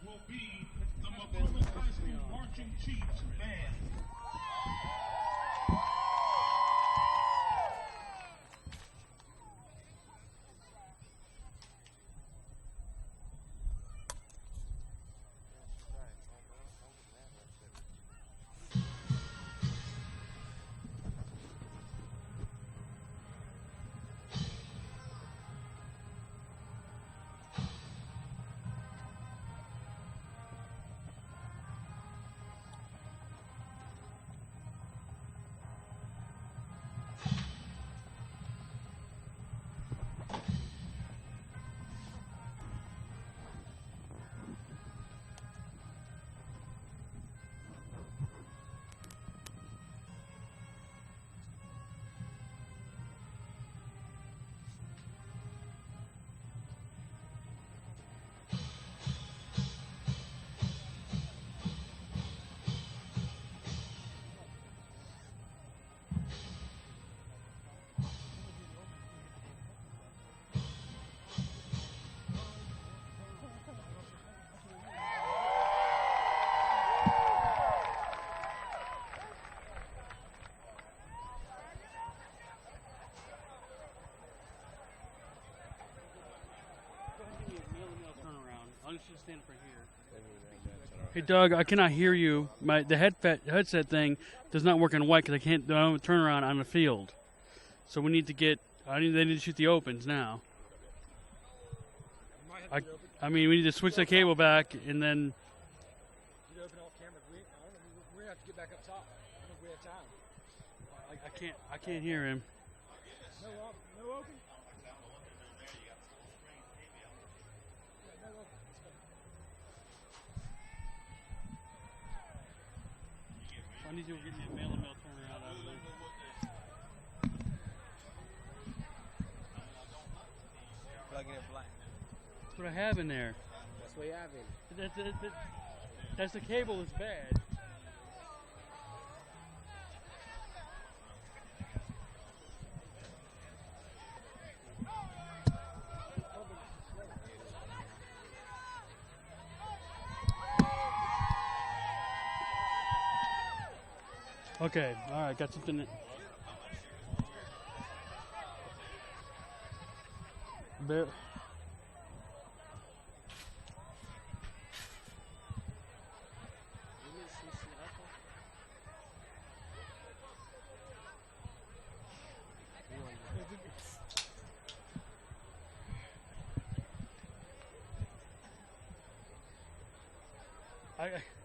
Will be the McCormick High School Marching Chiefs Band. I'm just stand up right here. Hey Doug, I cannot hear you. The headset thing does not work in white because I don't turn around on the field. So we need to get. They need to shoot the opens now. I mean, we need to switch the cable back and then. You open off camera. We have to get back up top. I don't think we have time. I can't hear him. No open. I need to get me a mail-to-mail turnaround out of there. Plug in black. That's what I have in there. That's what you have in. That's the cable is bad. Okay, all right, got something. Bear.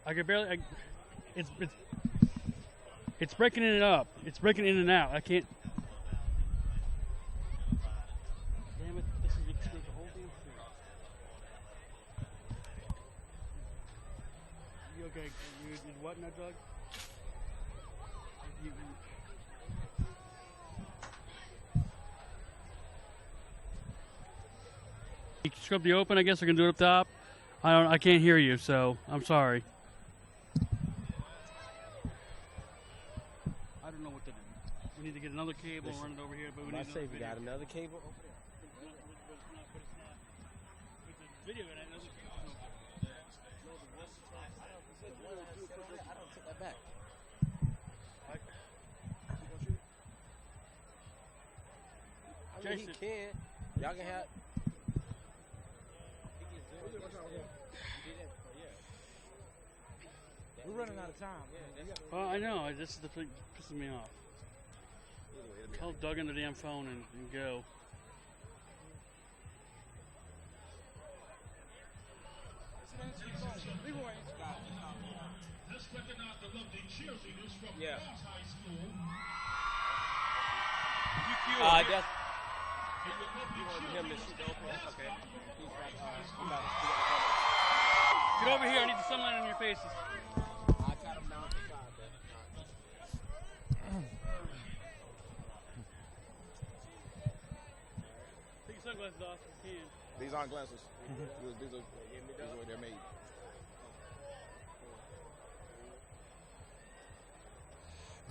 I could barely. It's breaking in and up. It's breaking in and out. I can't. Damn it! This is the whole damn thing. You okay? You did what now, Doug? You can scrub the open. I guess I can do it up top. I can't hear you, so I'm sorry. I don't know what to do. We need to get another cable, run it over here, but we need to. We got another cable over there. But it's not. With the video, and another cable. I don't take that back. I mean, he can. Y'all can have. We're running out of time. Well, I know. This is the thing pissing me off. Tell Doug in the damn phone and go. Let's recognize the lovely cheerleaders from Yeah. High School. That's. Him to shoot the open. Okay. Get over here. I need the sunlight on your faces. I got him down to the side there. Take your sunglasses off if you can. These aren't glasses. These are what they're made.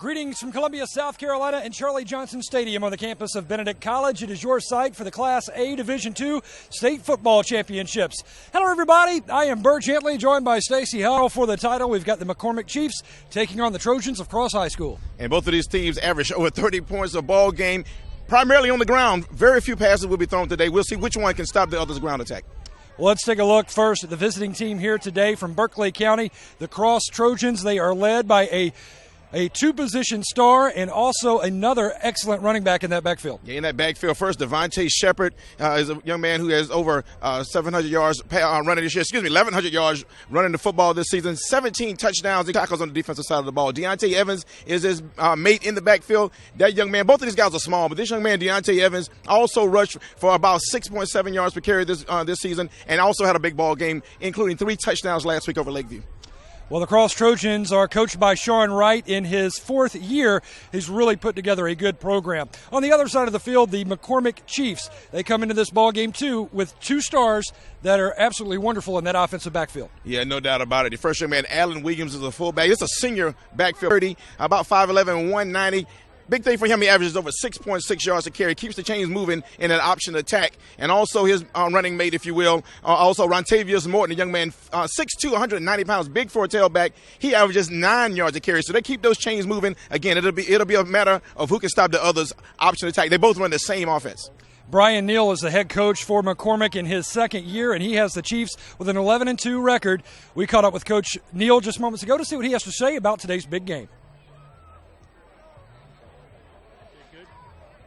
Greetings from Columbia, South Carolina, and Charlie Johnson Stadium on the campus of Benedict College. It is your site for the Class A Division II State Football Championships. Hello, everybody. I am Bert Gentley, joined by Stacy Howell for the title. We've got the McCormick Chiefs taking on the Trojans of Cross High School. And both of these teams average over 30 points a ball game, primarily on the ground. Very few passes will be thrown today. We'll see which one can stop the other's ground attack. Well, let's take a look first at the visiting team here today from Berkeley County, the Cross Trojans. They are led by a two-position star and also another excellent running back in that backfield. Yeah, in that backfield first, Devontae Shepard is a young man who has over 700 yards running this year. 1,100 yards running the football this season. 17 touchdowns and tackles on the defensive side of the ball. Deontay Evans is his mate in the backfield. That young man, both of these guys are small, but this young man, Deontay Evans, also rushed for about 6.7 yards per carry this season, and also had a big ball game, including 3 touchdowns last week over Lakeview. Well, the Cross Trojans are coached by Sean Wright. In his 4th year, he's really put together a good program. On the other side of the field, the McCormick Chiefs, they come into this ball game, too, with 2 stars that are absolutely wonderful in that offensive backfield. Yeah, no doubt about it. The first young man, Allen Williams, is a fullback. It's a senior backfield, 30, about 5'11", 190. Big thing for him, he averages over 6.6 yards a carry, keeps the chains moving in an option attack. And also his running mate, if you will, also Rontavius Morton, a young man, 6'2", 190 pounds, big for a tailback. He averages 9 yards a carry. So they keep those chains moving. Again, it'll be a matter of who can stop the other's option attack. They both run the same offense. Brian Neal is the head coach for McCormick in his 2nd year, and he has the Chiefs with an 11-2 record. We caught up with Coach Neal just moments ago to see what he has to say about today's big game.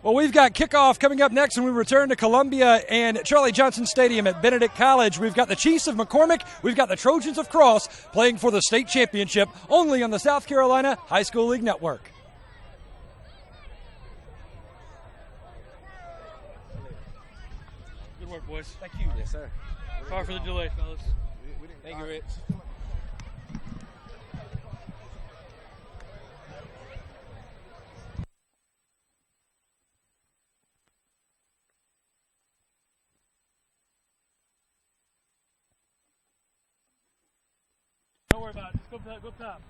Well, we've got kickoff coming up next when we return to Columbia and Charlie Johnson Stadium at Benedict College. We've got the Chiefs of McCormick. We've got the Trojans of Cross playing for the state championship only on the South Carolina High School League Network. Good work, boys. Thank you. Yes, sir. Sorry for the delay, fellas. Thank you, Rich. Don't worry about it. Just go top.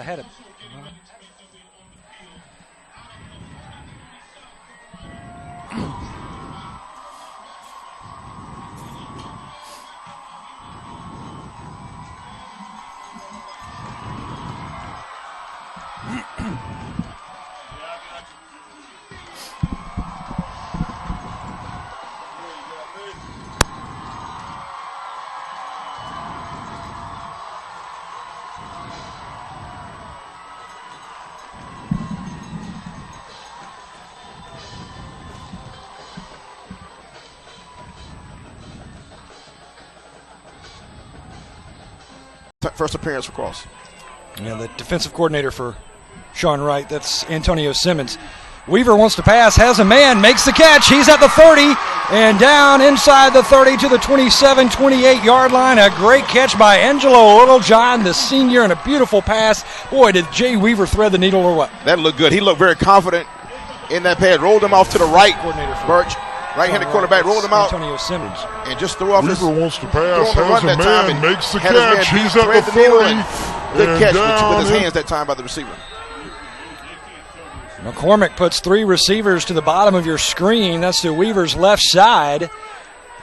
Had it. First appearance for Cross. Yeah, the defensive coordinator for Sean Wright, that's Antonio Simmons. Weaver wants to pass, has a man, makes the catch. He's at the 30 and down inside the 30 to the 27, 28-yard line. A great catch by Angelo Littlejohn, the senior, and a beautiful pass. Boy, did Jay Weaver thread the needle or what? That looked good. He looked very confident in that pass. Rolled him off to the right. Coordinator for Birch, right-handed quarterback, rolled him out. Antonio Simmons. And just threw off Weaver wants to pass, has run a that time man, and makes the had his man catch. He's at thread the needle 40. and good and catch down with his in- hands that time by the receiver. McCormick puts 3 receivers to the bottom of your screen. That's to Weaver's left side.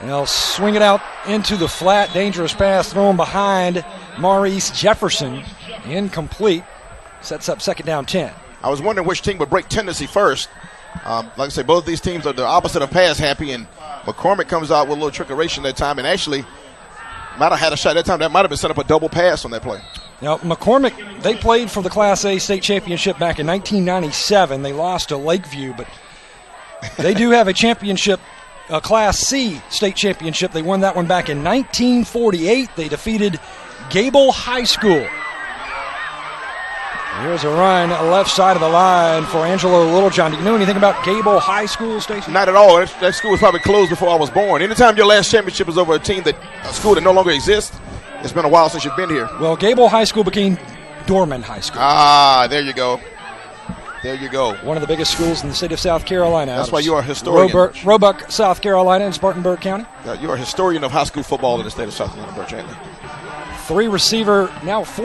And they'll swing it out into the flat. Dangerous pass thrown behind Maurice Jefferson. Incomplete. Sets up second down 10. I was wondering which team would break tendency first. Like I say, both these teams are the opposite of pass happy, and McCormick comes out with a little trickeration that time, and actually might have had a shot that time. That might have been set up a double pass on that play. Now, McCormick, they played for the Class A state championship back in 1997. They lost to Lakeview, but they do have a championship, a Class C state championship. They won that one back in 1948. They defeated Gable High School. Here's a run left side of the line for Angelo Littlejohn. Do you know anything about Gable High School, Stacey? Not at all. That school was probably closed before I was born. Anytime your last championship is over a school that no longer exists, it's been a while since you've been here. Well, Gable High School became Dorman High School. Ah, there you go. There you go. One of the biggest schools in the state of South Carolina. That's why you are a historian. Roebuck, South Carolina, in Spartanburg County. You're a historian of high school football in the state of South Carolina, Birch Antley. 4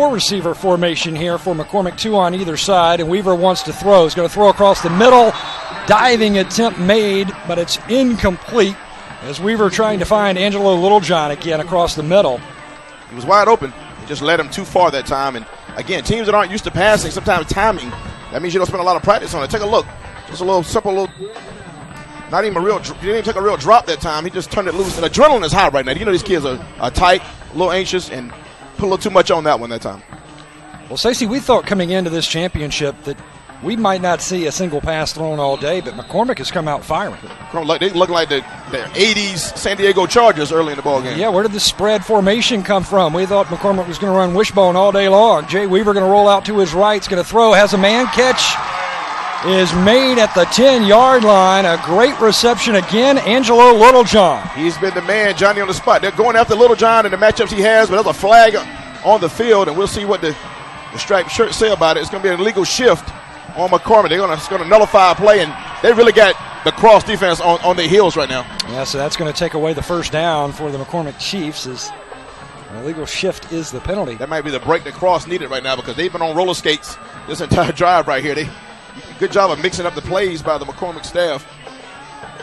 receiver formation here for McCormick, 2 on either side, and Weaver wants to throw. He's going to throw across the middle. Diving attempt made, but it's incomplete as Weaver trying to find Angelo Littlejohn again across the middle. He was wide open. He just led him too far that time. And again, teams that aren't used to passing, sometimes timing, that means you don't spend a lot of practice on it. Take a look. Just a little simple not even a real, he didn't even take a real drop that time. He just turned it loose. And adrenaline is high right now. You know these kids are tight, a little anxious, and put a little too much on that one that time. Well, Stacey, we thought coming into this championship that we might not see a single pass thrown all day, but McCormick has come out firing. They look like the 80s San Diego Chargers early in the ballgame. Yeah, where did the spread formation come from? We thought McCormick was going to run wishbone all day long. Jay Weaver going to roll out to his right. He's going to throw, has a man. Catch is made at the 10-yard line. A great reception again, Angelo Littlejohn. He's been the man, Johnny on the spot. They're going after Littlejohn and the matchups he has, but there's a flag on the field, and we'll see what the striped shirt say about it. It's going to be an illegal shift on McCormick. It's going to nullify a play, and they really got the cross defense on their heels right now. Yeah, so that's going to take away the first down for the McCormick Chiefs as an illegal shift is the penalty. That might be the break the cross needed right now because they've been on roller skates this entire drive right here. Good job of mixing up the plays by the McCormick staff.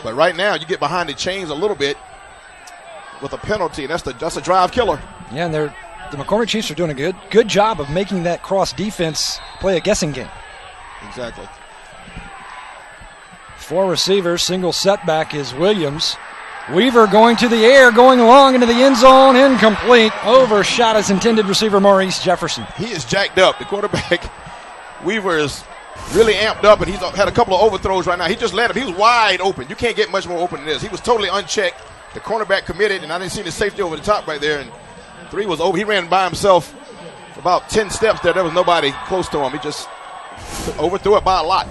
But right now, you get behind the chains a little bit with a penalty, and that's a drive killer. Yeah, and the McCormick Chiefs are doing a good job of making that cross defense play a guessing game. Exactly. 4 receivers, single setback is Williams. Weaver going to the air, going long into the end zone, incomplete. Overshot his intended receiver, Maurice Jefferson. He is jacked up. The quarterback, Weaver, is really amped up, and he's had a couple of overthrows right now. He just led him. He was wide open. You can't get much more open than this. He was totally unchecked. The cornerback committed, and I didn't see the safety over the top right there. And 3 was over. He ran by himself for about 10 steps there. There was nobody close to him. He just overthrew it by a lot.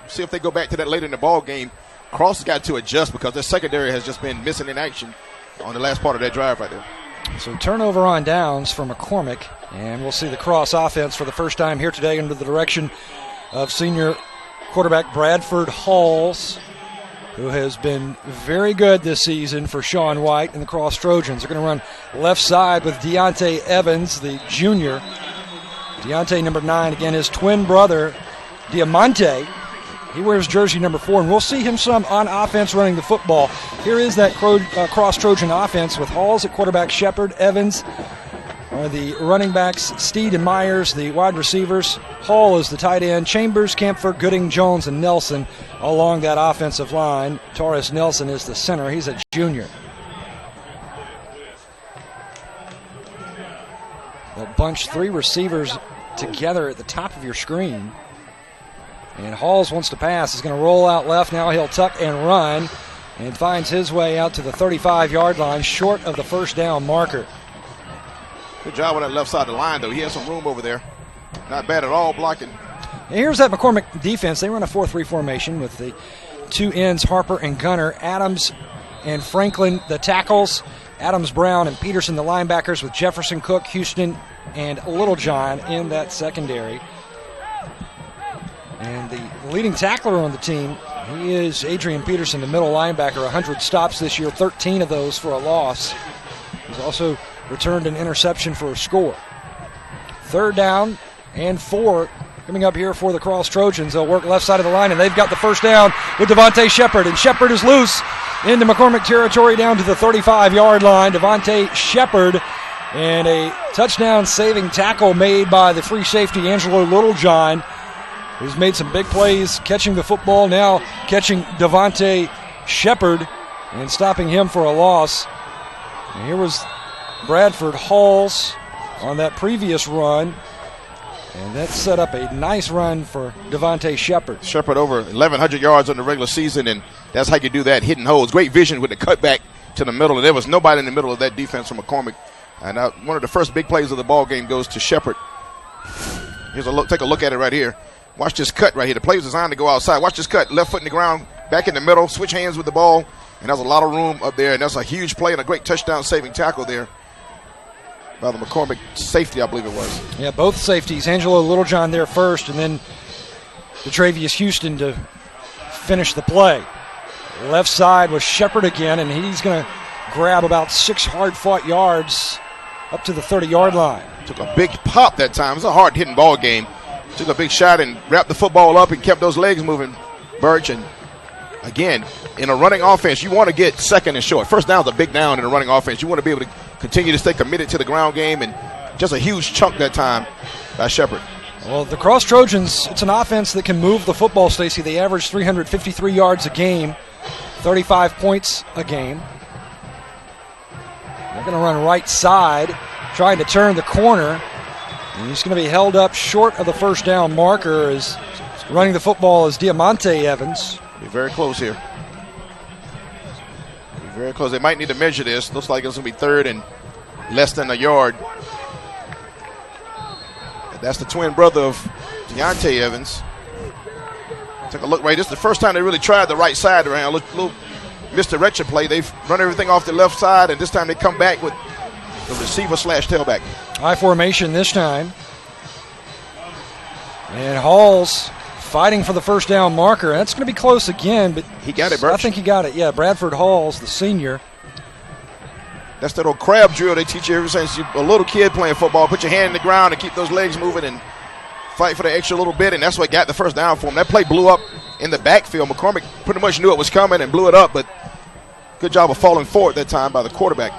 See if they go back to that later in the ball game. Cross has got to adjust because their secondary has just been missing in action on the last part of that drive right there. So turnover on downs for McCormick, and we'll see the cross offense for the first time here today under the direction of senior quarterback Bradford Halls, who has been very good this season for Sean White and the Cross Trojans. They're going to run left side with Deontay Evans, the junior. Deontay, number 9, again, his twin brother, Diamante. He wears jersey number 4, and we'll see him some on offense running the football. Here is that Cross Trojan offense with Halls at quarterback, Shepard, Evans are the running backs, Steed and Myers, the wide receivers. Hall is the tight end. Chambers, Camphor, Gooding, Jones, and Nelson along that offensive line. Taurus Nelson is the center. He's a junior. They'll bunch 3 receivers together at the top of your screen. And Halls wants to pass. He's going to roll out left. Now he'll tuck and run and finds his way out to the 35-yard line, short of the first down marker. Good job on that left side of the line, though. He has some room over there. Not bad at all blocking. And here's that McCormick defense. They run a 4-3 formation with the 2 ends, Harper and Gunner. Adams and Franklin, the tackles. Adams, Brown, and Peterson, the linebackers, with Jefferson, Cook, Houston, and Littlejohn in that secondary. And the leading tackler on the team, he is Adrian Peterson, the middle linebacker. 100 stops this year, 13 of those for a loss. He's also returned an interception for a score. 3rd down and 4 coming up here for the Cross Trojans. They'll work left side of the line, and they've got the first down with Devontae Shepard. And Shepard is loose into McCormick territory down to the 35-yard line. Devontae Shepard, and a touchdown-saving tackle made by the free safety Angelo Littlejohn, who's made some big plays catching the football, now catching Devontae Shepard and stopping him for a loss. And here was Bradford Halls on that previous run, and that set up a nice run for Devontae Shepard. Shepard over 1,100 yards on the regular season, and that's how you do that, hitting holes. Great vision with the cutback to the middle, and there was nobody in the middle of that defense from McCormick. And one of the first big plays of the ball game goes to Shepard. Here's a look. Take a look at it right here. Watch this cut right here. The play was designed to go outside. Watch this cut. Left foot in the ground, back in the middle, switch hands with the ball, and there's a lot of room up there, and that's a huge play and a great touchdown-saving tackle there by the McCormick safety, I believe it was. Yeah, both safeties. Angelo Littlejohn there first, and then Detravius Houston to finish the play. Left side was Shepard again, and he's going to grab about 6 hard-fought yards up to the 30-yard line. Took a big pop that time. It was a hard-hitting ball game. Took a big shot and wrapped the football up and kept those legs moving, Birch. And again, in a running offense, you want to get second and short. First down is a big down in a running offense. You want to be able to continue to stay committed to the ground game, and just a huge chunk that time by Shepard. Well, the Cross Trojans, it's an offense that can move the football, Stacy. They average 353 yards a game, 35 points a game. They're going to run right side, trying to turn the corner. And he's going to be held up short of the first down marker. As running the football is Diamante Evans. Be very close here. Be very close. They might need to measure this. Looks like it's going to be 3rd and less than a yard. That's the twin brother of Deontay Evans. Take a look right. This is the first time they really tried the right side around. Little misdirection play. They've run everything off the left side, and this time they come back with the receiver / tailback. High formation this time. And Hall's fighting for the first down marker. That's going to be close again, but he got it, Birch. I think he got it. Yeah, Bradford Halls, the senior. That's that old crab drill they teach you ever since you're a little kid playing football. Put your hand in the ground and keep those legs moving and fight for the extra little bit, and that's what got the first down for him. That play blew up in the backfield. McCormick pretty much knew it was coming and blew it up, but good job of falling forward that time by the quarterback.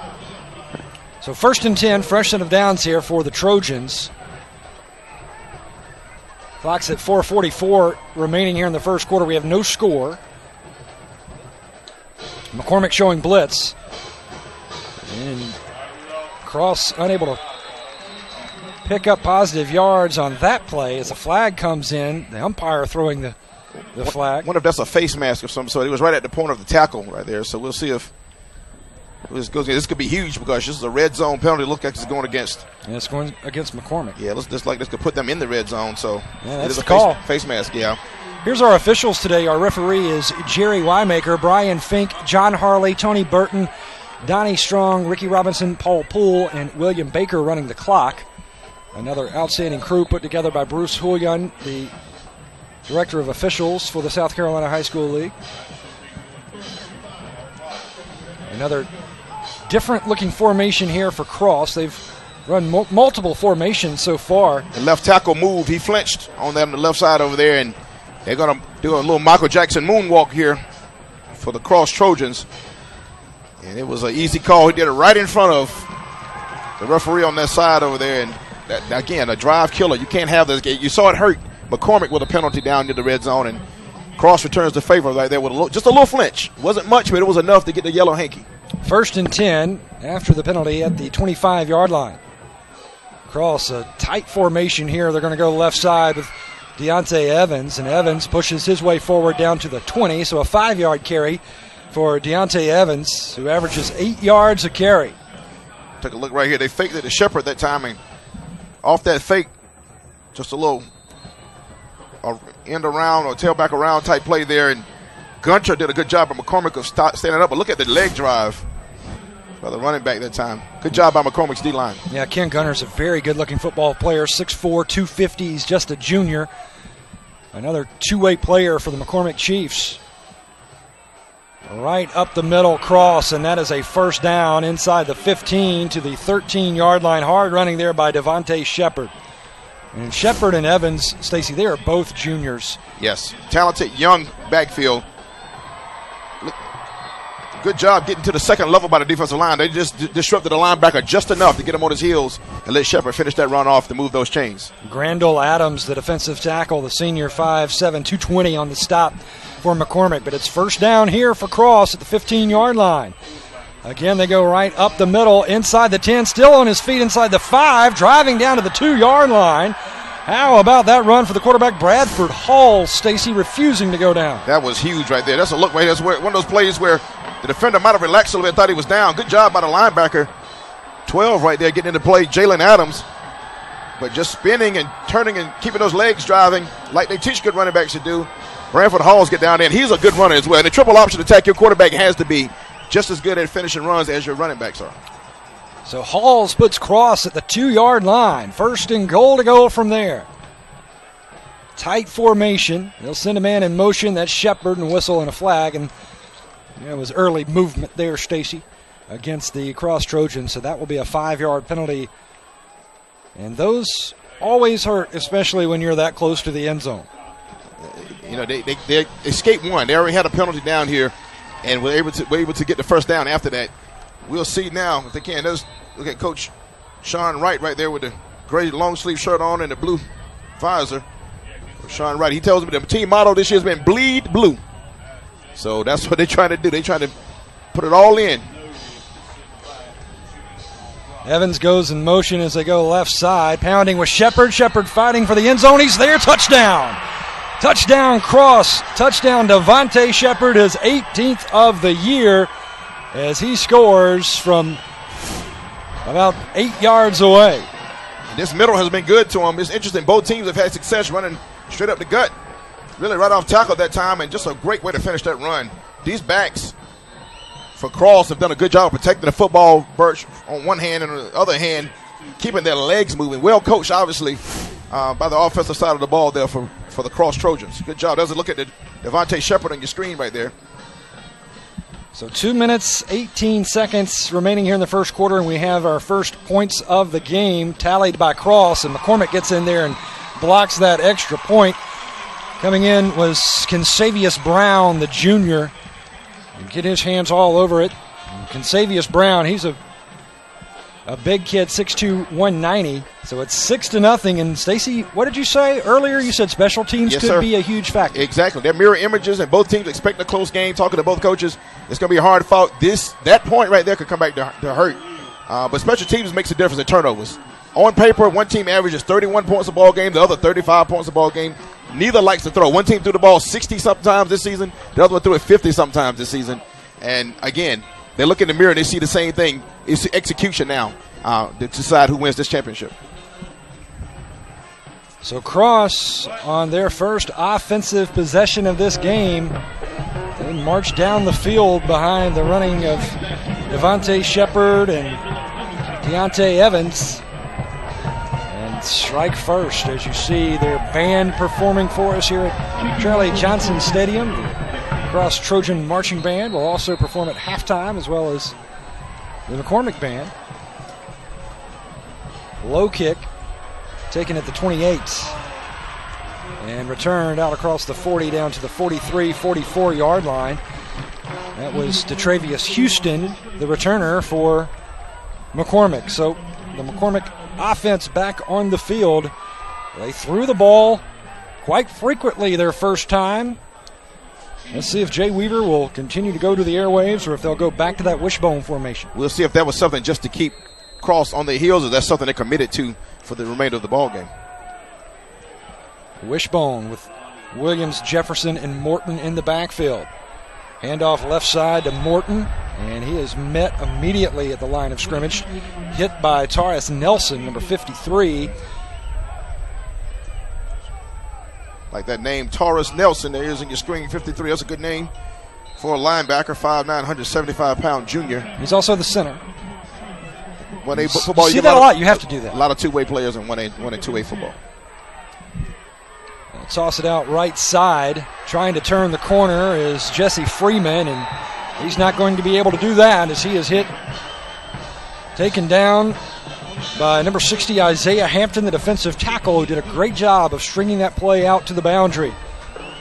So 1st and 10, fresh set of downs here for the Trojans. Clock's at 4:44 remaining here in the first quarter. We have no score. McCormick showing blitz. And Cross unable to pick up positive yards on that play as a flag comes in. The umpire throwing the flag. I wonder if that's a face mask of some sort. It was right at the point of the tackle right there. So we'll see if this goes. This could be huge because this is a red zone penalty. Look like it's going against. Yeah, it's going against McCormick. Yeah, this could put them in the red zone. So yeah, that's the call. Face mask, yeah. Here's our officials today. Our referee is Jerry Wymaker, Brian Fink, John Harley, Tony Burton, Donnie Strong, Ricky Robinson, Paul Poole, and William Baker running the clock. Another outstanding crew put together by Bruce Hulian, the director of officials for the South Carolina High School League. Another different looking formation here for Cross. They've run multiple formations so far. The left tackle moved. He flinched on them the left side over there, and they're going to do a little Michael Jackson moonwalk here for the Cross Trojans. And it was an easy call. He did it right in front of The referee on that side over there, and that, again, a drive killer. You can't have this. You saw it hurt McCormick with a penalty down near the red zone, and Cross returns the favor right there with just a little flinch. Wasn't much, but it was enough to get the yellow hanky. 1st and 10 after the penalty at the 25-yard line. Cross, a tight formation here. They're going to go left side with Deontay Evans, and Evans pushes his way forward down to the 20, so a 5-yard carry for Deontay Evans, who averages 8 yards a carry. Take a look right here. They faked it to Shepard that time, and off that fake, just a little end around or tailback around type play there, and Gunter did a good job by McCormick of standing up, but look at the leg drive by the running back that time. Good job by McCormick's D-line. Yeah, Ken Gunter's a very good-looking football player, 6'4", 250. He's just a junior. Another two-way player for the McCormick Chiefs. Right up the middle cross, and that is a first down inside the 15 to the 13-yard line. Hard running there by Devontae Shepard. And Shepard and Evans, Stacy, they are both juniors. Yes, talented young backfield. Good job getting to the second level by the defensive line. They just disrupted the linebacker just enough to get him on his heels and let Shepard finish that run off to move those chains. Grandel Adams, the defensive tackle, the senior, 5'7", 220 on the stop for McCormick. But it's first down here for Cross at the 15-yard line. Again, they go right up the middle, inside the 10, still on his feet inside the 5, driving down to the 2-yard line. How about that run for the quarterback, Bradford Hall, Stacy, refusing to go down. That was huge right there. That's a look right there. That's one of those plays where the defender might have relaxed a little bit, thought he was down. Good job by the linebacker. 12 right there, getting into play, Jalen Adams. But just spinning and turning and keeping those legs driving like they teach good running backs to do. Bradford Halls get down there, and he's a good runner as well. And the triple option attack, your quarterback has to be just as good at finishing runs as your running backs are. So Halls puts Cross at the 2-yard line. First and goal to go from there. Tight formation. They'll send a man in motion. That's Shepard, and whistle and a flag. And it was early movement there, Stacy, against the Cross Trojans. So that will be a 5-yard penalty. And those always hurt, especially when you're that close to the end zone. You know, they escaped one. They already had a penalty down here, and were able to get the first down after that. We'll see now if they can. Look at Coach Sean Wright right there with the gray long sleeve shirt on and the blue visor. Sean Wright, he tells me the team motto this year has been bleed blue. So that's what they're trying to do. They're trying to put it all in. Evans goes in motion as they go left side, pounding with Shepard. Shepard fighting for the end zone. He's there. Touchdown. Touchdown Cross. Touchdown Devontae Shepard, his 18th of the year, as he scores from about 8 yards away. This middle has been good to him. It's interesting. Both teams have had success running straight up the gut. Really right off tackle that time, and just a great way to finish that run. These backs for Cross have done a good job of protecting the football, Birch, on one hand, and on the other hand, keeping their legs moving. Well coached, obviously, by the offensive side of the ball there for the Cross Trojans. Good job. There's a look at the Devontae Shepard on your screen right there. So 2 minutes, 18 seconds remaining here in the first quarter, and we have our first points of the game tallied by Cross, and McCormick gets in there and blocks that extra point. Coming in was Consavius Brown, the junior, and get his hands all over it. And Consavius Brown, he's a big kid, 6'2", 190. So it's 6-0. And Stacy, what did you say earlier? You said special teams could be a huge factor. Exactly. They're mirror images, and both teams expect a close game. Talking to both coaches, it's going to be a hard fought. That point right there could come back to hurt. But special teams makes a difference in turnovers. On paper, one team averages 31 points a ball game, the other 35 points a ball game. Neither likes to throw. One team threw the ball 60 sometimes this season. The other one threw it 50 sometimes this season. And again, they look in the mirror and they see the same thing. It's execution now to decide who wins this championship. So Cross, on their first offensive possession of this game, they march down the field behind the running of Devontae Shepard and Deontay Evans. And strike first, as you see their band performing for us here at Charlie Johnson Stadium. The Cross Trojan Marching Band will also perform at halftime, as well as the McCormick Band. Low kick, taken at the 28, and returned out across the 40 down to the 43, 44-yard line. That was DeTravius Houston, the returner for McCormick. So the McCormick offense back on the field. They threw the ball quite frequently their first time. Let's see if Jay Weaver will continue to go to the airwaves or if they'll go back to that wishbone formation. We'll see if that was something just to keep Cross on their heels, or that's something they're committed to for the remainder of the ball game. Wishbone with Williams, Jefferson, and Morton in the backfield. Handoff left side to Morton, and he is met immediately at the line of scrimmage. Hit by Taurus Nelson, number 53. Like that name, Taurus Nelson, there is in your screen, 53. That's a good name for a linebacker, 5'9", 175-pound junior. He's also the center. Football, you see that a lot. You have to do that. A lot of two-way players in 1A and 2A football. Toss it out right side. Trying to turn the corner is Jesse Freeman, and he's not going to be able to do that as he is taken down by number 60, Isaiah Hampton, the defensive tackle, who did a great job of stringing that play out to the boundary.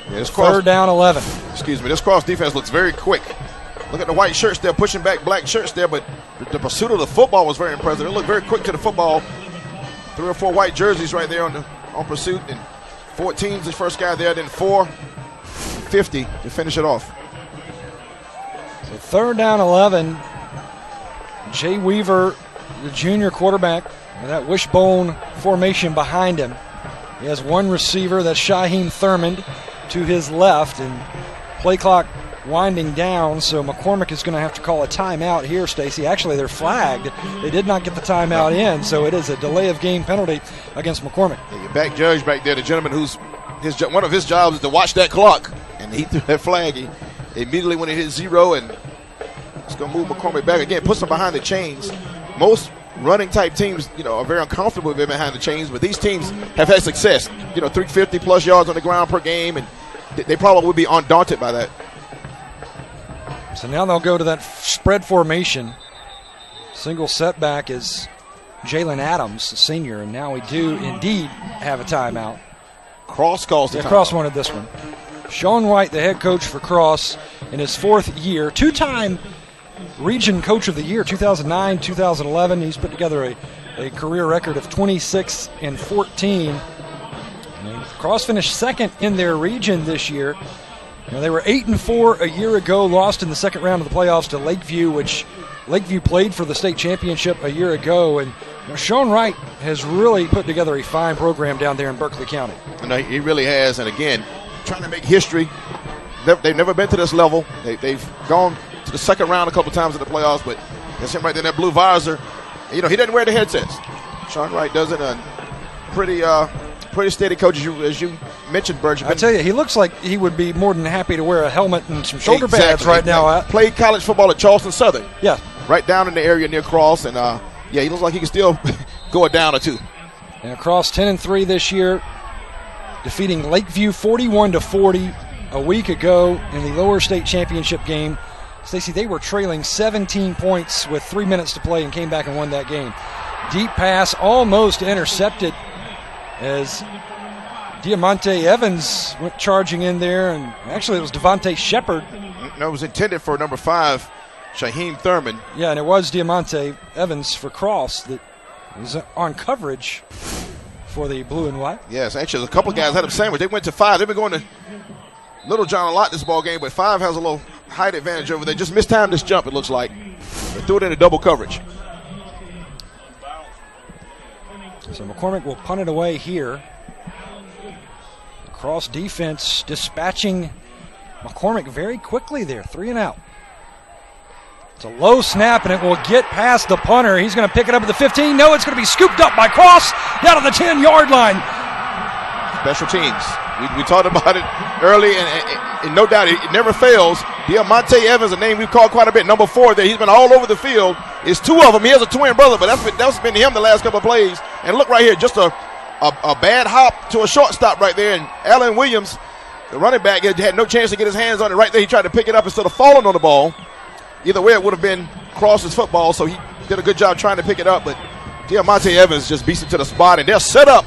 Yeah, third down 11. This cross defense looks very quick. Look at the white shirts there, pushing back black shirts there, but the pursuit of the football was very impressive. They looked very quick to the football. 3 or 4 white jerseys right there on pursuit, and 14's the first guy there, then 4:50 to finish it off. So third down 11. Jay Weaver, the junior quarterback, with that wishbone formation behind him. He has one receiver, that's Shaheem Thurmond, to his left, and play clock winding down, so McCormick is going to have to call a timeout here, Stacy. Actually, they're flagged. They did not get the timeout in, so it is a delay of game penalty against McCormick. Yeah, your back judge back there, the gentleman who's one of his jobs is to watch that clock, and he threw that flag. He immediately when it hit 0, and it's going to move McCormick back again, puts them behind the chains. Most running type teams, are very uncomfortable with being behind the chains, but these teams have had success. 350 plus yards on the ground per game, and they probably would be undaunted by that. So now they'll go to that spread formation. Single setback is Jalen Adams, the senior, and now we do indeed have a timeout. Cross calls the timeout. Cross wanted this one. Sean White, the head coach for Cross, in his 4th year, 2-time Region Coach of the Year, 2009, 2011. He's put together a career record of 26-14. And Cross finished 2nd in their region this year. They were 8-4 a year ago, lost in the second round of the playoffs to Lakeview, which Lakeview played for the state championship a year ago. And Sean Wright has really put together a fine program down there in Berkeley County. He really has. And again, trying to make history. They've never been to this level. They've gone to the second round a couple times in the playoffs, but that's him right there in that blue visor. He doesn't wear the headsets. Sean Wright does it. Pretty steady coach, as you mentioned, Burge. I tell you, he looks like he would be more than happy to wear a helmet and some shoulder pads right now. Played college football at Charleston Southern. Yeah. Right down in the area near Cross, and he looks like he can still go a down or two. And Cross 10-3 this year, defeating Lakeview 41-40 a week ago in the lower state championship game. Stacey, they were trailing 17 points with 3 minutes to play and came back and won that game. Deep pass almost intercepted as Diamante Evans went charging in there, and actually it was Devontae Shepard. No, it was intended for number 5, Shaheem Thurman. Yeah, and it was Diamante Evans for Cross that was on coverage for the blue and white. Yes, actually a couple of guys had him sandwiched. They went to 5. They've been going to Little John a lot this ball game, but 5 has a little height advantage over there. Just mistimed this jump, it looks like. They threw it into double coverage. So McCormick will punt it away here. The Cross defense dispatching McCormick very quickly there. 3 and out. It's a low snap, and it will get past the punter. He's going to pick it up at the 15. No, it's going to be scooped up by Cross down to the 10-yard line. Special teams. We talked about it early, and no doubt it never fails. Diamante Evans, a name we've called quite a bit, number 4 there. He's been all over the field. It's 2 of them. He has a twin brother, but that's been him the last couple of plays. And look right here, just a bad hop to a shortstop right there. And Alan Williams, the running back, had no chance to get his hands on it right there. He tried to pick it up instead of falling on the ball. Either way, it would have been Cross's football, so he did a good job trying to pick it up. But Diamante Evans just beats it to the spot, and they're set up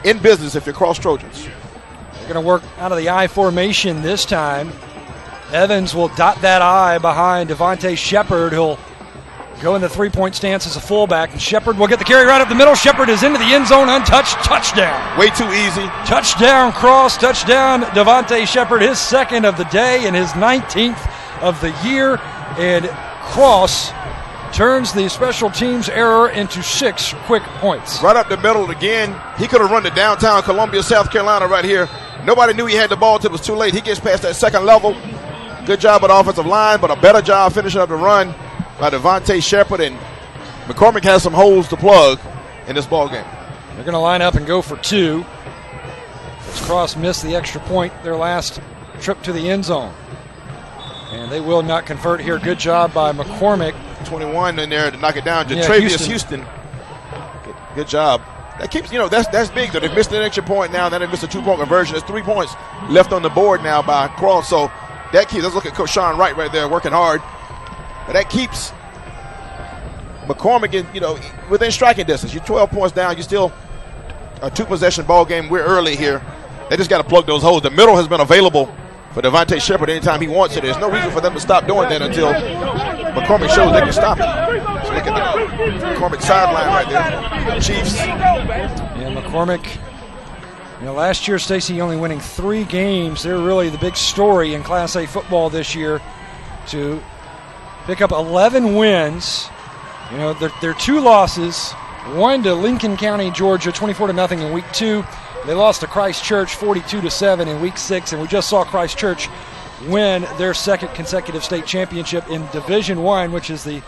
in business if you're Cross Trojans. They're going to work out of the I formation this time. Evans will dot that I behind Devontae Shepard, who'll go in the three-point stance as a fullback, and Shepard will get the carry right up the middle. Shepard is into the end zone, untouched, touchdown. Way too easy. Touchdown Cross, touchdown Devontae Shepard, his second of the day and his 19th of the year. And Cross turns the special teams error into 6 quick points. Right up the middle again. He could have run to downtown Columbia, South Carolina right here. Nobody knew he had the ball until it was too late. He gets past that second level. Good job with the offensive line, but a better job finishing up the run by Devontae Shepard, and McCormick has some holes to plug in this ball game. They're going to line up and go for 2. As Cross missed the extra point their last trip to the end zone. And they will not convert here. Good job by McCormick. 21 in there to knock it down. Jatravius Houston. Good job. That keeps, that's big. Though. They've missed an extra point now. Then they missed a 2-point conversion. There's 3 points left on the board now by Cross. So that keeps, let's look at Coach Sean Wright right there working hard. But that keeps McCormick in, within striking distance. You're 12 points down. You're still a 2-possession ball game. We're early here. They just got to plug those holes. The middle has been available for Devontae Shepard anytime he wants it. There's no reason for them to stop doing that until McCormick shows they can stop it. So look at the McCormick sideline right there. Chiefs. Yeah, McCormick. Last year, Stacy only winning 3 games. They're really the big story in Class A football this year to pick up 11 wins. Their 2 losses, one to Lincoln County, Georgia, 24-0 in week 2. They lost to Christ Church 42-7 in week 6, and we just saw Christ Church win their 2nd consecutive state championship in Division I, which is the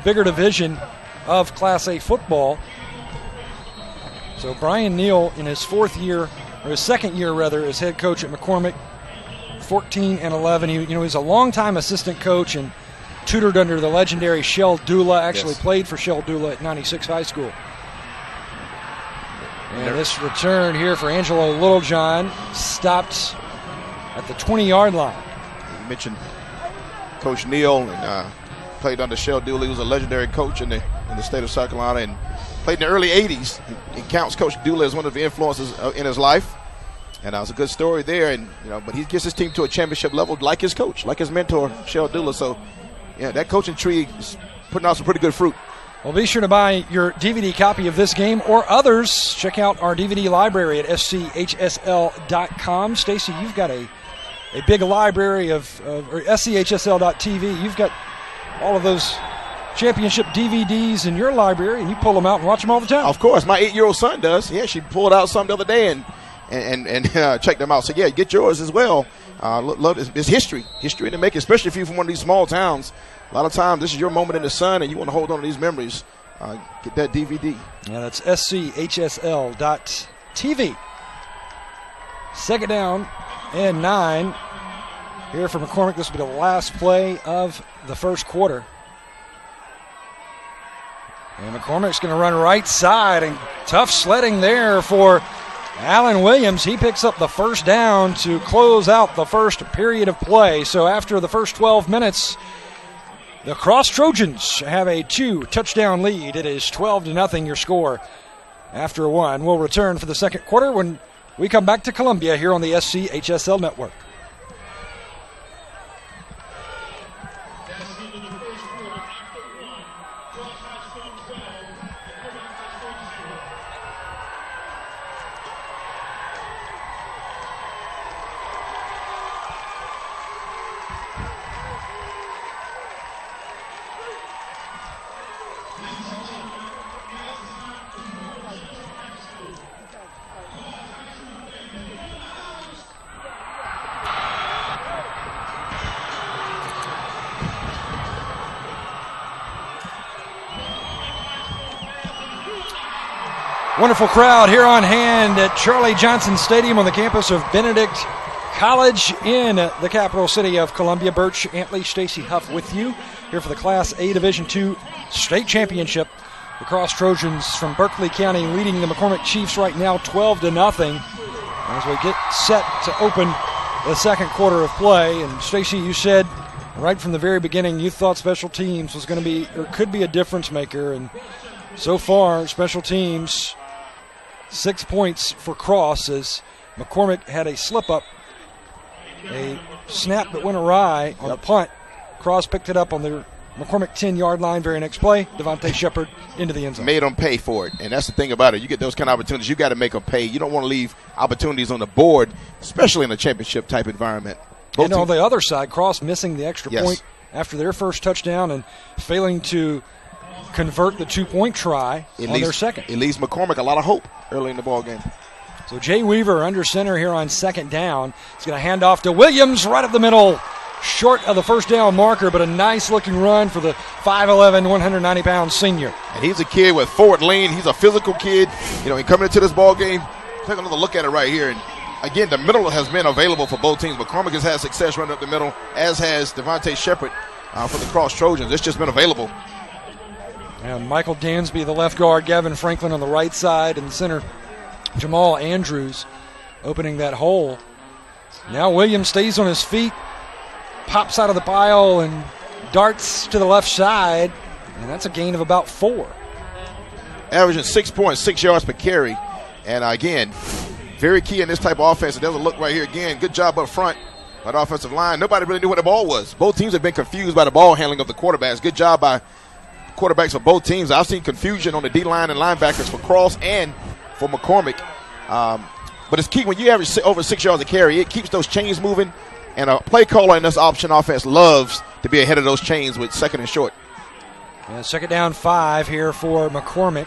bigger division of Class A football. So Brian Neal in his 4th year, or his 2nd year rather, as head coach at McCormick, 14-11. He's a longtime assistant coach and tutored under the legendary Shell Dula. Actually played for Shell Dula at 96 High School. And this return here for Angelo Littlejohn stopped at the 20-yard line. You mentioned Coach Neal and played under Shell Dooley, who was a legendary coach in the state of South Carolina, and played in the early 80s. He counts Coach Dooley as one of the influences in his life. And that was a good story there. And but he gets his team to a championship level like his coach, like his mentor, Shell Dooley. So, that coaching tree is putting out some pretty good fruit. Well, be sure to buy your DVD copy of this game or others. Check out our DVD library at SCHSL.com. Stacy, you've got a big library or SCHSL.TV. You've got all of those championship DVDs in your library, and you pull them out and watch them all the time. Of course. My 8-year-old son does. Yeah, she pulled out some the other day and checked them out. So, get yours as well. Love it's history to make, especially if you're from one of these small towns. A lot of times, this is your moment in the sun, and you want to hold on to these memories. Get that DVD. Yeah, that's SCHSL.TV. 2nd down and 9 here for McCormick. This will be the last play of the first quarter. And McCormick's going to run right side, and tough sledding there for Alan Williams. He picks up the first down to close out the first period of play. So after the first 12 minutes, the Cross Trojans have a 2-touchdown lead. It is 12-0 your score after 1. We'll return for the second quarter when we come back to Columbia here on the SCHSL Network. Wonderful crowd here on hand at Charlie Johnson Stadium on the campus of Benedict College in the capital city of Columbia. Birch Antley, Stacy Huff with you here for the Class A Division II State Championship. The Cross Trojans from Berkeley County leading the McCormick Chiefs right now 12-0 as we get set to open the second quarter of play. And Stacy, you said right from the very beginning you thought special teams was going to be or could be a difference maker, and so far special teams 6 points for Cross as McCormick had a slip-up, a snap that went awry on the punt. Cross picked it up on their McCormick 10-yard line. Very next play, Devontae Shepard into the end zone. Made them pay for it, and that's the thing about it. You get those kind of opportunities, you got to make them pay. You don't want to leave opportunities on the board, especially in a championship type environment. And on the other side, Cross missing the extra point after their first touchdown and failing to convert the 2-point try on their second. It leaves McCormick a lot of hope early in the ball game. So Jay Weaver under center here on second down. He's going to hand off to Williams right up the middle. Short of the first down marker, but a nice-looking run for the 5'11", 190-pound senior. And he's a kid with forward lean. He's a physical kid. You know, he coming into this ball game, take another look at it right here. And again, the middle has been available for both teams. McCormick has had success running up the middle, as has Devontae Shepard for the Cross Trojans. It's just been available. And Michael Dansby, the left guard, Gavin Franklin on the right side, and the center, Jamal Andrews, opening that hole. Now Williams stays on his feet, pops out of the pile and darts to the left side, and that's a gain of about 4. Averaging 6.6 yards per carry. And again, very key in this type of offense. It doesn't look right here again. Good job up front by the offensive line. Nobody really knew what the ball was. Both teams have been confused by the ball handling of the quarterbacks. Good job by quarterbacks for both teams. I've seen confusion on the D-line and linebackers for Cross and for McCormick. But it's key when you average over 6 yards a carry. It keeps those chains moving. And a play caller in this option offense loves to be ahead of those chains with second and short. And second down 5 here for McCormick.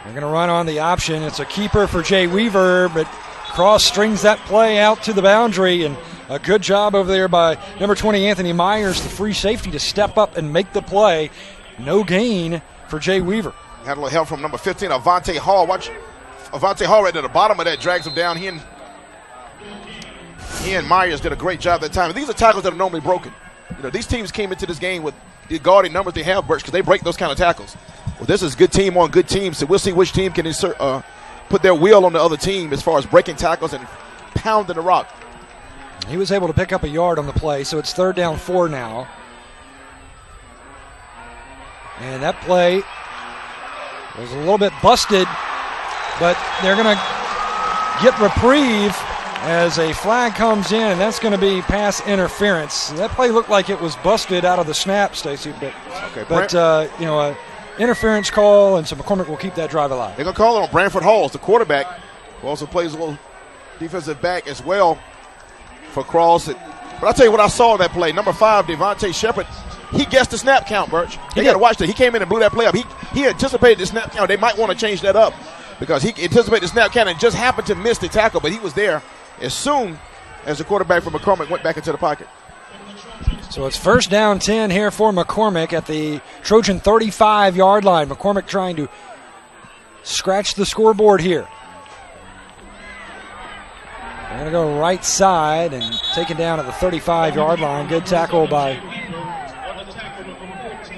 They're going to run on the option. It's a keeper for Jay Weaver, but Cross strings that play out to the boundary. And a good job over there by number 20, Anthony Myers, the free safety, to step up and make the play. No gain for Jay Weaver. Had a little help from number 15, Avante Hall. Watch Avante Hall right at the bottom of that, drags him down. He and Myers did a great job that time. And these are tackles that are normally broken. You know, these teams came into this game with the guarding numbers they have, Birch, because they break those kind of tackles. Well, this is good team on good team, so we'll see which team can put their wheel on the other team as far as breaking tackles and pounding the rock. He was able to pick up a yard on the play, so it's third down 4 now. And that play was a little bit busted, but they're going to get reprieve as a flag comes in, and that's going to be pass interference. That play looked like it was busted out of the snap, Stacy, but interference call, and so McCormick will keep that drive alive. They're going to call it on Branford Halls, the quarterback, who also plays a little defensive back as well for Cross. But I'll tell you what I saw in that play. Number 5, Devontae Shepard, he guessed the snap count, Birch. You got to watch that. He came in and blew that play up. He anticipated the snap count. They might want to change that up because he anticipated the snap count and just happened to miss the tackle, but he was there as soon as the quarterback for McCormick went back into the pocket. So it's first down 10 here for McCormick at the Trojan 35-yard line. McCormick trying to scratch the scoreboard here. They're going to go right side and taken down at the 35-yard line. Good tackle by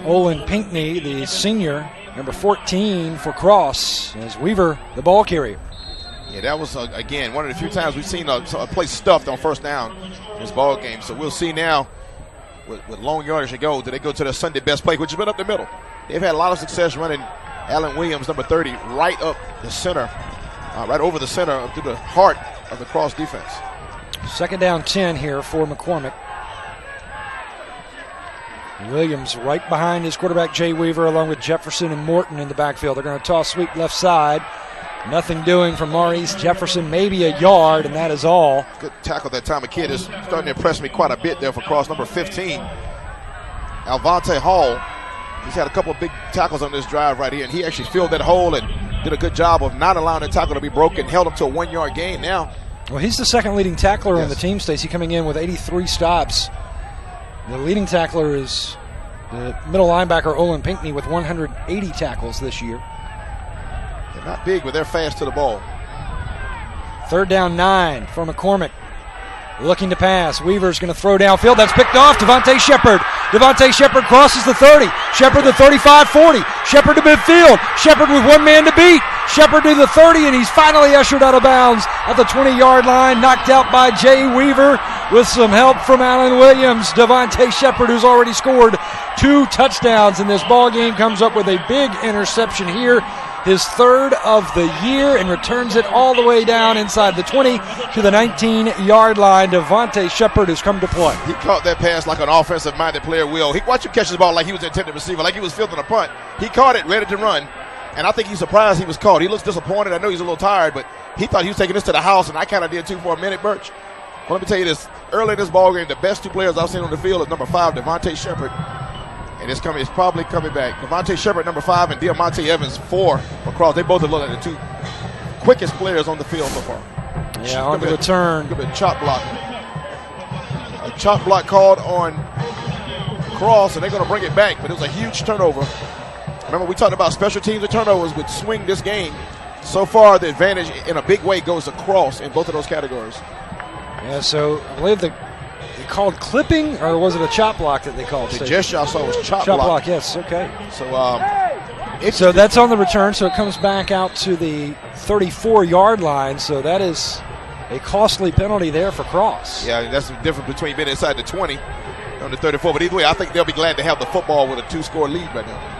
Olin Pinkney, the senior, number 14 for Cross, as Weaver, the ball carrier. Yeah, that was, again, one of the few times we've seen a play stuffed on first down in this ball game. So we'll see now with long yardage to go, do they go to their Sunday best play, which has been up the middle. They've had a lot of success running Allen Williams, number 30, right up the center, right over the center, up to the heart of the Cross defense. Second down 10 here for McCormick. Williams right behind his quarterback Jay Weaver, along with Jefferson and Morton in the backfield. They're going to toss sweep left side. Nothing doing from Maurice Jefferson, maybe a yard, and that is all. Good tackle that time. A kid is starting to impress me quite a bit there for Cross, number 15. Alvante Hall. He's had a couple of big tackles on this drive right here, and he actually filled that hole and did a good job of not allowing the tackle to be broken, held him to a 1-yard gain now. Well, he's the second leading tackler on the team, Stacey, coming in with 83 stops. The leading tackler is the middle linebacker Olin Pinkney with 180 tackles this year. They're not big, but they're fast to the ball. Third down 9 for McCormick. Looking to pass. Weaver's going to throw downfield. That's picked off. Devontae Shepard. Devontae Shepard crosses the 30. Shepard the 35-40. Shepard to midfield. Shepard with one man to beat. Shepard to the 30, and he's finally ushered out of bounds at the 20-yard line. Knocked out by Jay Weaver with some help from Allen Williams. Devontae Shepard, who's already scored 2 touchdowns in this ball game, comes up with a big interception here his third of the year, and returns it all the way down inside the 20 to the 19-yard line. Devontae Shepard has come to play. He caught that pass like an offensive-minded player will. He watched him catch the ball like he was an intended receiver, like he was fielding a punt. He caught it, ready to run, and I think he's surprised he was caught. He looks disappointed. I know he's a little tired, but he thought he was taking this to the house, and I kind of did too for a minute, Birch. Well, let me tell you this. Early in this ball game, the best two players I've seen on the field is number 5, Devontae Shepard, and it's probably coming back. Devontae Shepard, number 5, and Diamante Evans, 4 across. They both have looked like the two quickest players on the field so far. Yeah, on the return. Look at chop block. A chop block called on Cross, and they're going to bring it back, but it was a huge turnover. Remember, we talked about special teams and turnovers would swing this game. So far, the advantage in a big way goes to Cross in both of those categories. Yeah, so I believe they called clipping, or was it a chop block that they called? The gesture I saw was chop block. block. Yes, okay. So that's on the return, so it comes back out to the 34-yard line, so that is a costly penalty there for Cross. Yeah, that's the difference between being inside the 20 on the 34. But either way, I think they'll be glad to have the football with a 2-score lead right now.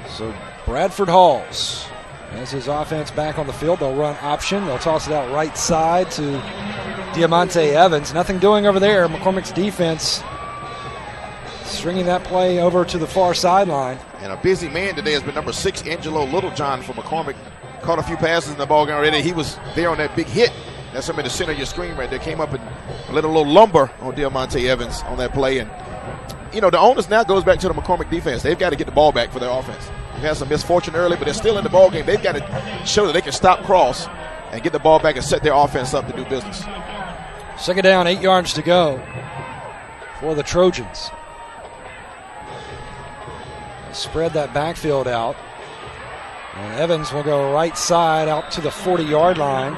So Bradford Halls has his offense back on the field. They'll run option. They'll toss it out right side to Diamante Evans. Nothing doing over there. McCormick's defense stringing that play over to the far sideline. And a busy man today has been number 6, Angelo Littlejohn for McCormick. Caught a few passes in the ball game already. He was there on that big hit. That's him in the center of your screen right there. Came up and let a little lumber on Diamante Evans on that play. And, you know, the onus now goes back to the McCormick defense. They've got to get the ball back for their offense. They've had some misfortune early, but they're still in the ball game. They've got to show that they can stop Cross and get the ball back and set their offense up to do business. Second down, 8 yards to go for the Trojans. Spread that backfield out. And Evans will go right side out to the 40-yard line.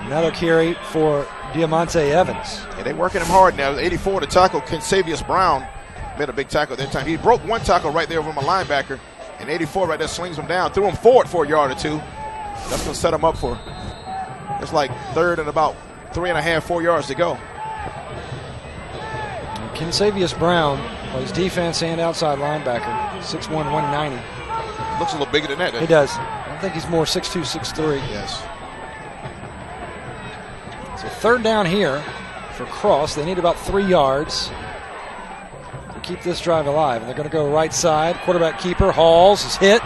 Another carry for Diamante Evans. Yeah, they're working him hard now. 84 to tackle. Kensavius Brown made a big tackle that time. He broke one tackle right there from a linebacker. And 84 right there slings him down. Threw him forward for a yard or two. That's going to set him up for, it's like third and about 3.5, 4 yards to go. Kensavius Brown plays defense and outside linebacker. 6'1", 190. Looks a little bigger than that. He does. I think he's more 6'2", 6'3". Yes. So third down here for Cross. They need about 3 yards to keep this drive alive. And they're going to go right side. Quarterback keeper Halls is hit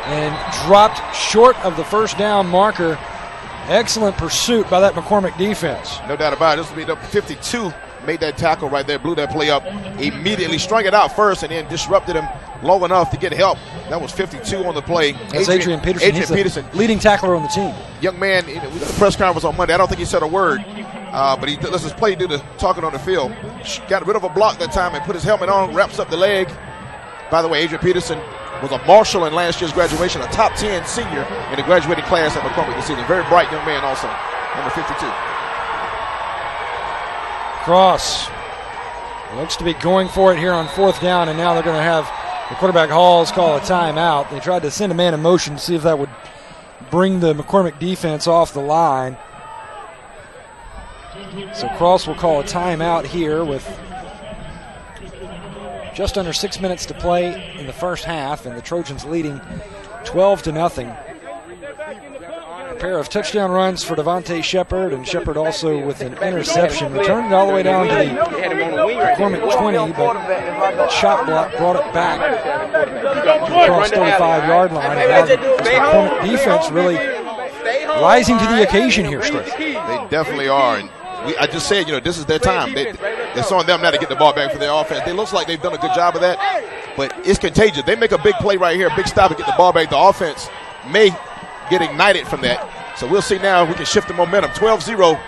and dropped short of the first down marker. Excellent pursuit by that McCormick defense. No doubt about it. This will be the 52. Made that tackle right there, blew that play up, immediately strung it out first and then disrupted him long enough to get help. That was 52 on the play. That's Adrian Peterson. He's the leading tackler on the team. Young man, we got a press conference on Monday. I don't think he said a word, but he lets his play do the talking on the field. Got rid of a block that time and put his helmet on, wraps up the leg. By the way, Adrian Peterson was a marshal in last year's graduation, a top 10 senior in the graduating class at McCormick this season. Very bright young man also, number 52. Cross looks to be going for it here on fourth down, and now they're going to have the quarterback Halls call a timeout. They tried to send a man in motion to see if that would bring the McCormick defense off the line. So Cross will call a timeout here with just under 6 minutes to play in the first half, and the Trojans leading 12-0. A pair of touchdown runs for Devontae Shepard, and Shepard also with an interception. Returned it all the way down to the McCormick 20, but the shot block brought it back across 35-yard line. And now the McCormick defense really rising to the occasion here, Strick. They definitely are. And I just said, this is their time. It's on them now to get the ball back for their offense. It looks like they've done a good job of that, but it's contagious. They make a big play right here, big stop and get the ball back. The offense may get ignited from that. So we'll see now if we can shift the momentum. 12-0.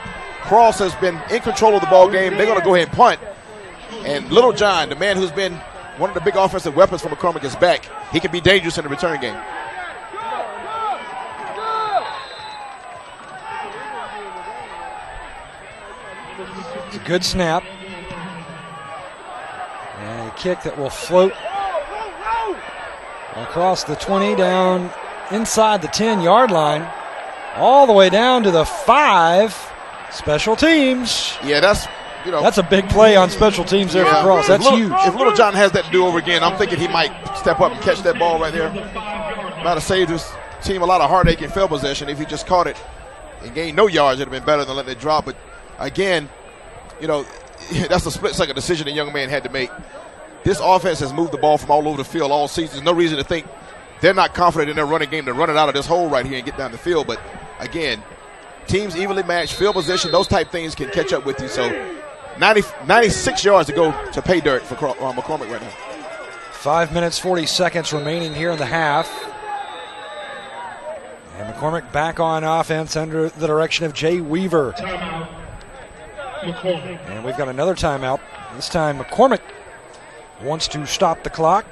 Cross has been in control of the ball game. They're going to go ahead and punt. And Little John, the man who's been one of the big offensive weapons for McCormick, is back. He can be dangerous in the return game. It's a good snap. And a kick that will float across the 20 down inside the 10-yard line, all the way down to the 5. Special teams. Yeah, that's That's a big play on special teams there for Cross. That's huge. If Little John has that to do over again, I'm thinking he might step up and catch that ball right there. Might have saved his team a lot of heartache and field possession if he just caught it and gained no yards. It would have been better than letting it drop. But again, that's a split-second decision the young man had to make. This offense has moved the ball from all over the field all season. There's no reason to think they're not confident in their running game to run it out of this hole right here and get down the field. But again, teams evenly matched, field position, those type things can catch up with you. So 96 yards to go to pay dirt for McCormick right now. 5 minutes, 40 seconds remaining here in the half. And McCormick back on offense under the direction of Jay Weaver. And we've got another timeout. This time McCormick wants to stop the clock,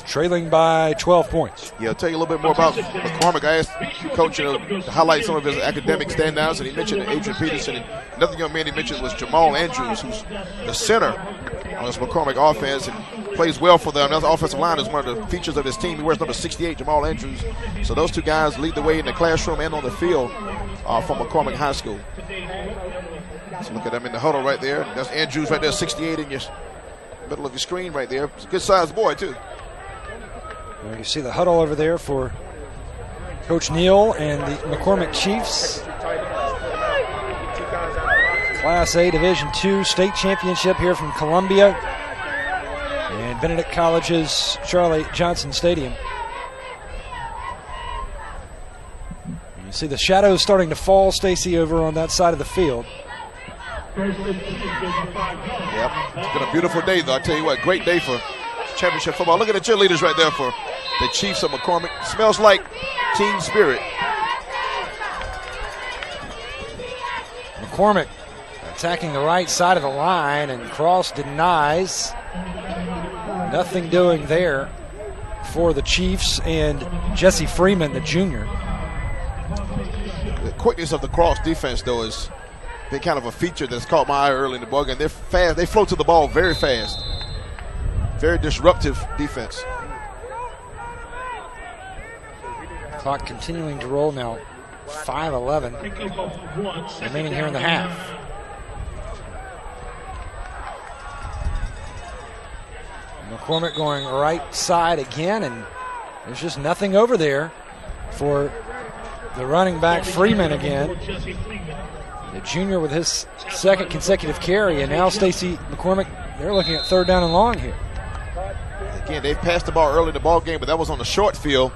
trailing by 12 points. Yeah, I'll tell you a little bit more about McCormick. I asked Coach to highlight some of his academic standouts, and he mentioned Adrian Peterson. And another young man he mentioned was Jamal Andrews, who's the center on this McCormick offense and plays well for them. That offensive line is one of the features of his team. He wears number 68, Jamal Andrews. So those two guys lead the way in the classroom and on the field from McCormick High School. So look at them in the huddle right there. That's Andrews right there, 68 in your middle of your screen right there. It's a good-sized boy, too. Well, you see the huddle over there for Coach Neal and the McCormick Chiefs. Class A Division II state championship here from Columbia and Benedict College's Charlie Johnson Stadium. You see the shadows starting to fall, Stacy, over on that side of the field. Yep, it's been a beautiful day, though. I tell you what, great day for championship football. Look at the cheerleaders right there for the Chiefs of McCormick. Smells like team spirit. McCormick attacking the right side of the line, and Cross denies. Nothing doing there for the Chiefs and Jesse Freeman, the junior. The quickness of the Cross defense, though, is been kind of a feature that's caught my eye early in the ball game. They're fast. They flow to the ball very fast. Very disruptive defense. Clock continuing to roll now. 5:11 remaining here in the half. McCormick going right side again, and there's just nothing over there for the running back Freeman again. The junior with his second consecutive carry, and now Stacy McCormick, they're looking at third down and long here. Again, they passed the ball early in the ball game, but that was on the short field.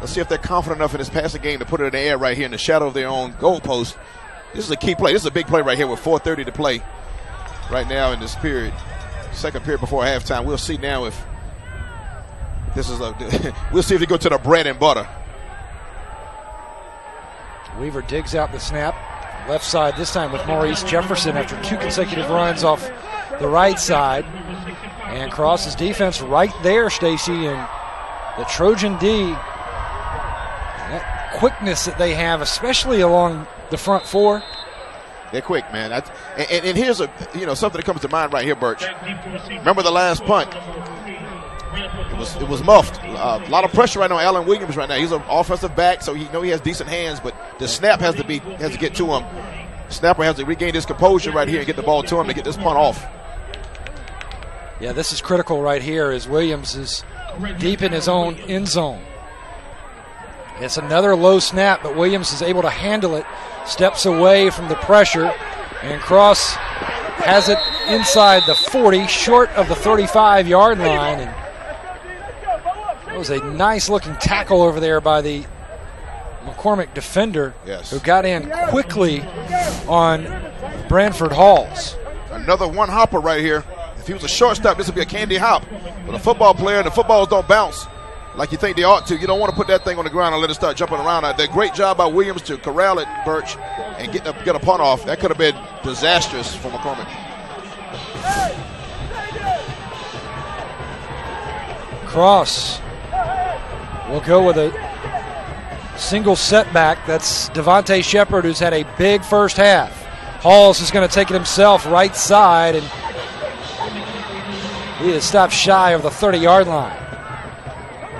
Let's see if they're confident enough in this passing game to put it in the air right here in the shadow of their own goal post. This is a key play. This is a big play right here with 4:30 to play right now in this period. Second period before halftime. We'll see now if this is we'll see if they go to the bread and butter. Weaver digs out the snap. Left side this time with Maurice Jefferson after two consecutive runs off the right side. And Cross's defense right there, Stacy, and the Trojan D. That quickness that they have, especially along the front four. They're quick, man. And here's something that comes to mind right here, Birch. Remember the last punt? It was muffed. A lot of pressure right now on Alan Williams right now. He's an offensive back, so he has decent hands, but the snap has to get to him. Snapper has to regain his composure right here and get the ball to him to get this punt off. Yeah, this is critical right here as Williams is deep in his own end zone. It's another low snap, but Williams is able to handle it, steps away from the pressure, and Cross has it inside the 40, short of the 35-yard line. And it was a nice-looking tackle over there by the McCormick defender, who got in quickly on Branford Halls. Another one hopper right here. If he was a shortstop, this would be a candy hop. But a football player, the footballs don't bounce like you think they ought to. You don't want to put that thing on the ground and let it start jumping around. Did a great job by Williams to corral it, Birch, and get a punt off. That could have been disastrous for McCormick. Cross will go with a single setback. That's Devontae Shepard, who's had a big first half. Halls is going to take it himself right side, and he is stopped shy of the 30-yard line.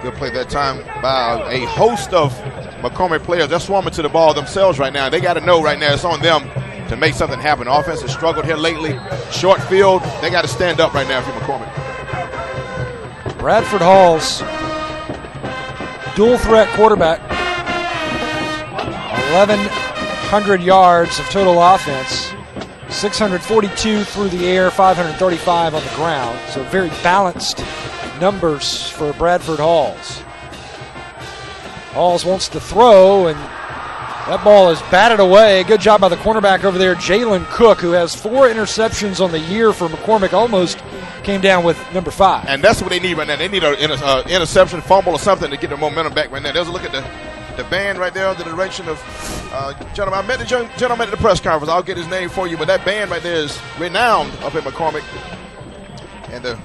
Good play that time by a host of McCormick players. They're swarming to the ball themselves right now. They got to know right now it's on them to make something happen. Offense has struggled here lately. Short field, they got to stand up right now for McCormick. Bradford Hall's dual threat quarterback, 1,100 yards of total offense, 642 through the air, 535 on the ground. So very balanced numbers for Bradford Halls. Halls wants to throw, and that ball is batted away. Good job by the cornerback over there, Jalen Cook, who has 4 interceptions on the year for McCormick. Almost came down with number 5. And that's what they need right now. They need an interception, fumble, or something to get their momentum back right now. There's a look at the band right there, the direction of gentlemen. I met the gentleman at the press conference. I'll get his name for you, but that band right there is renowned up at McCormick. And the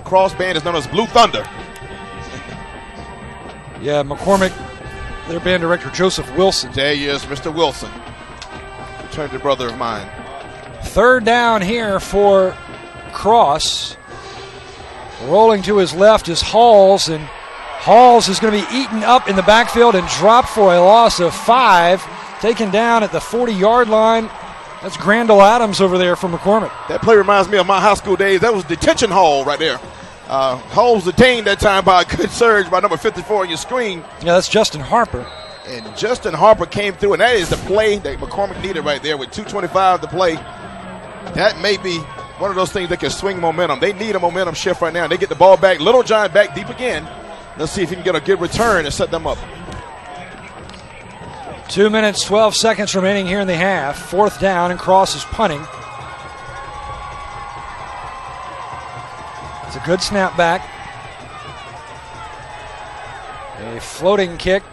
cross band is known as Blue Thunder. Yeah, McCormick, their band director, Joseph Wilson. There he is, Mr. Wilson. Turned to brother of mine. 3rd down here for Cross. Rolling to his left is Halls, and Halls is going to be eaten up in the backfield and dropped for a loss of 5. Taken down at the 40-yard line. That's Grandall Adams over there from McCormick. That play reminds me of my high school days. That was detention hall right there. Hall was detained that time by a good surge by number 54 on your screen. Yeah, that's Justin Harper. And Justin Harper came through, and that is the play that McCormick needed right there with 2:25 to play. That may be one of those things that can swing momentum. They need a momentum shift right now. They get the ball back. Little John back deep again. Let's see if he can get a good return and set them up. 2 minutes, 12 seconds remaining here in the half. 4th down, and Cross is punting. It's a good snap back. A floating kick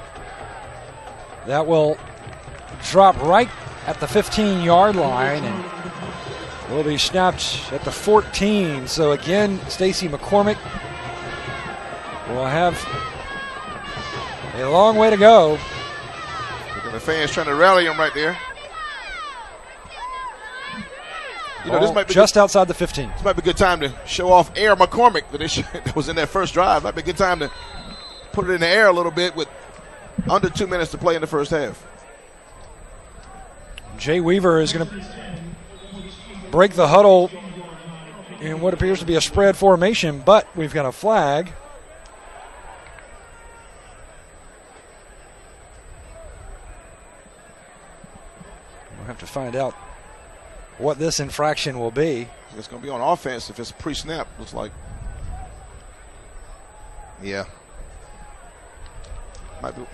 that will drop right at the 15-yard line and will be snapped at the 14. So again, Stacy McCormick will have a long way to go. Look at the fans trying to rally him right there. You know, this might be just outside the 15. This might be a good time to show off Air McCormick that was in that first drive. Might be a good time to put it in the air a little bit with under 2 minutes to play in the first half. Jay Weaver is going to break the huddle in what appears to be a spread formation, but we've got a flag. We'll have to find out what this infraction will be. It's going to be on offense if it's pre-snap, looks like. Yeah.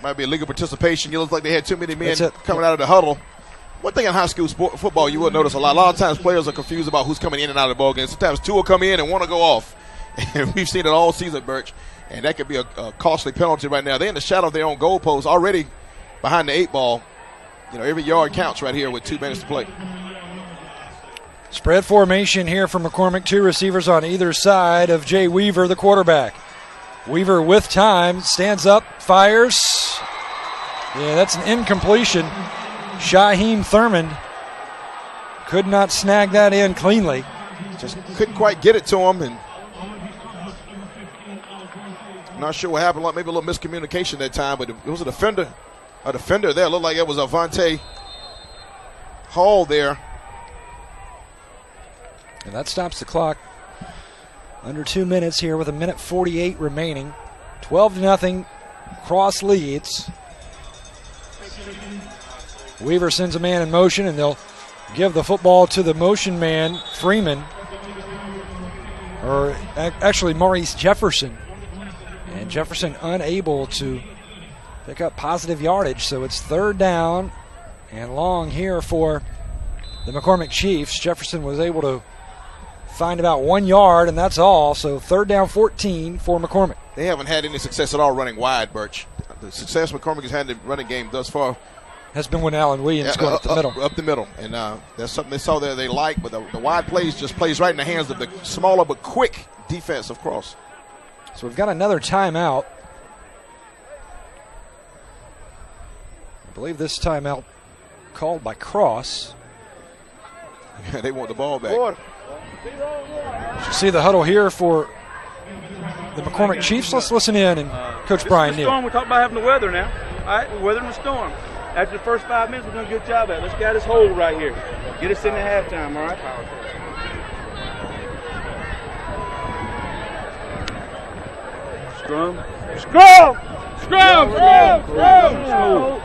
Might be a legal participation. It looks like they had too many men coming out of the huddle. One thing in high school football you will notice a lot of times players are confused about who's coming in and out of the ball game. Sometimes 2 will come in and 1 will go off. And we've seen it all season, Birch. And that could be a costly penalty right now. They're in the shadow of their own goalpost, already behind the 8 ball. You know, every yard counts right here with 2 minutes to play. Spread formation here for McCormick. 2 receivers on either side of Jay Weaver, the quarterback. Weaver with time, stands up, fires. Yeah, that's an incompletion. Shaheem Thurman could not snag that in cleanly. Just couldn't quite get it to him, and I'm not sure what happened. Like maybe a little miscommunication that time, but it was a defender there. It looked like it was Avante Hall there. And that stops the clock. Under 2 minutes here with 1:48 remaining. 12-0. Cross leads. Weaver sends a man in motion, and they'll give the football to the motion man, Freeman. Or actually Maurice Jefferson. And Jefferson unable to pick up positive yardage. So it's 3rd down and long here for the McCormick Chiefs. Jefferson was able to find about 1 yard, and that's all. So 3rd down, 14 for McCormick. They haven't had any success at all running wide, Birch. The success McCormick has had in the running game thus far has been when Allen Williams going up the middle. Up the middle. And that's something they saw there they like, but the wide plays just plays right in the hands of the smaller but quick defense of Cross. So we've got another timeout. I believe this timeout called by Cross. They want the ball back. You see the huddle here for the McCormick Chiefs. Let's listen in and Coach Brian Neal. Storm. We talked about having the weather now. All right, we're weathering the storm. After the first 5 minutes, we're doing a good job at it. Let's get this hold right here. Get us into halftime, all right? Scrum. Scrum! Scrum! Scrum! Scrum!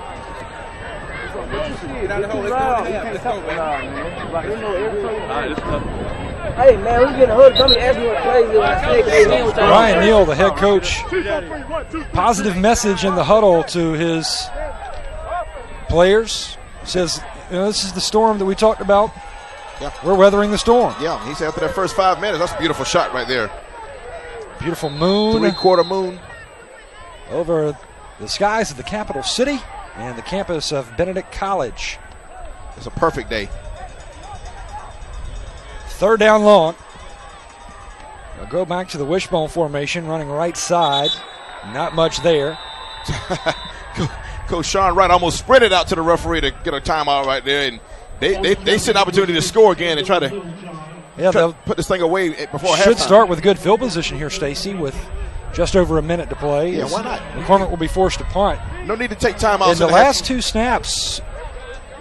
Hey, man, we getting a hood. Somebody asked me what plays you want to say. Ryan Neal, the head coach, positive message in the huddle to his players. Says, this is the storm that we talked about. Yeah. We're weathering the storm. Yeah, he said after that first 5 minutes, that's a beautiful shot right there. Beautiful moon. 3/4 moon. Over the skies of the capital city and the campus of Benedict College. It's a perfect day. 3rd down long. They'll go back to the wishbone formation, running right side. Not much there. Coach Sean Wright almost sprinted out to the referee to get a timeout right there, and they see an opportunity to score again and try to put this thing away before halftime. Should start with good field position here, Stacy, with just over a minute to play. Yeah, why not? McCormick will be forced to punt. No need to take timeouts. In the last 2 snaps,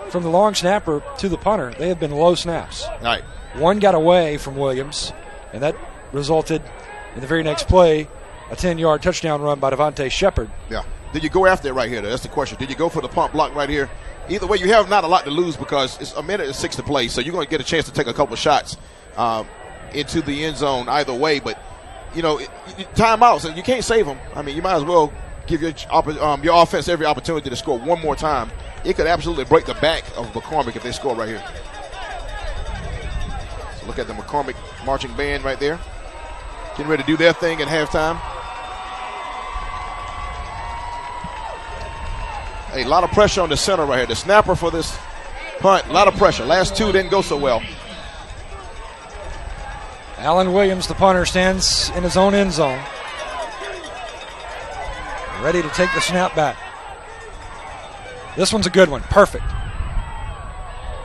from the long snapper to the punter, they have been low snaps. All right. One got away from Williams, and that resulted in the very next play, a 10-yard touchdown run by Devontae Shepard. Yeah. Did you go after it right here? That's the question. Did you go for the pump block right here? Either way, you have not a lot to lose because it's a minute and 6 to play, so you're going to get a chance to take a couple of shots into the end zone either way. But, timeouts, and you can't save them. I mean, you might as well give your offense every opportunity to score one more time. It could absolutely break the back of McCormick if they score right here. So look at the McCormick marching band right there. Getting ready to do their thing at halftime. A lot of pressure on the center right here. The snapper for this punt, a lot of pressure. Last 2 didn't go so well. Alan Williams, the punter, stands in his own end zone, ready to take the snap back. This one's a good one. Perfect.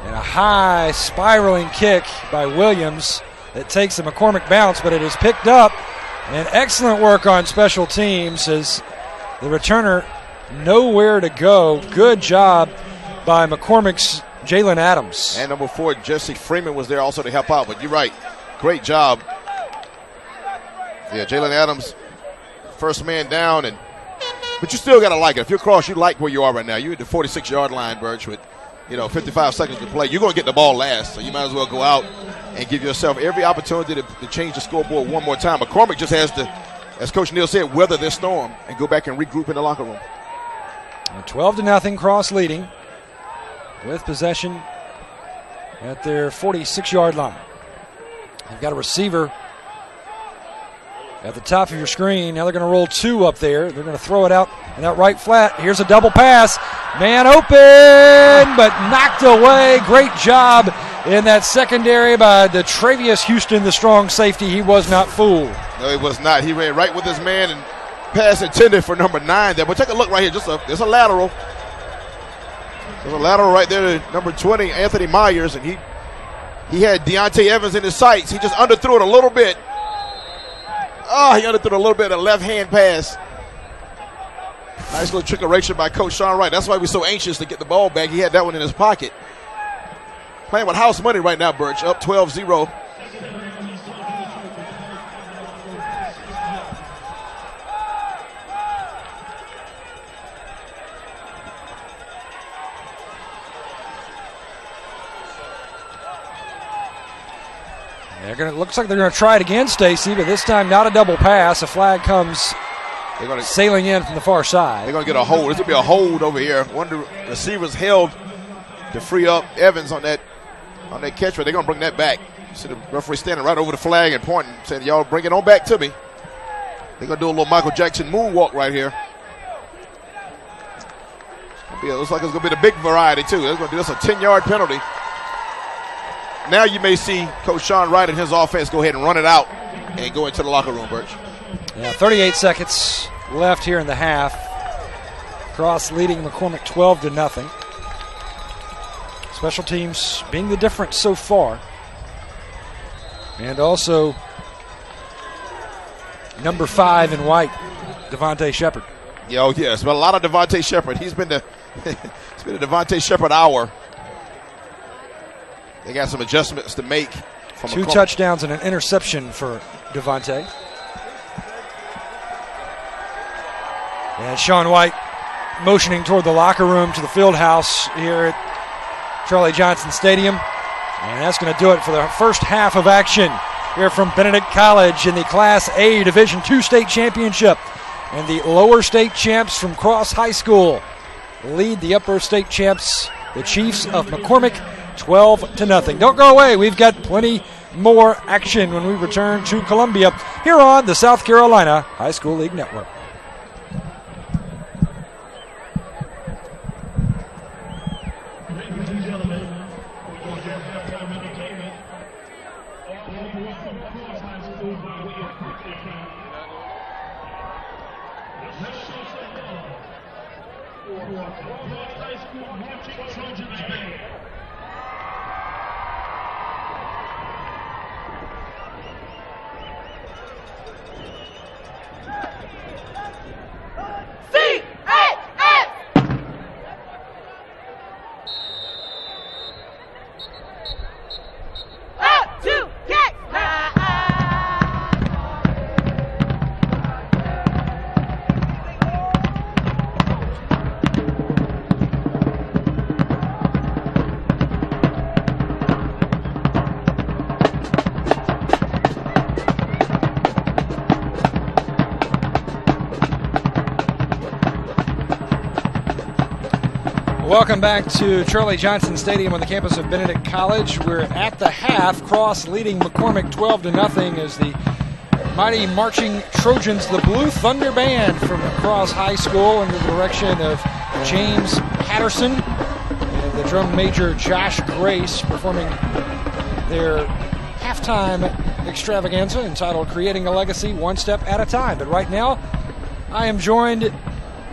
And a high spiraling kick by Williams that takes a McCormick bounce, but it is picked up. And excellent work on special teams as the returner nowhere to go. Good job by McCormick's Jalen Adams. And number 4, Jesse Freeman was there also to help out. But you're right. Great job. Yeah, Jalen Adams, first man down. But you still got to like it. If you're across, you like where you are right now. You're at the 46-yard line, Birch, with 55 seconds to play. You're going to get the ball last, so you might as well go out and give yourself every opportunity to change the scoreboard one more time. McCormick just has to, as Coach Neal said, weather this storm and go back and regroup in the locker room. 12-0, Cross leading with possession at their 46-yard line. You've got a receiver at the top of your screen. Now they're going to roll 2 up there. They're going to throw it out in that right flat. Here's a double pass. Man open, but knocked away. Great job in that secondary by Detravius Houston, the strong safety. He was not fooled. No, he was not. He ran right with his man and pass intended for number 9 there. But take a look right here. There's a lateral. There's a lateral right there to number 20, Anthony Myers, and he had Deontay Evans in his sights. He just underthrew it a little bit. Oh, he underthrew a little bit of left-hand pass. Nice little trickeration by Coach Sean Wright. That's why we're so anxious to get the ball back. He had that one in his pocket. Playing with house money right now, Birch. Up 12-0. Looks like they're going to try it again, Stacy, but this time not a double pass. A flag comes sailing in from the far side. They're going to get a hold. This will be a hold over here. One of the receivers held to free up Evans on that catch, but they're going to bring that back. See the referee standing right over the flag and pointing, saying, y'all bring it on back to me. They're going to do a little Michael Jackson moonwalk right here. It looks like it's going to be the big variety, too. They're going to do this a 10-yard penalty. Now you may see Coach Sean Wright and his offense go ahead and run it out and go into the locker room, Birch. Yeah, 38 seconds left here in the half. Cross leading McCormick 12-0. Special teams being the difference so far. And also number 5 in white, Devontae Shepard. Yeah, oh, yes, but a lot of Devontae Shepard. It's been a Devontae Shepard hour. They got some adjustments to make. From 2 touchdowns and an interception for Devontae. And Sean White motioning toward the locker room to the field house here at Charlie Johnson Stadium. And that's going to do it for the first half of action here from Benedict College in the Class A Division II state championship. And the lower state champs from Cross High School lead the upper state champs, the Chiefs of McCormick, 12-0. Don't go away. We've got plenty more action when we return to Columbia here on the South Carolina High School League Network. Welcome back to Charlie Johnson Stadium on the campus of Benedict College. We're at the half. Cross leading McCormick 12-0 as the mighty marching Trojans, the Blue Thunder Band from Cross High School under the direction of James Patterson and the drum major Josh Grace performing their halftime extravaganza entitled Creating a Legacy One Step at a Time. But right now, I am joined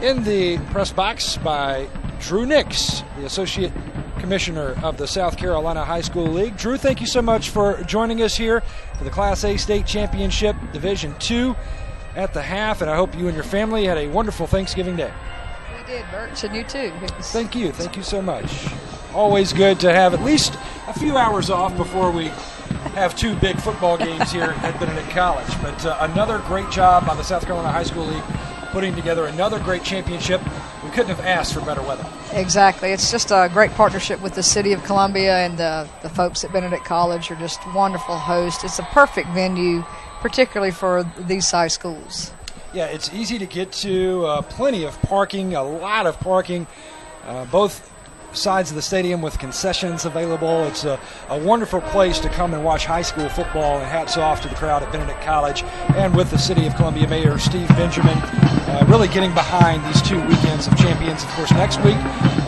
in the press box by Drew Nix, the Associate Commissioner of the South Carolina High School League. Drew, thank you so much for joining us here for the Class A State Championship Division II at the half, and I hope you and your family had a wonderful Thanksgiving Day. We did, Birch, and you too. Thank you. Thank you so much. Always good to have at least a few hours off before we have 2 big football games here at Benedict College. But another great job by the South Carolina High School League putting together another great championship. We couldn't have asked for better weather. Exactly. It's just a great partnership with the city of Columbia, and the folks at Benedict College are just wonderful hosts. It's a perfect venue, particularly for these size schools. Yeah, it's easy to get to, plenty of parking, a lot of parking, both sides of the stadium with concessions available. It's a wonderful place to come and watch high school football, and hats off to the crowd at Benedict College and with the City of Columbia Mayor Steve Benjamin really getting behind these 2 weekends of champions. Of course, next week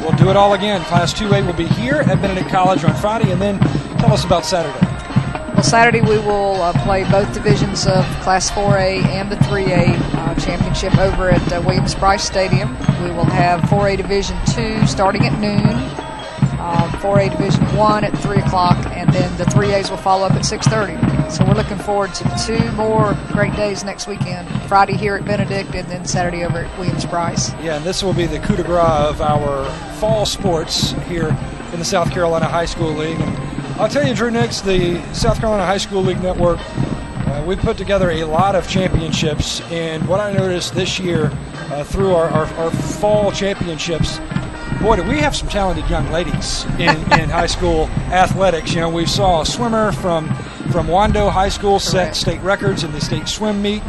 we'll do it all again. Class 2A will be here at Benedict College on Friday, and then tell us about Saturday. Well, Saturday we will play both divisions of Class 4A and the 3A championship over at Williams-Brice Stadium. We will have 4A Division 2 starting at noon, 4A Division 1 at 3 o'clock, and then the 3As will follow up at 6:30. So we're looking forward to 2 more great days next weekend. Friday here at Benedict, and then Saturday over at Williams-Brice. Yeah, and this will be the coup de grace of our fall sports here in the South Carolina High School League. And I'll tell you, Drew Nix, the South Carolina High School League Network, we put together a lot of championships, and what I noticed this year through our fall championships, boy, do we have some talented young ladies in high school athletics. You know, we saw a swimmer from Wando High School set state records in the state swim meet.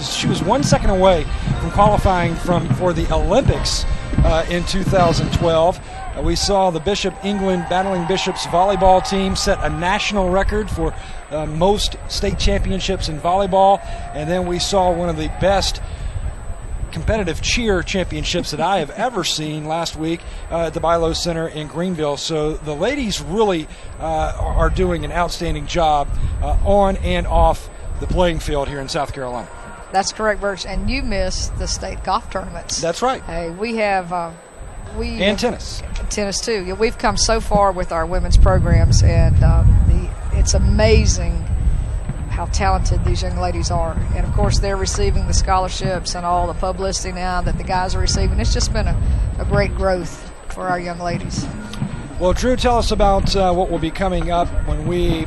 She was 1 second away from qualifying for the Olympics in 2012. We saw the Bishop England Battling Bishops volleyball team set a national record for most state championships in volleyball. And then we saw one of the best competitive cheer championships that I have ever seen last week at the Bilo Center in Greenville. So the ladies really are doing an outstanding job on and off the playing field here in South Carolina. That's correct, Birch. And you missed the state golf tournaments. That's right. Hey, we have... and tennis. Tennis, too. Yeah, we've come so far with our women's programs, and it's amazing how talented these young ladies are. And, of course, they're receiving the scholarships and all the publicity now that the guys are receiving. It's just been a great growth for our young ladies. Well, Drew, tell us about what will be coming up when we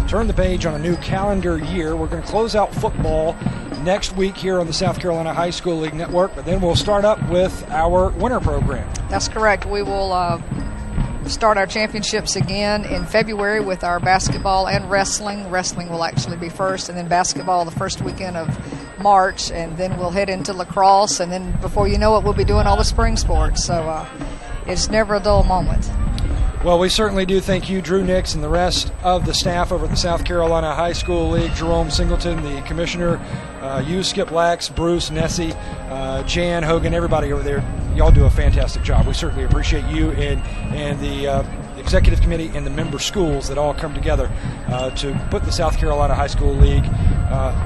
turn the page on a new calendar year. We're going to close out football next week here on the South Carolina High School League Network, but then we'll start up with our winter program. That's correct. We will start our championships again in February with our basketball and wrestling. Wrestling will actually be first, and then basketball the first weekend of March, and then we'll head into lacrosse, and then before you know it, we'll be doing all the spring sports. So it's never a dull moment. Well, we certainly do thank you, Drew Nix, and the rest of the staff over at the South Carolina High School League, Jerome Singleton, the commissioner, you, Skip Lax, Bruce, Nessie, Jan, Hogan, everybody over there. Y'all do a fantastic job. We certainly appreciate you and the executive committee and the member schools that all come together to put the South Carolina High School League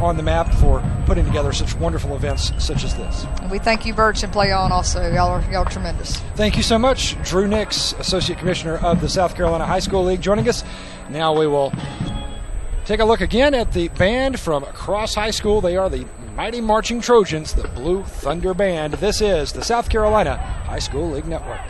on the map for putting together such wonderful events such as this. And we thank you, Birch, and Play On also. Y'all are tremendous. Thank you so much. Drew Nix, Associate Commissioner of the South Carolina High School League, joining us. Now we will take a look again at the band from Cross High School. They are the Mighty Marching Trojans, the Blue Thunder Band. This is the South Carolina High School League Network.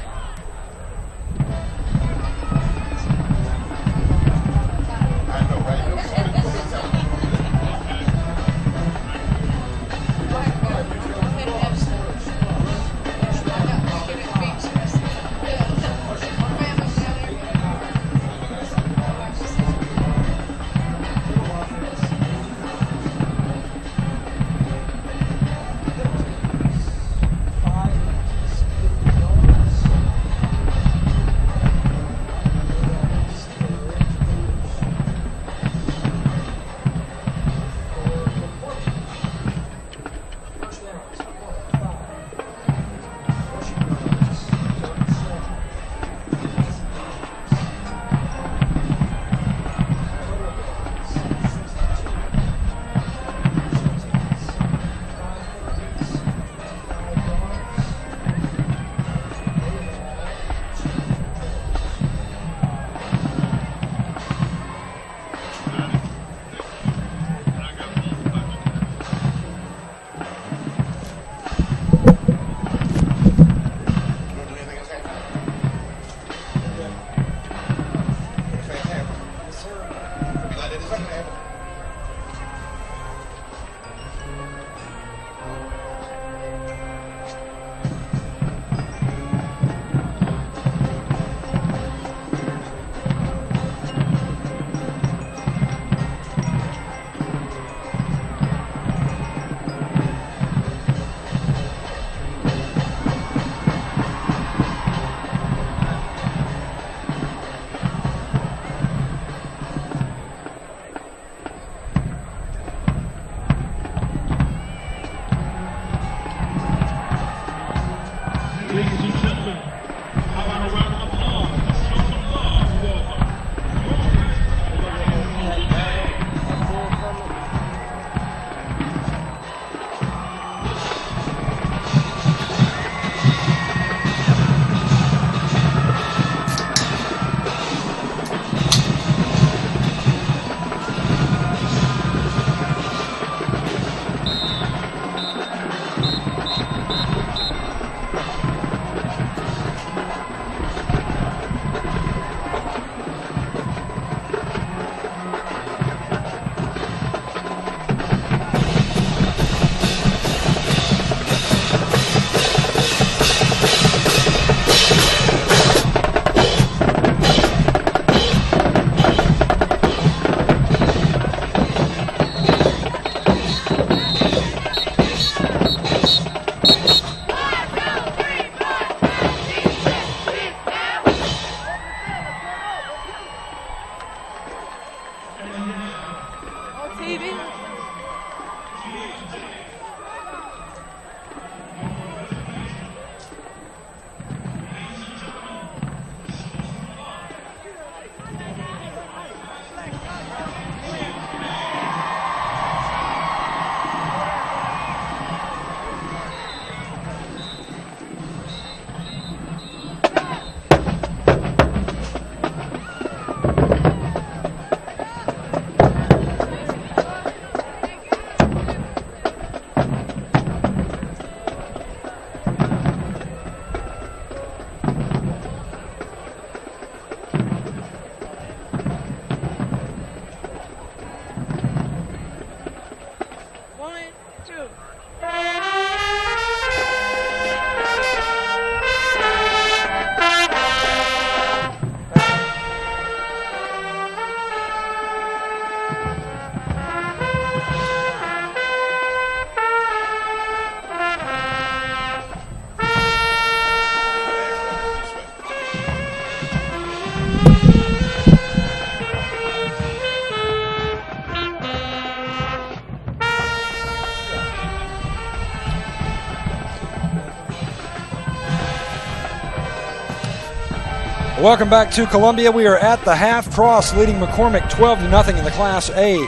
Welcome back to Columbia. We are at the half. Cross leading McCormick 12-0 in the Class A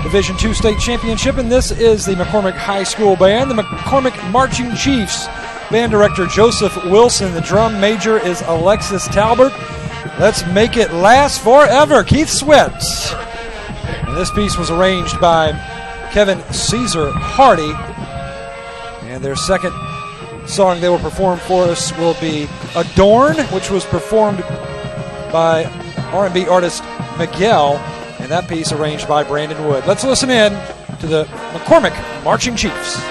Division II State Championship, and this is the McCormick High School Band, the McCormick Marching Chiefs. Band director Joseph Wilson. The drum major is Alexis Talbert. Let's make it last forever. Keith Sweats. And this piece was arranged by Kevin Caesar Hardy. And their second song they will perform for us will be Adorn, which was performed by R&B artist Miguel, and that piece arranged by Brandon Wood. Let's listen in to the McCormick Marching Chiefs.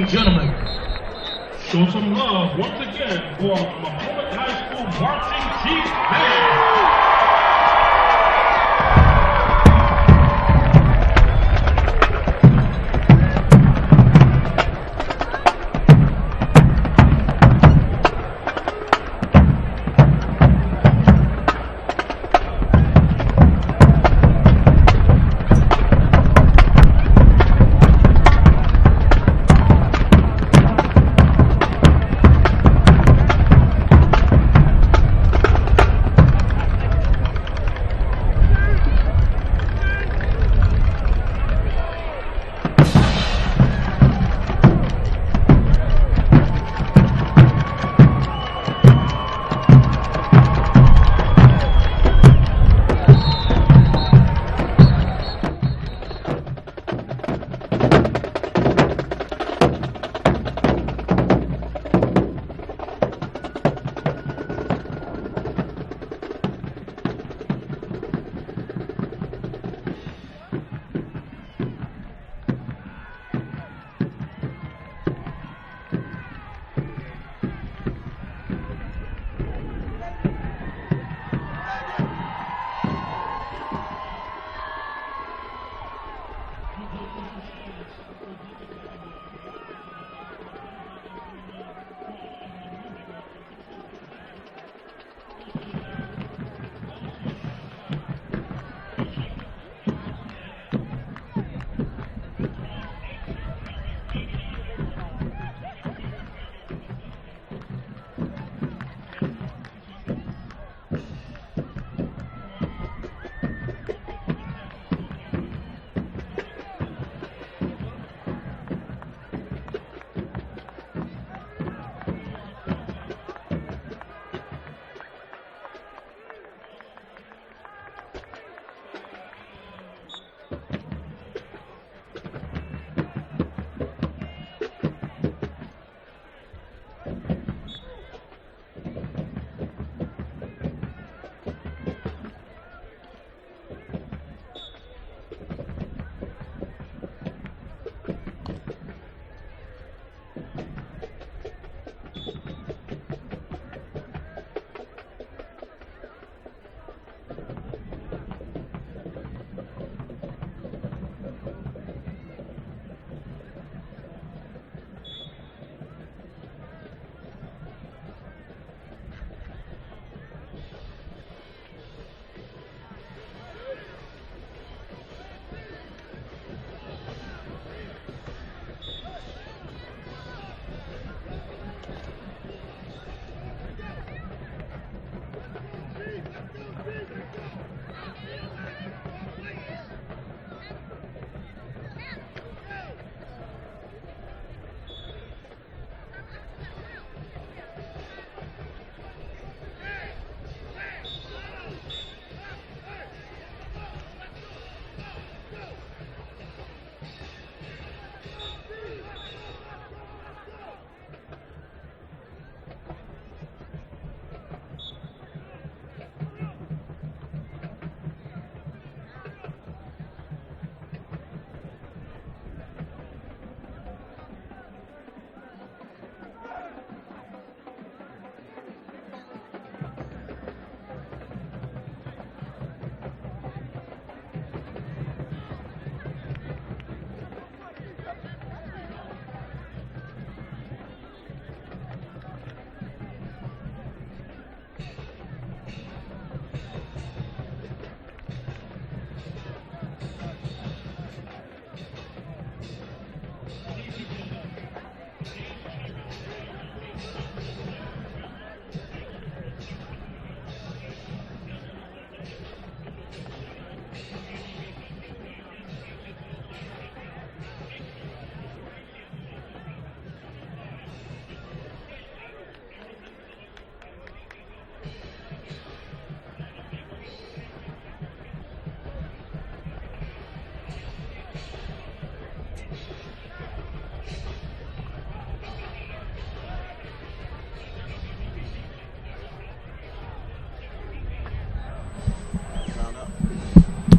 and gentlemen, show some love once again for McCormick High School Marching Chiefs Band.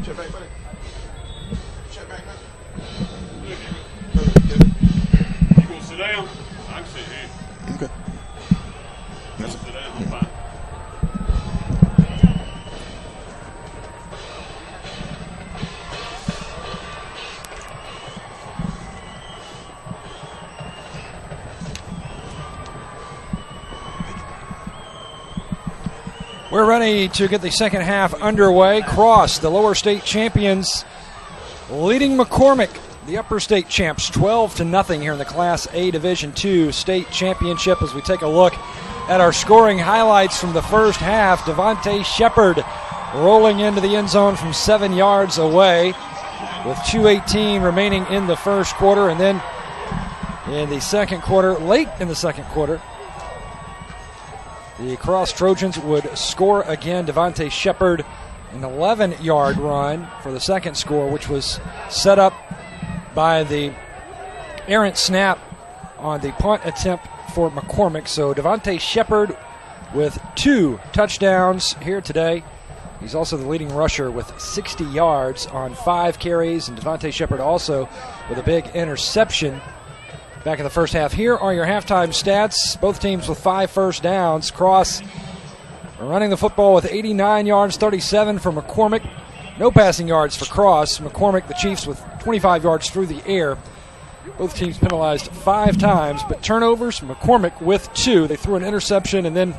Check back, buddy. Check back, man. You gonna sit down. I can sit here. Okay. That's Sit down. I'm fine. We're ready to get the second half underway. Cross, the lower state champions, leading McCormick, the upper state champs, 12-0 here in the Class A Division II state championship. As we take a look at our scoring highlights from the first half, Devontae Shepard rolling into the end zone from 7 yards away with 2:18 remaining in the first quarter. And then in the second quarter, late in the second quarter, the Cross Trojans would score again. Devontae Shepard, an 11-yard run for the second score, which was set up by the errant snap on the punt attempt for McCormick. So Devontae Shepard with 2 touchdowns here today. He's also the leading rusher with 60 yards on 5 carries. And Devontae Shepard also with a big interception back in the first half. Here are your halftime stats. Both teams with 5 first downs. Cross running the football with 89 yards, 37 for McCormick. No passing yards for Cross. McCormick, the Chiefs, with 25 yards through the air. Both teams penalized 5 times, but turnovers, McCormick with 2. They threw an interception and then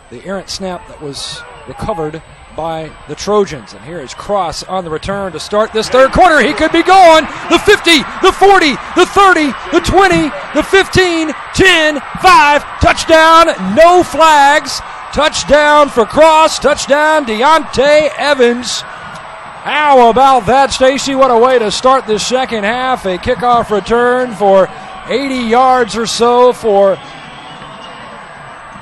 the errant snap that was recovered by the Trojans. And here is Cross on the return to start this third quarter. He could be gone. The 50, the 40, the 30, the 20, the 15, 10, 5. Touchdown, no flags. Touchdown for Cross. Touchdown, Deontay Evans. How about that, Stacy? What a way to start this second half. A kickoff return for 80 yards or so for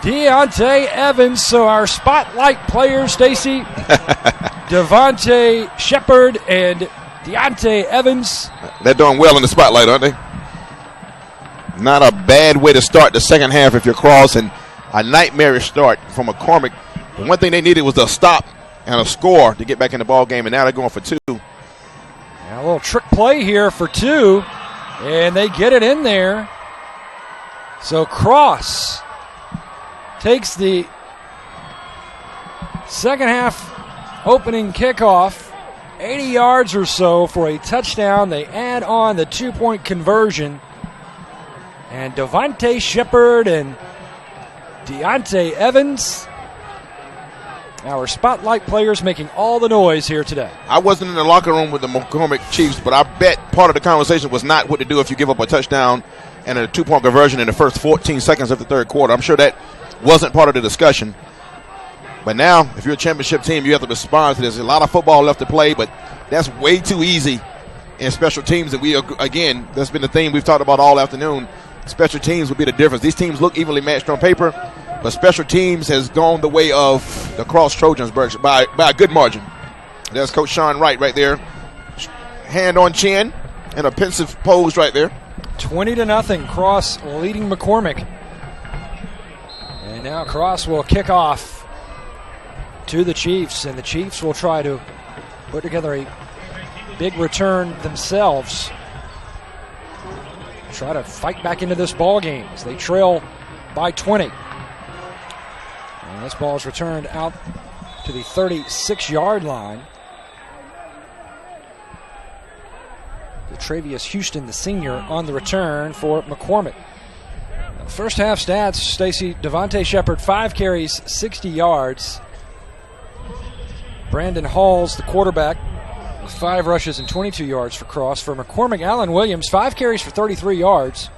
Deontay Evans. So our spotlight players, Stacy, Devontae Shepard and Deontay Evans. They're doing well in the spotlight, aren't they? Not a bad way to start the second half if you're Cross, and a nightmarish start from McCormick. The one thing they needed was a stop and a score to get back in the ball game, and now they're going for 2. And a little trick play here for 2, and they get it in there. So Cross takes the second half opening kickoff, 80 yards or so for a touchdown. They add on the 2-point conversion. And Devontae Shepard and Deontay Evans, our spotlight players, making all the noise here today. I wasn't in the locker room with the McCormick Chiefs, but I bet part of the conversation was not what to do if you give up a touchdown and a 2-point conversion in the first 14 seconds of the third quarter. I'm sure that wasn't part of the discussion. But now, if you're a championship team, you have to respond to this. There's a lot of football left to play, but that's way too easy in special teams. And again, that's been the theme we've talked about all afternoon. Special teams would be the difference. These teams look evenly matched on paper, but special teams has gone the way of the Cross Trojans by a good margin. That's Coach Sean Wright right there. Hand on chin and a pensive pose right there. 20-0, Cross leading McCormick. And now Cross will kick off to the Chiefs, and the Chiefs will try to put together a big return themselves. Try to fight back into this ball game as they trail by 20. And this ball is returned out to the 36-yard line. Travius Houston, the senior, on the return for McCormick. First half stats, Stacy: Devontae Shepard, 5 carries, 60 yards. Brandon Halls, the quarterback, with 5 rushes and 22 yards for Cross. For McCormick, Allen Williams, 5 carries for 33 yards.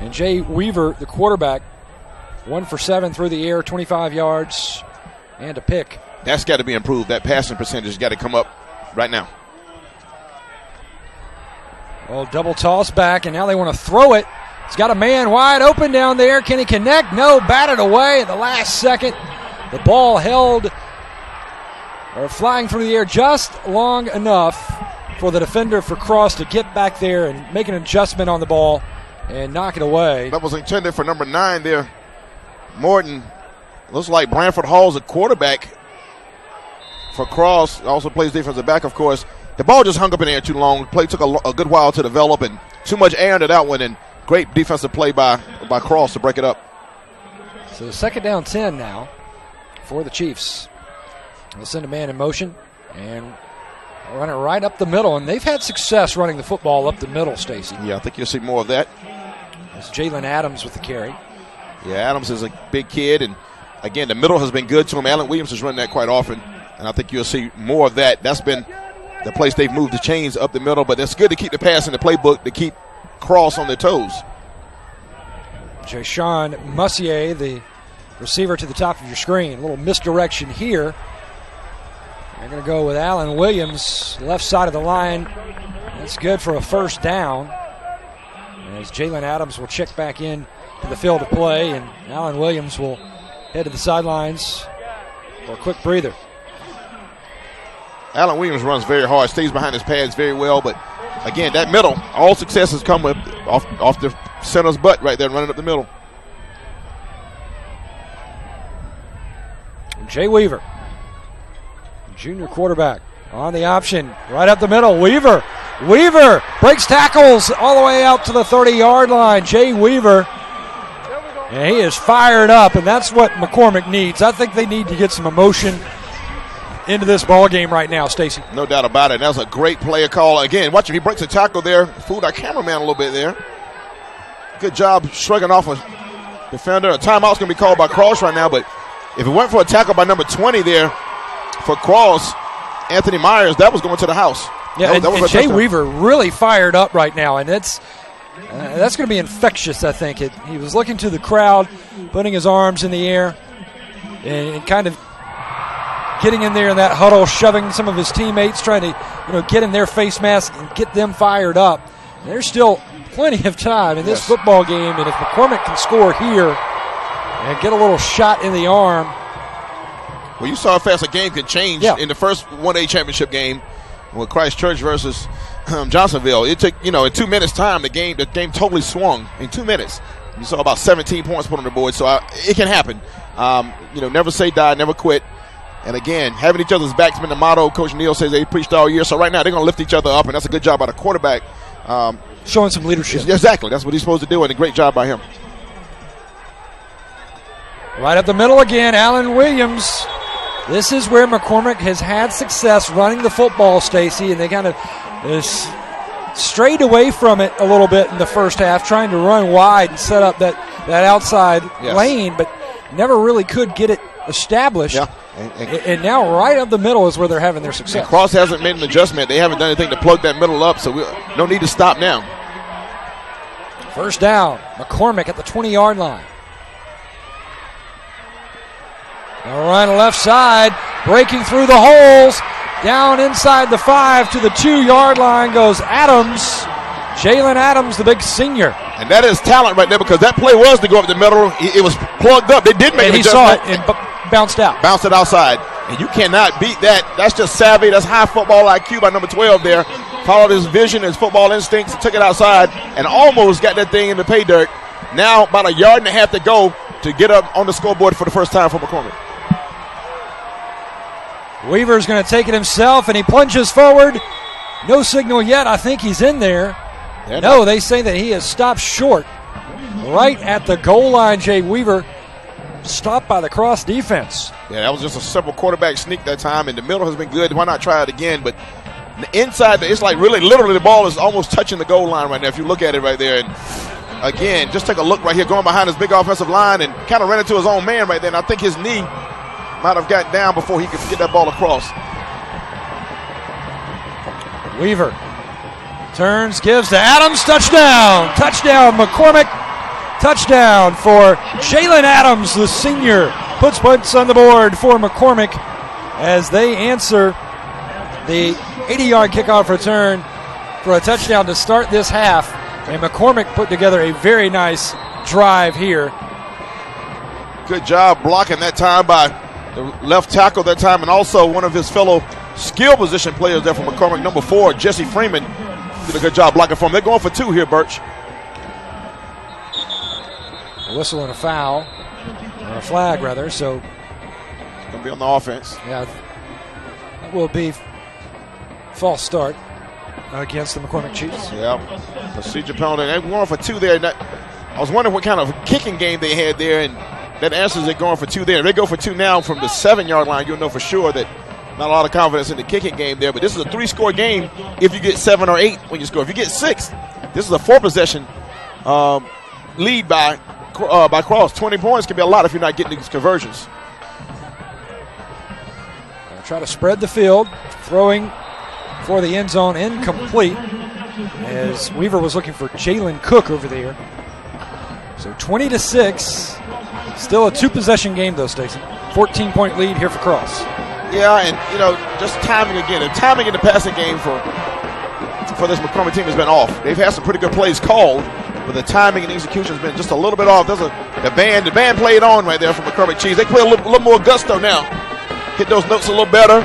And Jay Weaver, the quarterback, 1 for 7 through the air, 25 yards and a pick. That's got to be improved. That passing percentage has got to come up right now. Well, double toss back, and now they want to throw it. He's got a man wide open down there. Can he connect? No, batted away at the last second. The ball held or flying through the air just long enough for the defender for Cross to get back there and make an adjustment on the ball and knock it away. That was intended for number 9 there. Morton. Looks like Branford Hall's a quarterback for Cross. Also plays defensive back, of course. The ball just hung up in the air too long. The play took a good while to develop, and too much air into that one. And great defensive play by Cross to break it up. So second down 10 now for the Chiefs. They'll send a man in motion and run it right up the middle, and they've had success running the football up the middle, Stacy. Yeah, I think you'll see more of that. It's Jalen Adams with the carry. Yeah, Adams is a big kid, and again, the middle has been good to him. Allen Williams is running that quite often, and I think you'll see more of that. That's been the place they've moved the chains up the middle, but it's good to keep the pass in the playbook to keep Cross on their toes. Jashawn Mussier, the receiver to the top of your screen. A little misdirection here. They're going to go with Allen Williams, left side of the line. That's good for a first down. As Jalen Adams will check back in to the field of play, and Allen Williams will head to the sidelines for a quick breather. Allen Williams runs very hard, stays behind his pads very well, but again, that middle, all success has come off the center's butt right there, running up the middle. Jay Weaver, junior quarterback, on the option, right up the middle. Weaver breaks tackles all the way out to the 30-yard line. Jay Weaver, and he is fired up, and that's what McCormick needs. I think they need to get some emotion into this ball game right now, Stacy. No doubt about it. That was a great player call. Again, watch him. He breaks a tackle there. Fooled our cameraman a little bit there. Good job shrugging off a defender. A timeout's going to be called by Cross right now, but if it went for a tackle by number 20 there for Cross, Anthony Myers, that was going to the house. Yeah, that was and Jay Weaver really fired up right now, and that's going to be infectious, I think. He was looking to the crowd, putting his arms in the air, and kind of getting in there in that huddle, shoving some of his teammates, trying to get in their face mask and get them fired up. And there's still plenty of time in this football game, and if McCormick can score here and get a little shot in the arm. Well, you saw how fast a game could change in the first 1A championship game with Christchurch versus Johnsonville. It took, in 2 minutes' time, the game totally swung in 2 minutes. You saw about 17 points put on the board, so it can happen. Never say die, never quit. And again, having each other's backs been the motto Coach Neal says they preached all year. So right now they're going to lift each other up, and that's a good job by the quarterback. Showing some leadership. Exactly. That's what he's supposed to do, and a great job by him. Right up the middle again, Allen Williams. This is where McCormick has had success running the football, Stacy, and they kind of strayed away from it a little bit in the first half, trying to run wide and set up that outside lane, but never really could get it established. Yeah. And now right up the middle is where they're having their success. Cross hasn't made an adjustment. They haven't done anything to plug that middle up, so we no need to stop now. First down, McCormick at the 20-yard line. All right, left side, breaking through the holes. Down inside the 5 to the 2-yard line goes Adams. Jalen Adams, the big senior. And that is talent right there, because that play was to go up the middle. It was plugged up. They did make an adjustment. He saw it and bounced out. Bounced it outside. And you cannot beat that. That's just savvy. That's high football IQ by number 12 there. Followed his vision, his football instincts, and took it outside and almost got that thing in the pay dirt. Now about a yard and a half to go to get up on the scoreboard for the first time for McCormick. Weaver's going to take it himself, and he plunges forward. No signal yet. I think he's in there. No, they say that he has stopped short. Right at the goal line, Jay Weaver stopped by the cross defense. Yeah, that was just a simple quarterback sneak that time, and the middle has been good. Why not try it again? But the inside, it's like really, literally the ball is almost touching the goal line right now if you look at it right there. And again, just take a look right here, going behind his big offensive line and kind of ran into his own man right there. And I think his knee might have got down before he could get that ball across. Weaver turns, gives to Adams, touchdown. Touchdown, McCormick. Touchdown for Jalen Adams, the senior. Puts points on the board for McCormick as they answer the 80-yard kickoff return for a touchdown to start this half. And McCormick put together a very nice drive here. Good job blocking that time by the left tackle that time, and also one of his fellow skill position players there for McCormick, number 4, Jesse Freeman, did a good job blocking for him. They're going for 2 here, Birch. A whistle and a foul, or a flag rather, so It's going to be on the offense. yeah, that will be false start. against the McCormick Chiefs. Yeah, procedure penalty. They're going for 2 there. I was wondering what kind of kicking game they had there, and that answers it going for 2 there. If they go for 2 now from the 7-yard line, you'll know for sure that not a lot of confidence in the kicking game there. But this is a 3-score game if you get 7 or 8 when you score. If you get 6, this is a 4-possession lead by Cross. 20 points can be a lot if you're not getting these conversions. They'll try to spread the field, throwing for the end zone, incomplete, as Weaver was looking for Jalen Cook over there. So 20-6, still a 2-possession game though, Stacy. 14-point lead here for Cross. Yeah, and just timing again. The timing in the passing game for this McCormick team has been off. They've had some pretty good plays called, but the timing and execution has been just a little bit off. The band played on right there for McCormick Chiefs. They play a little more gusto now. Hit those notes a little better.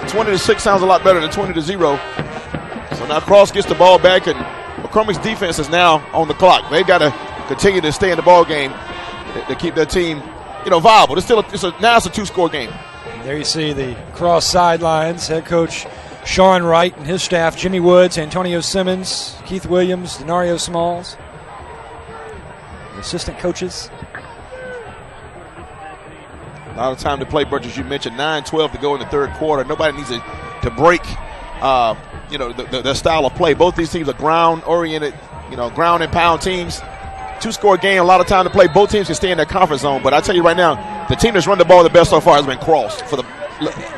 20-6 sounds a lot better than 20-0. So now Cross gets the ball back, and McCormick's defense is now on the clock. They've got to continue to stay in the ball game to keep their team, viable. Now it's a 2-score game. There you see the Cross sidelines. Head coach Sean Wright and his staff: Jimmy Woods, Antonio Simmons, Keith Williams, Denario Smalls. The assistant coaches. A lot of time to play, Burch, as you mentioned. 9-12 to go in the third quarter. Nobody needs to break, the style of play. Both these teams are ground-oriented, ground and pound teams. 2-score game, a lot of time to play. Both teams can stay in their comfort zone. But I tell you right now, the team that's run the ball the best so far has been Cross for the.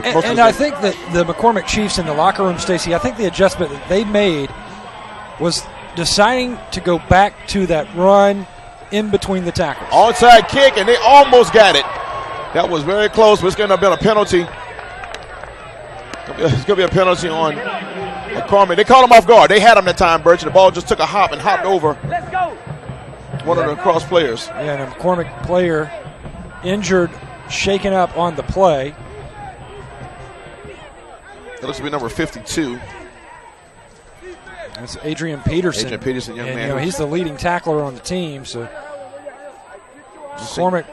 And I think that the McCormick Chiefs in the locker room, Stacey, I think the adjustment that they made was deciding to go back to that run in between the tackles. Onside kick, and they almost got it. That was very close, but it's going to have been a penalty. It's going to be a penalty on McCormick. They caught him off guard. They had him that time, Birch. The ball just took a hop and hopped over. Let's go. One of the Cross players. Yeah, and a McCormick player injured, shaken up on the play. It looks to be number 52. That's Adrian Peterson. Adrian Peterson, young man. He's the leading tackler on the team, so McCormick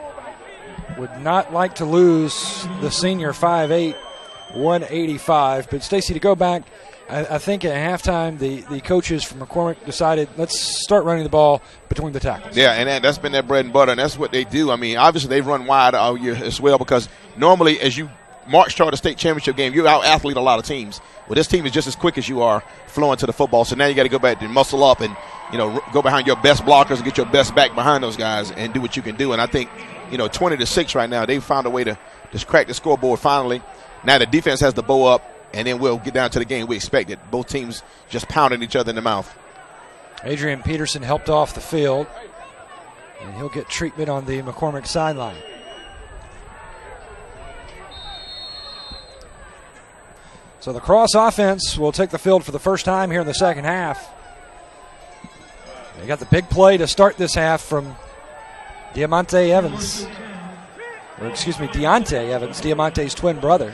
would not like to lose the senior 5'8", 185. But, Stacey, to go back, I think at halftime the coaches from McCormick decided, let's start running the ball between the tackles. Yeah, and that's been their bread and butter, and that's what they do. I mean, obviously they've run wide all year as well, because normally as you march toward a state championship game, you out-athlete a lot of teams. Well, this team is just as quick as you are flowing to the football, so now you got to go back and muscle up and, go behind your best blockers and get your best back behind those guys and do what you can do. And I think, 20-6 right now, they've found a way to just crack the scoreboard finally. Now the defense has the bow up, and then we'll get down to the game we expected. Both teams just pounding each other in the mouth. Adrian Peterson helped off the field, and he'll get treatment on the McCormick sideline. So the Cross offense will take the field for the first time here in the second half. They got the big play to start this half from Deontay Evans, Diamante's twin brother.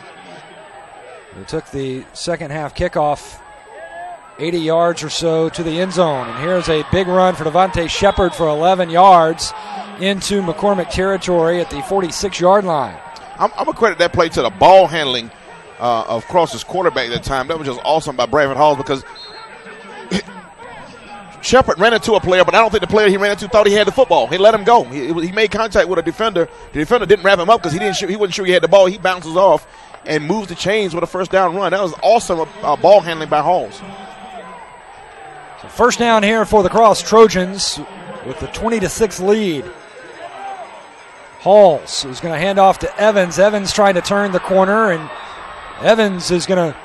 They took the second half kickoff 80 yards or so to the end zone. And here's a big run for Devontae Shepard for 11 yards into McCormick territory at the 46-yard line. I'm going to credit that play to the ball handling of Cross's quarterback at that time. That was just awesome by Bradford Halls, because Shepard ran into a player, but I don't think the player he ran into thought he had the football. He let him go. He made contact with a defender. The defender didn't wrap him up because he wasn't sure he had the ball. He bounces off and moves the chains with a first down run. That was awesome ball handling by Halls. So first down here for the Cross Trojans with the 20-6 lead. Halls is going to hand off to Evans. Evans trying to turn the corner, and Evans is going to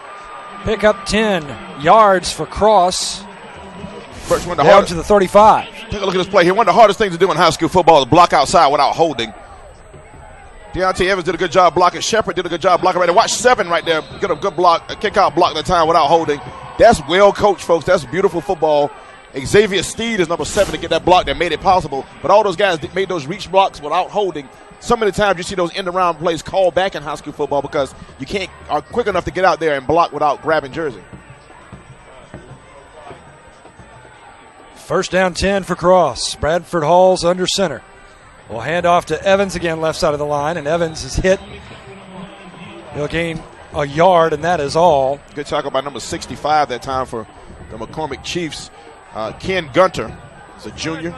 pick up 10 yards for Cross. Down to the 35. Take a look at this play here. One of the hardest things to do in high school football is block outside without holding. Deontay Evans did a good job blocking. Shepard did a good job blocking right there. Watch 7 right there. Get a good block, a kick-out block that time without holding. That's well coached, folks. That's beautiful football. Xavier Steed is number 7 to get that block that made it possible. But all those guys made those reach blocks without holding. So many times you see those end-around plays called back in high school football because you are quick enough to get out there and block without grabbing jersey. First down 10 for Cross. Bradford Halls under center. We'll hand off to Evans again, left side of the line, and Evans is hit. He'll gain a yard, and that is all. Good tackle by number 65 that time for the McCormick Chiefs. Ken Gunter is a junior.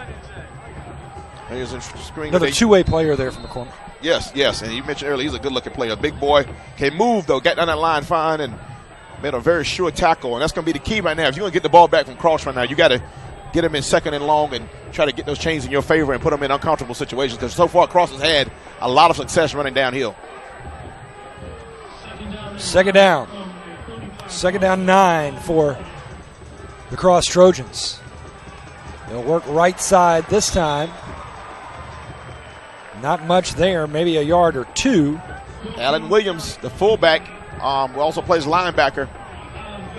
Here's a screen. Another two-way player there from McCormick. Yes, and you mentioned earlier he's a good-looking player. Big boy, can move though. Got down that line fine and made a very sure tackle, and that's going to be the key right now. If you're going to get the ball back from cross right now, you got to get him in second and long and try to get those chains in your favor and put them in uncomfortable situations. Because so far, Cross has had a lot of success running downhill. Second down 9 for the Cross Trojans. They'll work right side this time. Not much there, maybe a yard or two. Alan Williams, the fullback, also plays linebacker.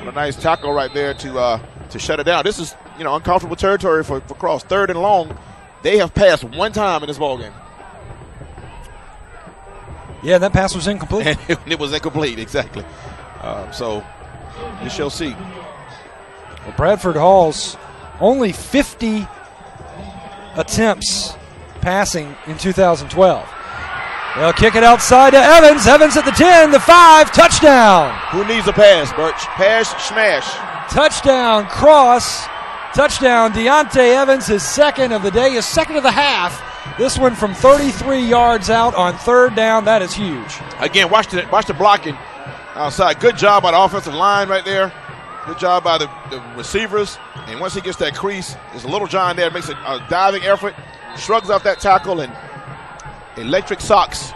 A nice tackle right there to shut it down. This is uncomfortable territory for Cross. Third and long. They have passed one time in this ballgame. Yeah, that pass was incomplete. And it was incomplete, exactly. So we shall see. Well, Bradford Hall's only 50 attempts passing in 2012. They'll kick it outside to Evans. Evans at the 10, the 5, touchdown. Who needs a pass, Birch? Pass, smash. Touchdown, Cross. Touchdown, Deontay Evans, his second of the day, his second of the half. This one from 33 yards out on third down. That is huge. Again, watch the blocking outside. Good job by the offensive line right there. Good job by the receivers. And once he gets that crease, there's a Little John there, makes a diving effort, shrugs off that tackle, and electric socks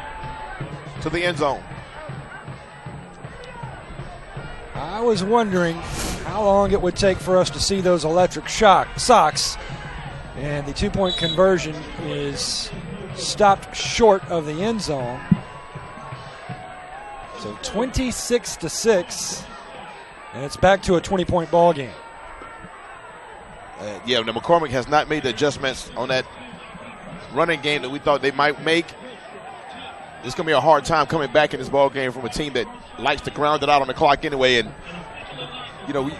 to the end zone. I was wondering how long it would take for us to see those electric socks. And the two-point conversion is stopped short of the end zone. So 26-6, and it's back to a 20-point ball game. The McCormick has not made the adjustments on that running game that we thought they might make. It's going to be a hard time coming back in this ball game from a team that likes to ground it out on the clock anyway. And,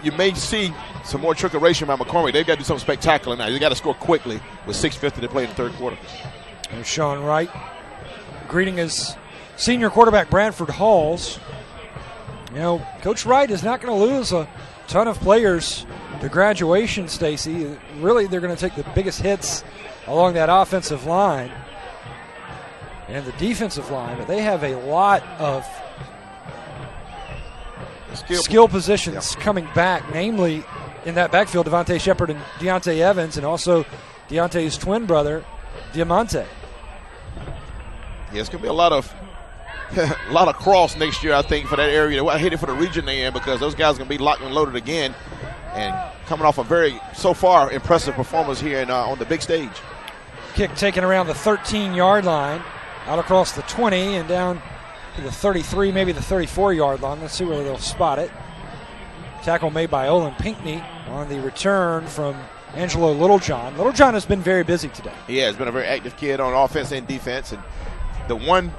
you may see some more trickeration by McCormick. They've got to do something spectacular now. They got to score quickly with 6:50 to play in the third quarter. There's Sean Wright greeting his senior quarterback Bradford Halls. Coach Wright is not going to lose a ton of players to graduation, Stacy. Really, they're going to take the biggest hits along that offensive line and the defensive line, but they have a lot of skill positions coming back, namely in that backfield, Devontae Shepard and Deontay Evans, and also Deontay's twin brother, Diamante. Yeah, it's going to be a lot of cross next year, I think, for that area. I hate it for the region they're in because those guys are going to be locked and loaded again and coming off a very, so far, impressive performance here on the big stage. Kick taken around the 13-yard line, out across the 20 and down to the 33, maybe the 34-yard line. Let's see where they'll spot it. Tackle made by Olin Pinckney on the return from Angelo Littlejohn. Littlejohn has been very busy today. Yeah, he's been a very active kid on offense and defense. And the one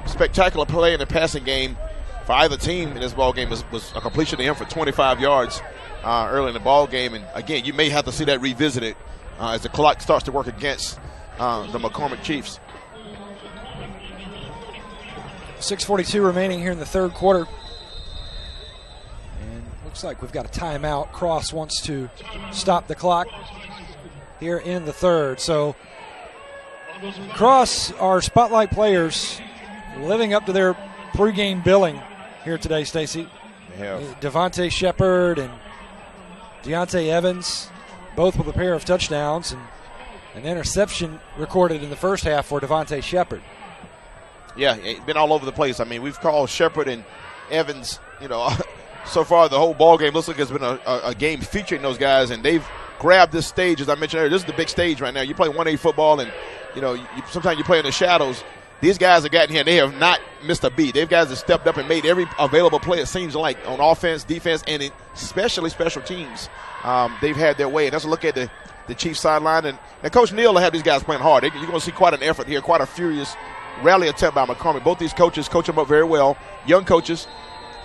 spectacular play in the passing game for either team in this ball game was a completion to him for 25 yards early in the ball game. And again, you may have to see that revisited as the clock starts to work against the McCormick Chiefs. 6:42 remaining here in the third quarter. And looks like we've got a timeout. Cross wants to stop the clock here in the third. So Cross, our spotlight players, living up to their pregame billing here today, Stacy. Devontae Shepard and Deontay Evans, both with a pair of touchdowns, and an interception recorded in the first half for Devontae Shepard. Yeah, it's been all over the place. I mean, we've called Shepard and Evans, so far the whole ball game looks like it's been a game featuring those guys, and they've grabbed this stage, as I mentioned earlier. This is the big stage right now. You play 1A football, and, sometimes you play in the shadows. These guys have gotten here, and they have not missed a beat. They've guys have stepped up and made every available play, it seems like, on offense, defense, and especially special teams. They've had their way. And let's look at the Chiefs sideline. And Coach Neal will have these guys playing hard. You're going to see quite an effort here, quite a furious rally attempt by McCormick. Both these coaches coach them up very well, young coaches,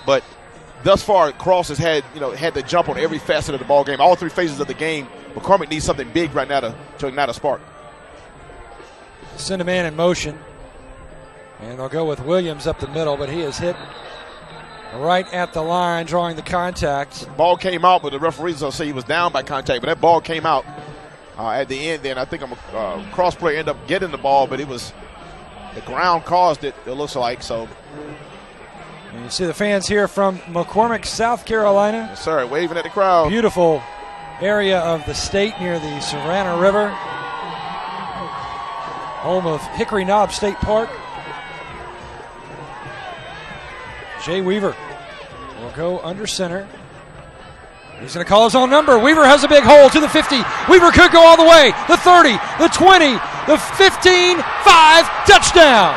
but thus far Cross has had the jump on every facet of the ball game, all three phases of the game. McCormick needs something big right now to ignite a spark. Send a man in motion, and they'll go with Williams up the middle, but he is hit right at the line, drawing the contact. Ball came out, but the referees will say he was down by contact. But that ball came out at the end. Then I think a cross player ended up getting the ball, but it was the ground caused it. It looks like so. And you see the fans here from McCormick, South Carolina. Yes, sir, waving at the crowd. Beautiful area of the state near the Savannah River, home of Hickory Knob State Park. Jay Weaver will go under center. He's going to call his own number. Weaver has a big hole to the 50. Weaver could go all the way. The 30, the 20, the 15, 5, touchdown.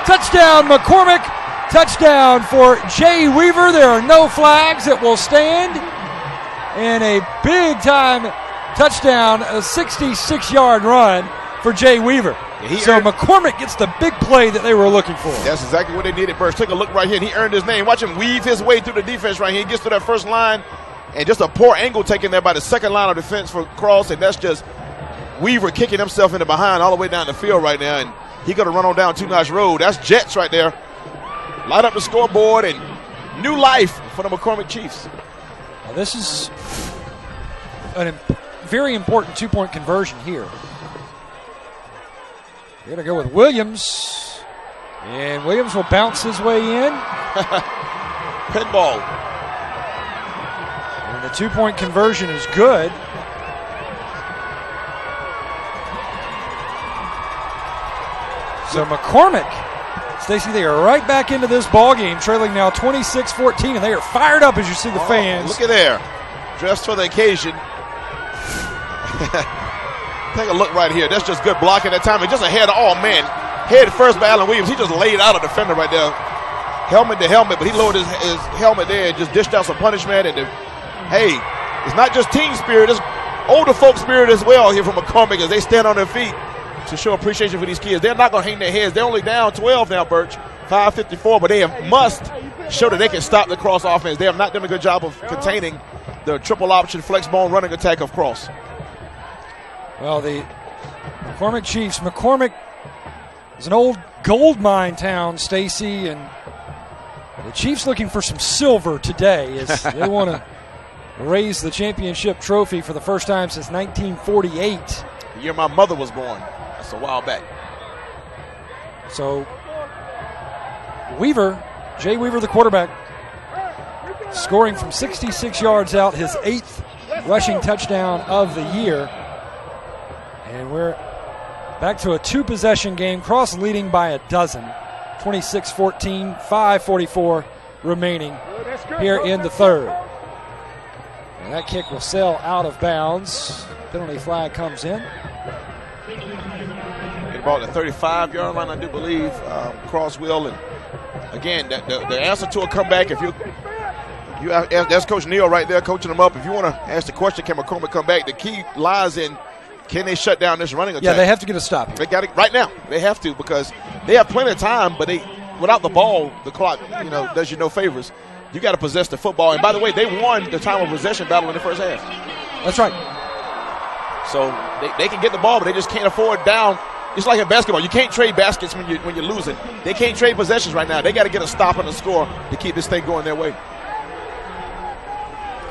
Touchdown, McCormick. Touchdown for Jay Weaver. There are no flags. It will stand. And a big-time touchdown, a 66-yard run for Jay Weaver. So McCormick gets the big play that they were looking for. That's exactly what they needed, Burch. Take a look right here. He earned his name. Watch him weave his way through the defense right here. He gets to that first line, and just a poor angle taken there by the second line of defense for Cross, and that's just Weaver kicking himself in the behind all the way down the field right now, and he got to run on down Two Notch Road. That's Jets right there. Light up the scoreboard, and new life for the McCormick Chiefs. Now this is a very important two-point conversion here. They're going to go with Williams, and Williams will bounce his way in. Pinball. And the two-point conversion is good. So McCormick, Stacy, they are right back into this ball game, trailing now 26-14, and they are fired up as you see the fans. Look at there. Dressed for the occasion. Take a look right here. That's just good blocking that time. And just ahead of all man. Head first by Allen Williams. He just laid out a defender right there. Helmet to helmet, but he lowered his helmet there and just dished out some punishment. And hey, it's not just team spirit, it's older folk spirit as well here from McCormick as they stand on their feet to show appreciation for these kids. They're not going to hang their heads. They're only down 12 now, Birch. 5:54, but they must show that they can stop the Cross offense. They have not done a good job of containing the triple option flex bone running attack of Cross. Well, the McCormick Chiefs. McCormick is an old gold mine town, Stacy, and the Chiefs looking for some silver today as they want to raise the championship trophy for the first time since 1948. The year my mother was born. That's a while back. So Weaver, Jay Weaver, the quarterback, scoring from 66 yards out, his 8th rushing touchdown of the year. And we're back to a two-possession game. Cross leading by a dozen. 26-14, 5:44 remaining here in the third. And that kick will sail out of bounds. Penalty flag comes in. About the 35-yard line, I do believe. Cross will. And again, the answer to a comeback, if you ask, that's Coach Neal right there coaching them up. If you want to ask the question, can McCormick come back? The key lies in, can they shut down this running attack? Yeah, they have to get a stop. They got it right now. They have to, because they have plenty of time, but without the ball, the clock, does you no favors. You got to possess the football. And by the way, they won the time of possession battle in the first half. That's right. So they can get the ball, but they just can't afford down. It's like in basketball. You can't trade baskets when you're losing. They can't trade possessions right now. They got to get a stop on the score to keep this thing going their way.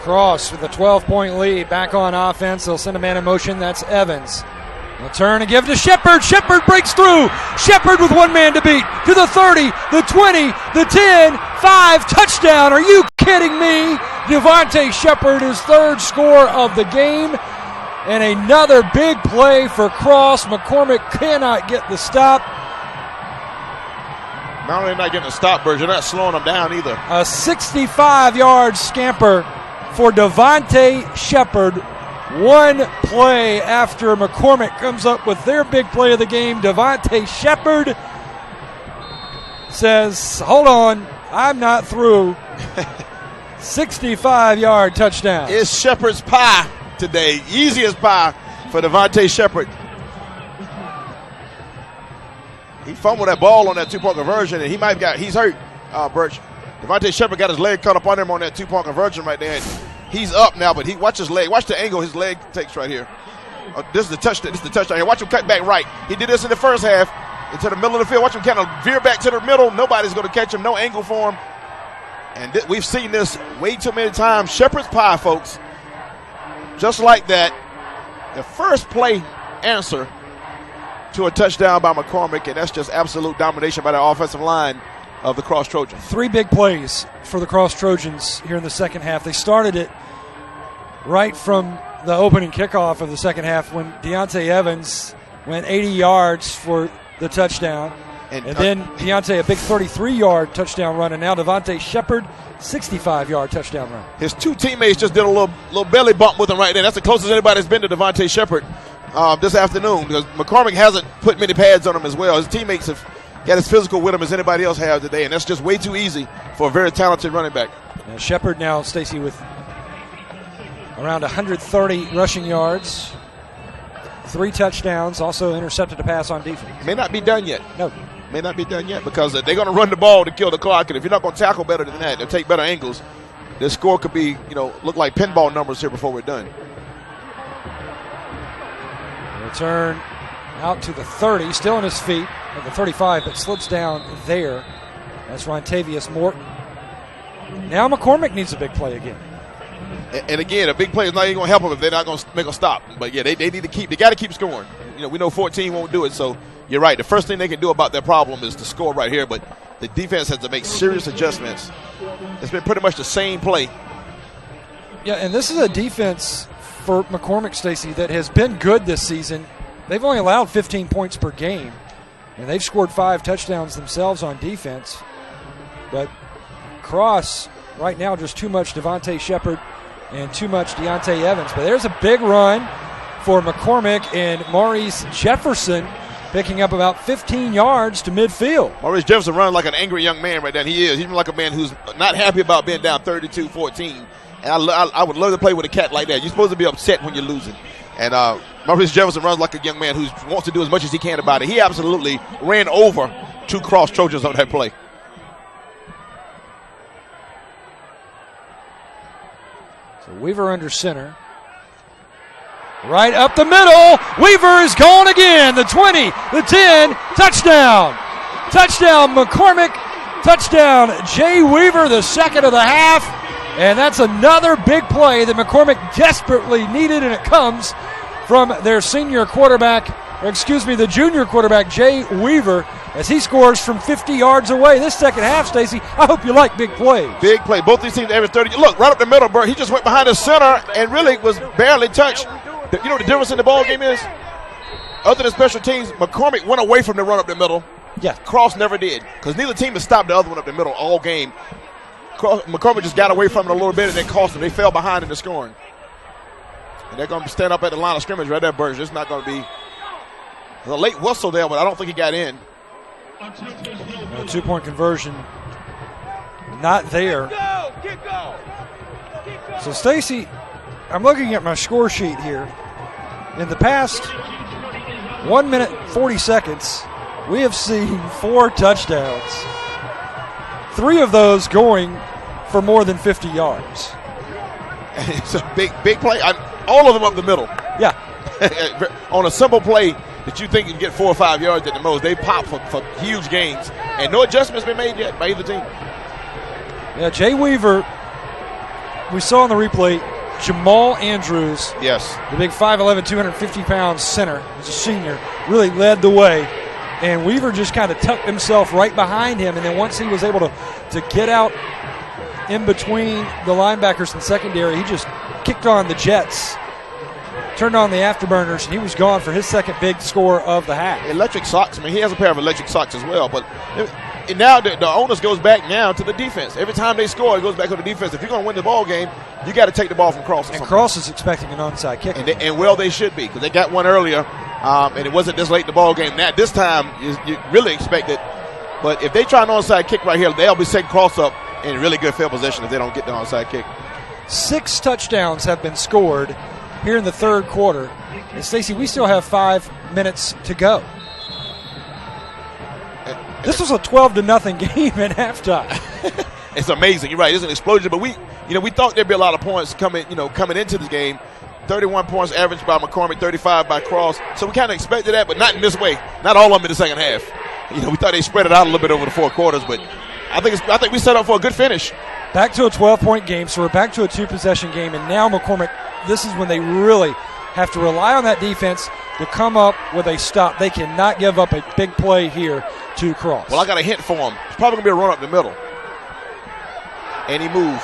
Cross with a 12-point lead. Back on offense. They'll send a man in motion. That's Evans. They'll turn and give to Shepard. Shepard breaks through. Shepard with one man to beat. To the 30, the 20, the 10, 5. Touchdown. Are you kidding me? Devontae Shepard, his third score of the game. And another big play for Cross. McCormick cannot get the stop. Not only not getting a stop, Burge, they're not slowing them down either. A 65-yard scamper for Devontae Shepard. One play after McCormick comes up with their big play of the game. Devontae Shepard says, hold on, I'm not through. 65-yard touchdown. It's Shepard's pie today. Easiest pie for Devontae Shepard. He fumbled that ball on that two-point conversion, and he's hurt, Birch. Devontae Shepard got his leg caught up on him on that two-point conversion right there. And he's up now, but watch his leg. Watch the angle his leg takes right here. This is the touchdown here. Watch him cut back right. He did this in the first half into the middle of the field. Watch him kind of veer back to the middle. Nobody's going to catch him. No angle for him. And we've seen this way too many times. Shepherd's pie, folks. Just like that, the first play answer to a touchdown by McCormick, and that's just absolute domination by the offensive line of the Cross Trojans. 3 big plays for the Cross Trojans here in the second half. They started it right from the opening kickoff of the second half when Deontay Evans went 80 yards for the touchdown. And then Deontay, a big 33-yard touchdown run, and now Devontae Shepard, 65-yard touchdown run. His 2 teammates just did a little belly bump with him right there. That's the closest anybody's been to Devontae Shepard this afternoon, because McCormick hasn't put many pads on him as well. His teammates have got as physical with him as anybody else has today, and that's just way too easy for a very talented running back. Shepard now, Stacy, with around 130 rushing yards, 3 touchdowns, also intercepted a pass on defense. May not be done yet. No. May not be done yet, because they're going to run the ball to kill the clock, and if you're not going to tackle better than that, they'll take better angles. This score could be, look like pinball numbers here before we're done. Return out to the 30, still on his feet at the 35, but slips down there. That's Rontavius Morton. Now McCormick needs a big play again. And again, a big play is not even going to help them if they're not going to make a stop. But yeah, they need to they got to keep scoring. We know 14 won't do it, so you're right. The first thing they can do about their problem is to score right here, but the defense has to make serious adjustments. It's been pretty much the same play. Yeah, and this is a defense for McCormick, Stacy, that has been good this season. They've only allowed 15 points per game, and they've scored 5 touchdowns themselves on defense. But Cross, right now, just too much Devontae Shepard and too much Deontay Evans. But there's a big run for McCormick, and Maurice Jefferson picking up about 15 yards to midfield. Maurice Jefferson running like an angry young man right now. He is. He's like a man who's not happy about being down 32-14. And I would love to play with a cat like that. You're supposed to be upset when you're losing. And Maurice Jefferson runs like a young man who wants to do as much as he can about it. He absolutely ran over 2 Cross Trojans on that play. So Weaver under center. Right up the middle. Weaver is gone again. The 20, the 10, touchdown. Touchdown McCormick. Touchdown Jay Weaver, the second of the half. And that's another big play that McCormick desperately needed, and it comes from their the junior quarterback, Jay Weaver, as he scores from 50 yards away. This second half, Stacy, I hope you like big plays. Big play. Both these teams average 30. Look, right up the middle, Bert. He just went behind the center and really was barely touched. You know what the difference in the ball game is? Other than special teams, McCormick went away from the run up the middle. Yeah. Cross never did, because neither team has stopped the other one up the middle all game. McCormick just got away from it a little bit, and then cost them. They fell behind in the scoring. And they're going to stand up at the line of scrimmage right there, Burge. It's not going to be a late whistle there, but I don't think he got in. A 2-point conversion not there. So, Stacy, I'm looking at my score sheet here. In the past 1 minute, 40 seconds, we have seen 4 touchdowns. 3 of those going for more than 50 yards. It's a big play. All of them up the middle. Yeah. On a simple play that you think you can get 4 or 5 yards at the most, they pop for huge gains. And no adjustments been made yet by either team. Yeah, Jay Weaver, we saw on the replay, Jamal Andrews. Yes. The big 5'11", 250-pound center, he's a senior, really led the way. And Weaver just kind of tucked himself right behind him, and then once he was able to get out in between the linebackers and secondary, he just kicked on the jets, turned on the afterburners, and he was gone for his second big score of the half. Electric socks. I mean, he has a pair of electric socks as well, but now the onus goes back now to the defense. Every time they score, it goes back to the defense. If you're going to win the ball game, you got to take the ball from Cross. And Cross is expecting an onside kick. And well, they should be, because they got one earlier, and it wasn't this late in the ball game. Now, this time, you really expect it. But if they try an onside kick right here, they'll be setting Cross up in really good field position if they don't get the onside kick. 6 touchdowns have been scored here in the third quarter. And Stacey, we still have 5 minutes to go. This was a 12-0 game at halftime. It's amazing. You're right. It's an explosion. But we thought there'd be a lot of points coming into this game. 31 points averaged by McCormick, 35 by Cross. So we kind of expected that, but not in this way. Not all of them in the second half. We thought they spread it out a little bit over the 4 quarters, but I think we set up for a good finish. Back to a 12-point game, so we're back to a 2-possession game, and now McCormick, this is when they really have to rely on that defense to come up with a stop. They cannot give up a big play here to Cross. Well, I got a hint for him. It's probably going to be a run up the middle. And he moved.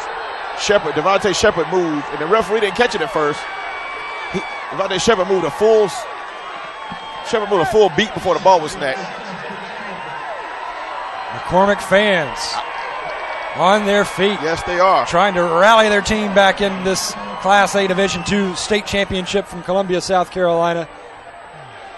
Devontae Shepard moved, and the referee didn't catch it at first. Devontae Shepard moved a full beat before the ball was snapped. McCormick fans on their feet. Yes, they are. Trying to rally their team back in this Class A Division II state championship from Columbia, South Carolina.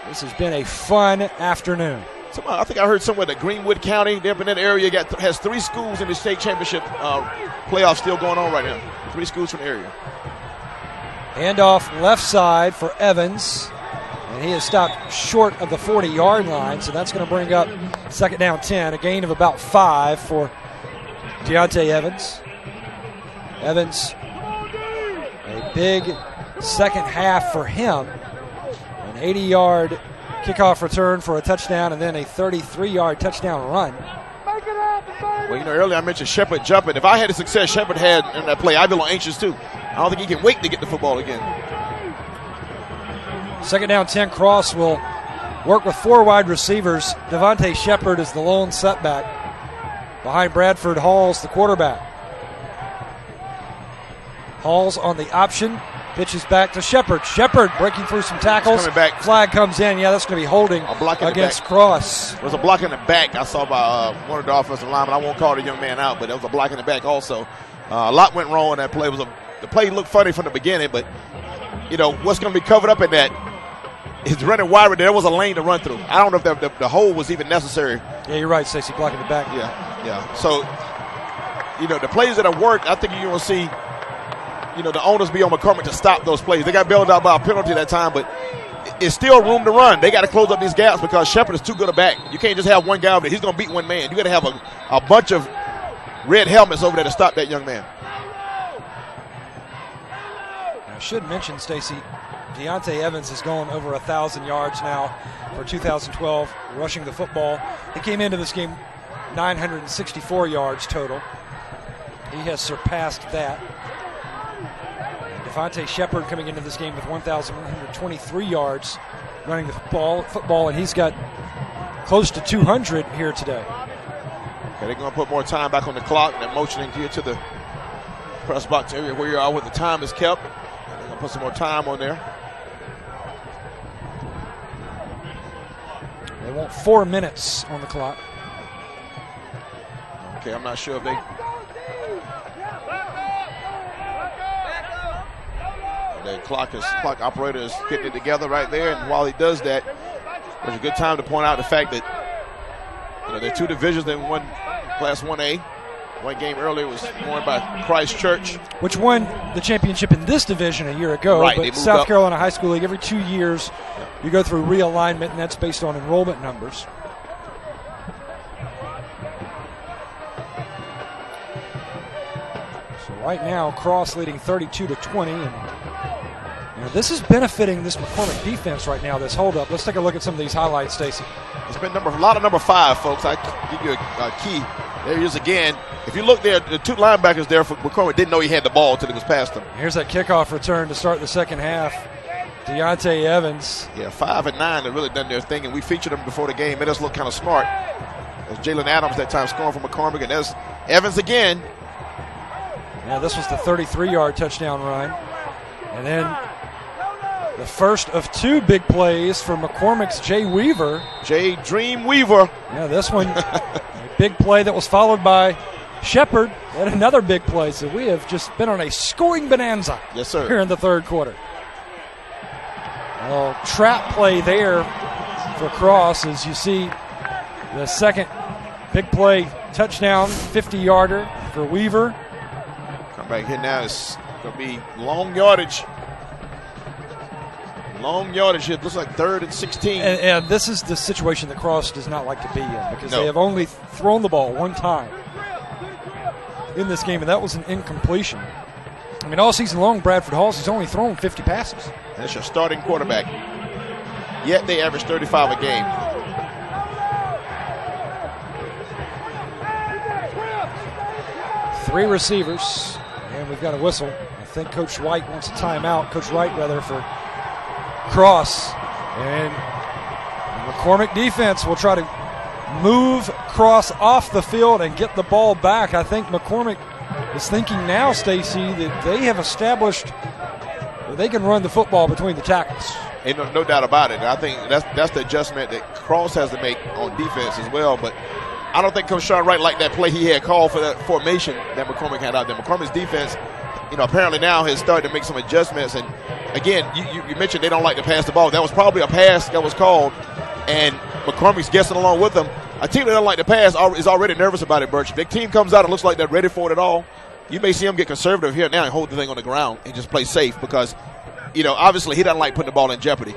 This has been a fun afternoon. I think I heard somewhere that Greenwood County, they're up in that area, has 3 schools in the state championship playoffs still going on right now. 3 schools from the area. Handoff left side for Evans. And he has stopped short of the 40-yard line, so that's going to bring up 2nd down 10, a gain of about 5 for Deontay Evans. Evans, a big second half for him. An 80-yard kickoff return for a touchdown, and then a 33-yard touchdown run. Well, earlier I mentioned Shepard jumping. If I had the success Shepard had in that play, I'd be a little anxious too. I don't think he can wait to get the football again. 2nd down 10, Cross will work with 4 wide receivers. Devontae Shepard is the lone setback. Behind Bradford Halls, the quarterback. Halls on the option. Pitches back to Shepard. Shepard breaking through some tackles. Coming back. Flag comes in. Yeah, that's going to be holding against Cross. There was a block in the back I saw by one of the offensive linemen. I won't call the young man out, but there was a block in the back also. A lot went wrong in that play. The play looked funny from the beginning, but what's going to be covered up in that is running wide. There was a lane to run through. I don't know if the hole was even necessary. Yeah, you're right, Stacey, blocking the back. Yeah. So, the plays that have worked, I think you're going to see, the owners be on McCormick to stop those plays. They got bailed out by a penalty that time, but it's still room to run. They got to close up these gaps because Shepard is too good a back. You can't just have one guy over there. He's going to beat one man. You got to have a bunch of red helmets over there to stop that young man. I should mention, Stacey, Deontay Evans has gone over 1,000 yards now for 2012 rushing the football. He came into this game 964 yards total. He has surpassed that. Devontae Shepard coming into this game with 1,123 yards running the football, and he's got close to 200 here today. Okay, they're going to put more time back on the clock. They're motioning here to the press box area where you are where the time is kept. They're going to put some more time on there. They want 4 minutes on the clock. Okay, I'm not sure if they... The clock operator is getting it together right there, and while he does that, there's a good time to point out the fact that there are 2 divisions in one Class 1A. One game earlier was won by Christ Church, which won the championship in this division a year ago. Right, but South Carolina High School League, every 2 years, you go through realignment, and that's based on enrollment numbers. So right now, Cross leading 32-20, and this is benefiting this McCormick defense right now, this holdup. Let's take a look at some of these highlights, Stacey. It's been a lot of number 5, folks. I give you a key. There he is again. If you look there, the 2 linebackers there for McCormick didn't know he had the ball until it was past him. Here's that kickoff return to start the second half. Deontay Evans. Yeah, 5 and 9 have really done their thing, and we featured them before the game. Made us look kind of smart. There's Jalen Adams that time scoring for McCormick, and there's Evans again. Yeah, this was the 33-yard touchdown run. And then the first of 2 big plays for McCormick's Jay Weaver. Jay Dream Weaver. Yeah, this one, a big play that was followed by Shepard and another big play. So we have just been on a scoring bonanza. Yes, sir. Here in the third quarter. Well, trap play there for Cross as you see the second big play touchdown, 50-yarder for Weaver. Come back here now. It's going to be long yardage. Long yardage. It looks like 3rd and 16. And this is the situation that Cross does not like to be in because they have only thrown the ball 1 time in this game, and that was an incompletion. I mean, all season long, Bradford Halls, he's only thrown 50 passes. That's your starting quarterback. Yet they average 35 a game. 3 receivers, and we've got a whistle. I think Coach Wright wants a timeout. Coach Wright, rather, for Cross. And the McCormick defense will try to move Cross off the field and get the ball back. I think McCormick is thinking now, Stacy, that they have established that they can run the football between the tackles. Ain't no doubt about it. I think that's the adjustment that Cross has to make on defense as well. But I don't think Coach Sean Wright liked that play he had called for that formation that McCormick had out there. McCormick's defense, apparently now has started to make some adjustments. And again, you mentioned they don't like to pass the ball. That was probably a pass that was called, and McCormick's guessing along with them. A team that doesn't like to pass is already nervous about it, Birch. If the team comes out and looks like they're ready for it at all, you may see them get conservative here now and hold the thing on the ground and just play safe because, obviously he doesn't like putting the ball in jeopardy.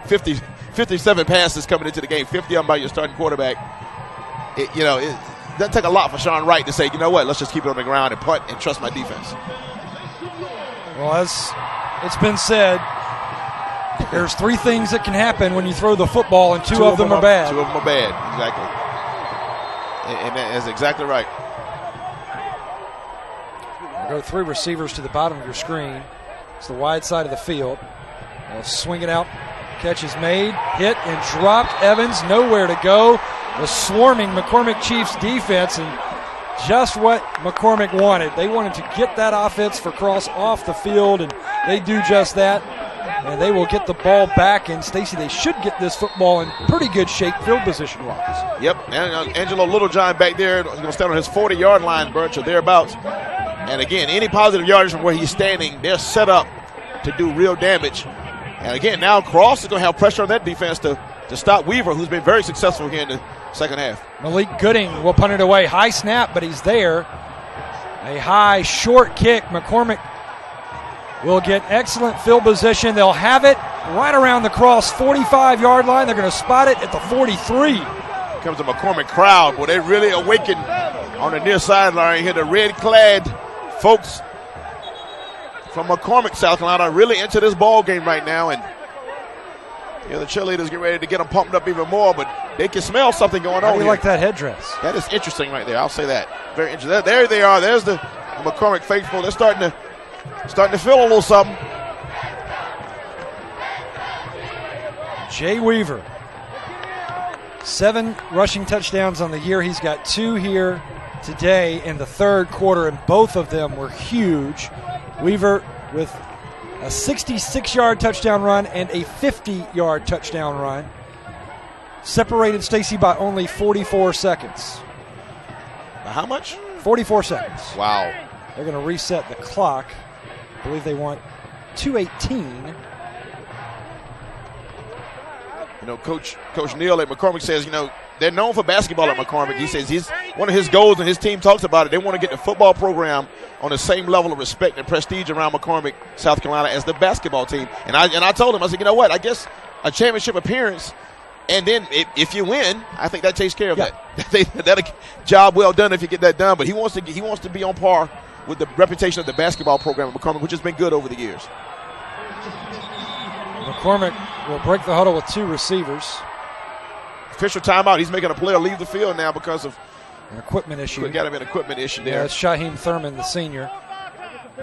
57 passes coming into the game, 50 of them by your starting quarterback. It doesn't take a lot for Sean Wright to say, you know what, let's just keep it on the ground and punt and trust my defense. Well, as it's been said, there's 3 things that can happen when you throw the football, and two of them are bad. 2 of them are bad, exactly. And that is exactly right. Go 3 receivers to the bottom of your screen. It's the wide side of the field. They'll swing it out. Catch is made, hit, and dropped. Evans nowhere to go. The swarming McCormick Chiefs defense, and just what McCormick wanted. They wanted to get that offense for Cross off the field, and they do just that. And they will get the ball back. And, Stacy, they should get this football in pretty good shape field position-wise. Yep, and Angelo Littlejohn back there is going to stand on his 40-yard line, Birch, or thereabouts. And, again, any positive yardage from where he's standing, they're set up to do real damage. And, again, now Cross is going to have pressure on that defense to stop Weaver, who's been very successful here in the second half. Malik Gooding will punt it away. High snap, but he's there. A high, short kick. McCormick will get excellent field position. They'll have it right around the Cross 45-yard line. They're going to spot it at the 43. Comes the McCormick crowd. Well, they really awakened on the near sideline here. The red-clad folks from McCormick, South Carolina, really into this ball game right now. And the cheerleaders get ready to get them pumped up even more, but they can smell something going on How do you here. like that headdress? That is interesting right there. I'll say that. Very interesting. There they are. There's the McCormick faithful. They're starting to feel a little something. Jay Weaver, 7 rushing touchdowns on the year. He's got 2 here today in the third quarter, and both of them were huge. Weaver with a 66-yard touchdown run and a 50-yard touchdown run. Separated, Stacy, by only 44 seconds. How much? 44 seconds. Wow. They're going to reset the clock. I believe they want 2:18. Coach Neal at McCormick says, they're known for basketball at McCormick. He says one of his goals, and his team talks about it, they want to get the football program on the same level of respect and prestige around McCormick, South Carolina, as the basketball team. And I told him, I said, you know what, I guess a championship appearance, and then if you win, I think that takes care of that. That's a job well done if you get that done. But he wants to be on par with the reputation of the basketball program at McCormick, which has been good over the years. McCormick will break the huddle with 2 receivers. Official timeout. He's making a player leave the field now because of an equipment issue. Got him an equipment issue there. Yeah, it's Shaheem Thurman, the senior.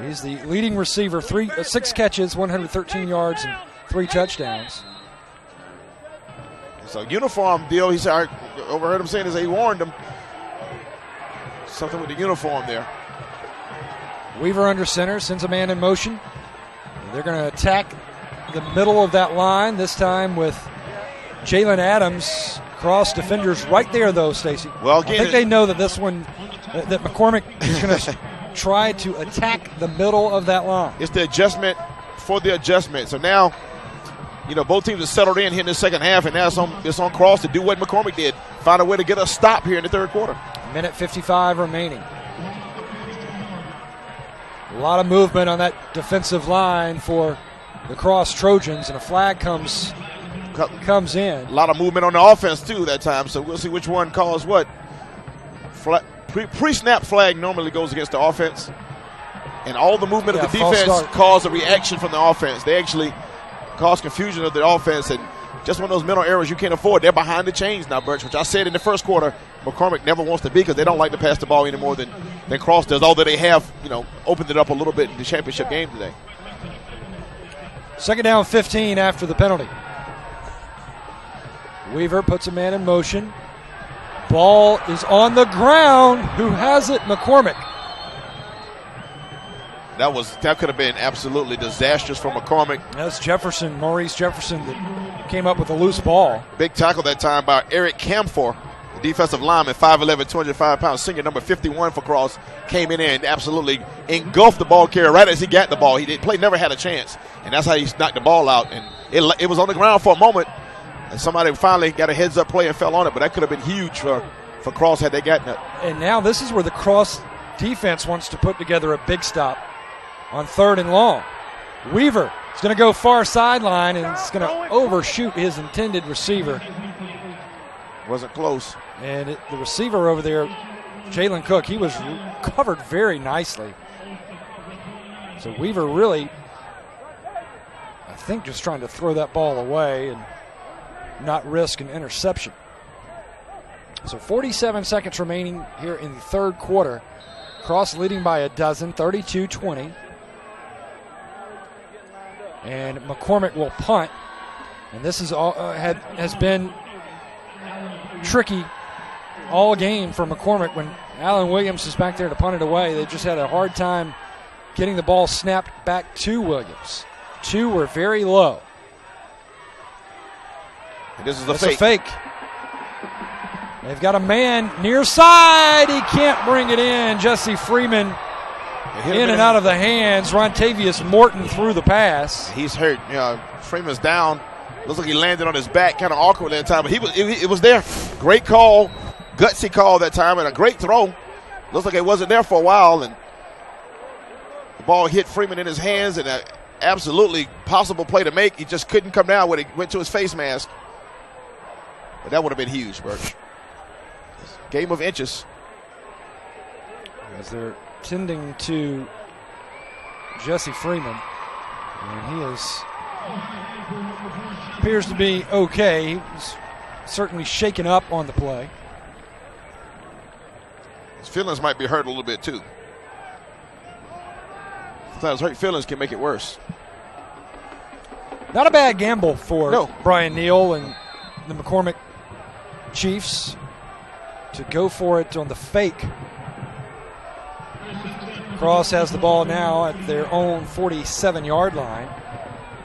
He's the leading receiver, 6 catches, 113 yards, and 3 touchdowns. So uniform deal. He said, I overheard him saying this. He warned him. Something with the uniform there. Weaver under center, sends a man in motion. They're going to attack the middle of that line, this time with Jalen Adams. Cross defenders right there, though, Stacy. Well, again, I think they know that this one, that McCormick is going to try to attack the middle of that line. It's the adjustment for the adjustment. So now, both teams have settled in here in the second half, and now it's on Cross to do what McCormick did, find a way to get a stop here in the third quarter. 1:55 remaining. A lot of movement on that defensive line for the Cross Trojans, and a flag comes in. A lot of movement on the offense, too, that time, so we'll see which one calls what. Pre-snap flag normally goes against the offense, and all the movement of the defense cause a reaction from the offense. They actually cause confusion of the offense, and just one of those mental errors you can't afford. They're behind the chains now, Birch, which I said in the first quarter McCormick never wants to be because they don't like to pass the ball any more than Cross does, although they have, opened it up a little bit in the championship game today. Second down 15 after the penalty. Weaver puts a man in motion. Ball is on the ground. Who has it? McCormick. That could have been absolutely disastrous for McCormick. That's Jefferson, Maurice Jefferson, that came up with a loose ball. Big tackle that time by Eric Camphor, the defensive lineman, 5'11", 205-pound senior, number 51 for Cross, came in there and absolutely engulfed the ball carrier right as he got the ball. He didn't play, never had a chance, and that's how he knocked the ball out. And it was on the ground for a moment, and somebody finally got a heads-up play and fell on it, but that could have been huge for Cross had they gotten it. And now this is where the Cross defense wants to put together a big stop on 3rd and long. Weaver is going to go far sideline, and it's going to overshoot his intended receiver. Wasn't close. And the receiver over there, Jalen Cook, he was covered very nicely. So Weaver really, I think, just trying to throw that ball away and not risk an interception. So 47 seconds remaining here in the third quarter. Cross leading by a dozen, 32-20. And McCormick will punt. And this is has been tricky all game for McCormick. When Alan Williams is back there to punt it away, they just had a hard time getting the ball snapped back to Williams. 2 were very low. And this is the fake. They've got a man near side. He can't bring it in. Jesse Freeman in and out of the hands. Rontavius Morton threw the pass. He's hurt. Freeman's down. Looks like he landed on his back, kind of awkward that time, but it was there. Great call, gutsy call that time, and a great throw. Looks like it wasn't there for a while, and the ball hit Freeman in his hands, and an absolutely possible play to make. He just couldn't come down when it went to his face mask. But that would have been huge, Birch. Game of inches. As they're tending to Jesse Freeman, and he appears to be okay. He was certainly shaken up on the play. His feelings might be hurt a little bit too. Sometimes hurt feelings can make it worse. Not a bad gamble for Brian Neal and the McCormick Chiefs to go for it on the fake. Cross has the ball now at their own 47-yard line.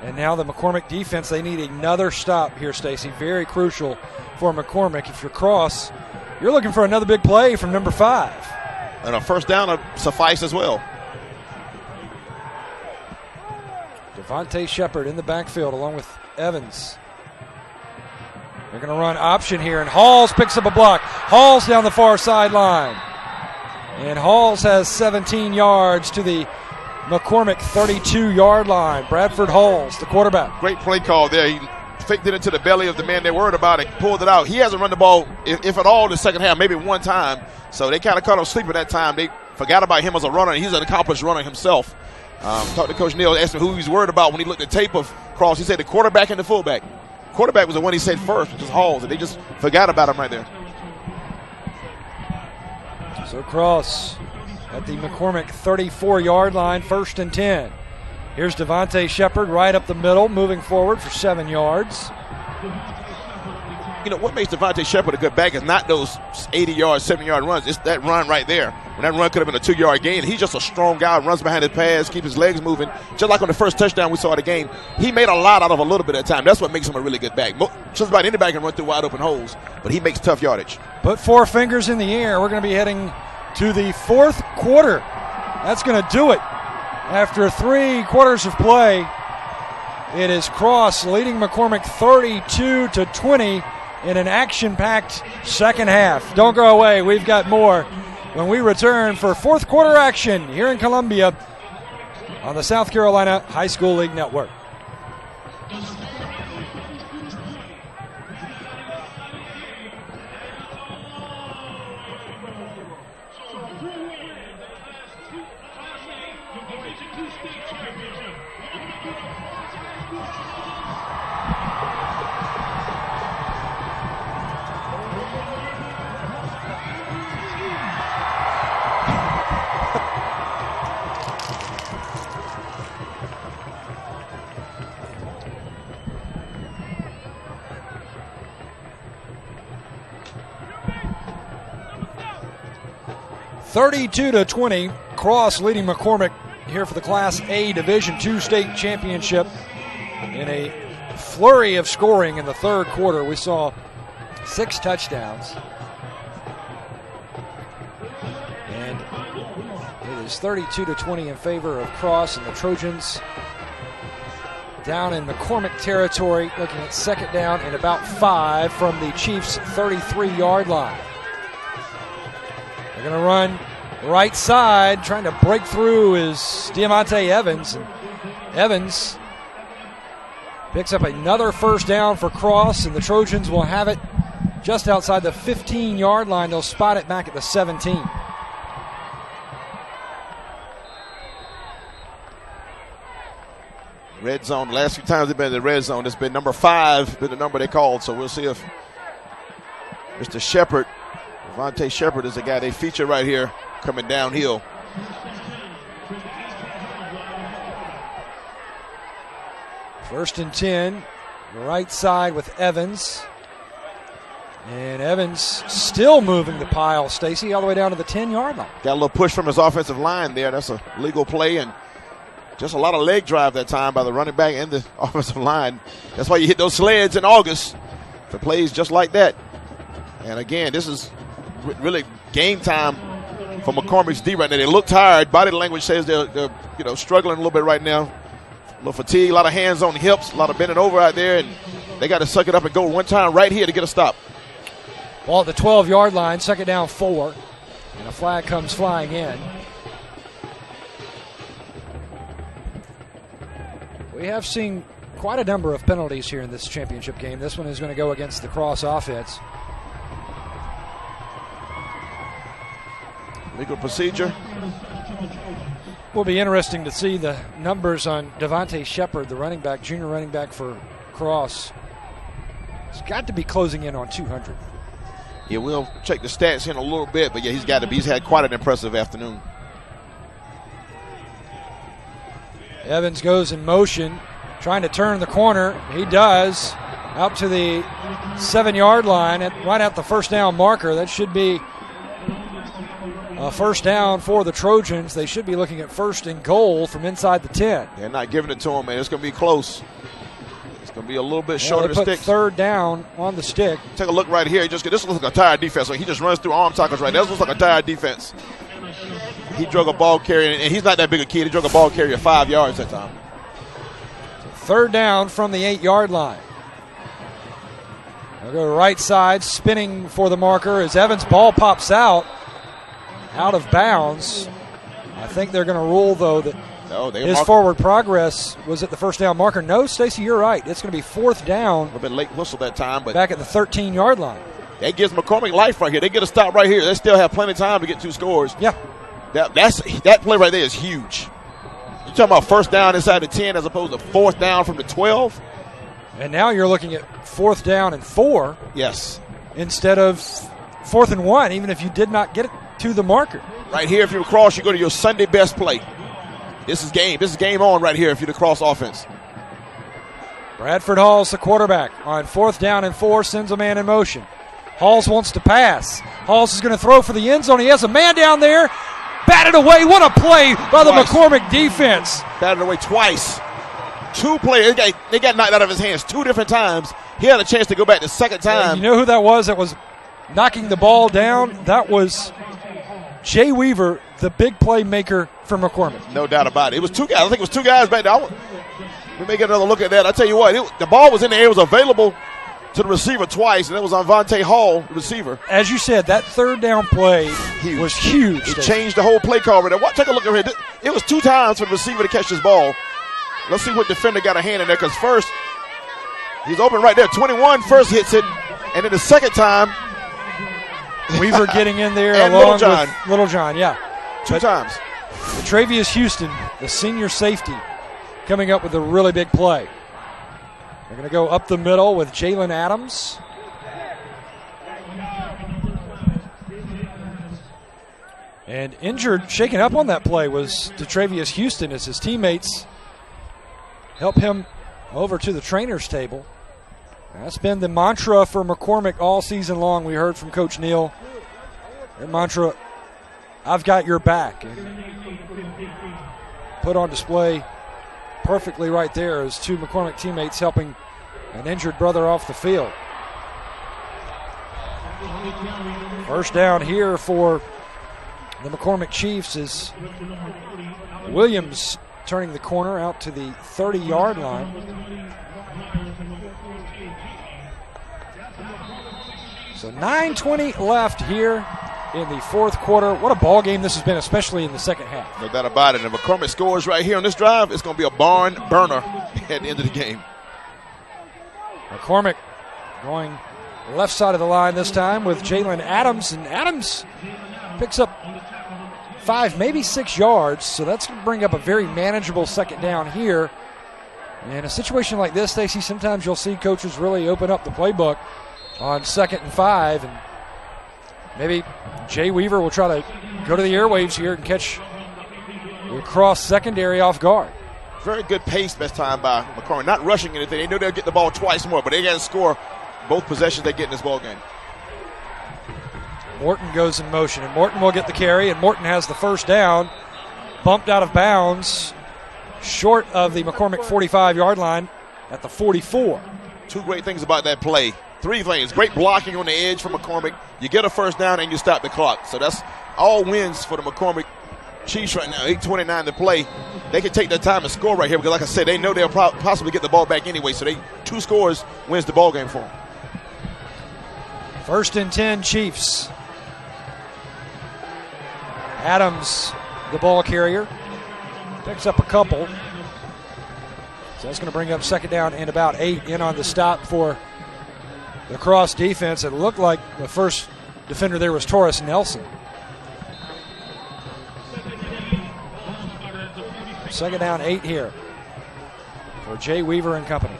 And now the McCormick defense, they need another stop here, Stacy. Very crucial for McCormick. If you're Cross, you're looking for another big play from number 5. And a first down will suffice as well. Devontae Shepard in the backfield along with Evans. They're going to run option here, and Halls picks up a block. Halls down the far sideline. And Halls has 17 yards to the McCormick 32-yard line. Bradford Halls, the quarterback. Great play call there. He faked it into the belly of the man they're worried about and pulled it out. He hasn't run the ball, if at all, in the second half, maybe one time. So they kind of caught him sleeping that time. They forgot about him as a runner. He's an accomplished runner himself. Talked to Coach Neal, asked him who he was worried about when he looked at tape of Cross. He said the quarterback and the fullback. Quarterback was the one he said first, which was Halls, and they just forgot about him right there. So Cross at the McCormick 34-yard line, 1st and 10. Here's Devontae Shepard right up the middle, moving forward for 7 yards. You know, what makes Devontae Shepard a good back is not those 80-yard, 70-yard runs. It's that run right there. When that run could have been a 2-yard gain. He's just a strong guy, runs behind his pass, keeps his legs moving. Just like on the first touchdown we saw of the game, he made a lot out of a little bit of time. That's what makes him a really good back. Just about anybody can run through wide open holes, but he makes tough yardage. Put 4 fingers in the air. We're going to be heading to the 4th quarter. That's going to do it. After 3 quarters of play, it is Cross leading McCormick 32-20 in an action-packed second half. Don't go away. We've got more when we return for 4th quarter action here in Columbia on the South Carolina High School League Network. 32-20, Cross leading McCormick here for the Class A Division II state championship in a flurry of scoring in the third quarter. We saw 6 touchdowns. And it is 32-20 in favor of Cross, and the Trojans down in McCormick territory, looking at second down and about 5 from the Chiefs' 33-yard line. They're going to run right side. Trying to break through is Diamante Evans. And Evans picks up another first down for Cross, and the Trojans will have it just outside the 15-yard line. They'll spot it back at the 17. Red zone. The last few times they've been in the red zone, it's been number 5, been the number they called. So we'll see if Mr. Shepard, Devontae Shepard, is the guy they feature right here coming downhill. First and 10, right side with Evans. And Evans still moving the pile, Stacy, all the way down to the 10-yard line. Got a little push from his offensive line there. That's a legal play, and just a lot of leg drive that time by the running back and the offensive line. That's why you hit those sleds in August for plays just like that. And again, this is really game time for McCormick's D right now. They look tired. Body language says they're struggling a little bit right now. A little fatigue, a lot of hands on hips, a lot of bending over out there, and they got to suck it up and go one time right here to get a stop. Ball at the 12-yard line, second down 4, and a flag comes flying in. We have seen quite a number of penalties here in this championship game. This one is going to go against the Cross offense. Legal procedure. Will be interesting to see the numbers on Devontae Shepard, the running back, junior running back for Cross. He's got to be closing in on 200. Yeah, we'll check the stats in a little bit, but yeah, he's got to be. He's had quite an impressive afternoon. Evans goes in motion, trying to turn the corner. He does. Out to the 7-yard line, right at the first down marker. That should be a first down for the Trojans. They should be looking at first and goal from inside the 10. They're not giving it to him, man. It's going to be close. It's going to be a little bit shorter to the stick. Third down on the stick. Take a look right here. This looks like a tired defense. So he just runs through arm tackles right now. This looks like a tired defense. He drug a ball carrier, and he's not that big a kid. He drug a ball carrier 5 yards that time. Third down from the 8-yard line. They'll go right side, spinning for the marker as Evans' ball pops out of bounds. I think they're going to rule, though, that his forward progress was at the first down marker. No, Stacy, you're right. It's going to be fourth down. A little bit late whistle that time, but back at the 13-yard line. That gives McCormick life right here. They get a stop right here. They still have plenty of time to get 2 scores. Yeah. That play right there is huge. You're talking about first down inside the 10 as opposed to fourth down from the 12. And now you're looking at fourth down and 4. Yes. Instead of 4th and 1, even if you did not get it to the marker. Right here, if you're across, you go to your Sunday best play. This is game on right here if you're the Cross offense. Bradford Halls, the quarterback, on 4th down and 4, sends a man in motion. Halls wants to pass. Halls is going to throw for the end zone. He has a man down there. Batted away. What a play by the McCormick defense. Batted away twice. 2 players. They got knocked out of his hands 2 different times. He had a chance to go back the second time. You know who that was knocking the ball down? That was Jay Weaver, the big playmaker for McCormick. No doubt about it. It was 2 guys. I think it was 2 guys back there. We may get another look at that. I tell you what, the ball was in the air. It was available to the receiver twice, and that was on Vontae Hall, the receiver. As you said, that third down play was huge. It changed the whole play call right there. Take a look over here. It was 2 times for the receiver to catch this ball. Let's see what defender got a hand in there, because first, he's open right there. 21 first hits it, and then the second time, Weaver getting in there and along with Little John, yeah. 2 times. Travius Houston, the senior safety, coming up with a really big play. They're going to go up the middle with Jalen Adams. And injured, shaken up on that play was Travius Houston as his teammates help him over to the trainer's table. That's been the mantra for McCormick all season long. We heard from Coach Neal. Their mantra I've got your back. And put on display perfectly right there as two McCormick teammates helping an injured brother off the field. First down here for the McCormick Chiefs is Williams turning the corner out to the 30-yard line. So 9:20 left here in the fourth quarter. What a ball game this has been, especially in the second half. No doubt about it. And if McCormick scores right here on this drive, it's going to be a barn burner at the end of the game. McCormick going left side of the line this time with Jalen Adams, and Adams picks up 5, maybe 6 yards, so that's going to bring up a very manageable second down here. In a situation like this, Stacey, sometimes you'll see coaches really open up the playbook on 2nd and 5, and maybe Jay Weaver will try to go to the airwaves here and catch the cross secondary off guard. Very good pace best time by McCormick. Not rushing anything. They know they'll get the ball twice more, but they got to score both possessions they get in this ball game. Morton goes in motion, and Morton will get the carry, and Morton has the first down. Bumped out of bounds, short of the McCormick 45-yard line at the 44. Two great things about that play. 3 things. Great blocking on the edge from McCormick. You get a first down and you stop the clock. So that's all wins for the McCormick Chiefs right now. 8:29 to play. They can take their time and score right here because, like I said, they know they'll possibly get the ball back anyway. So 2 scores wins the ball game for them. 1st and 10 Chiefs. Adams, the ball carrier, picks up a couple. So that's going to bring up second down and about 8. In on the stop for the cross defense. It looked like the first defender there was Taurus Nelson. Second down, 8 here for Jay Weaver and company.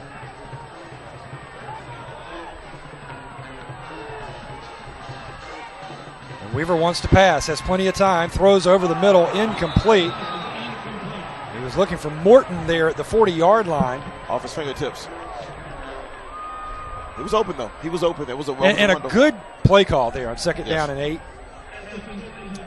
And Weaver wants to pass, has plenty of time, throws over the middle, incomplete. He was looking for Morton there at the 40-yard line. Off his fingertips. He was open, though. He was open. It was a and a good play call there on second down and 8.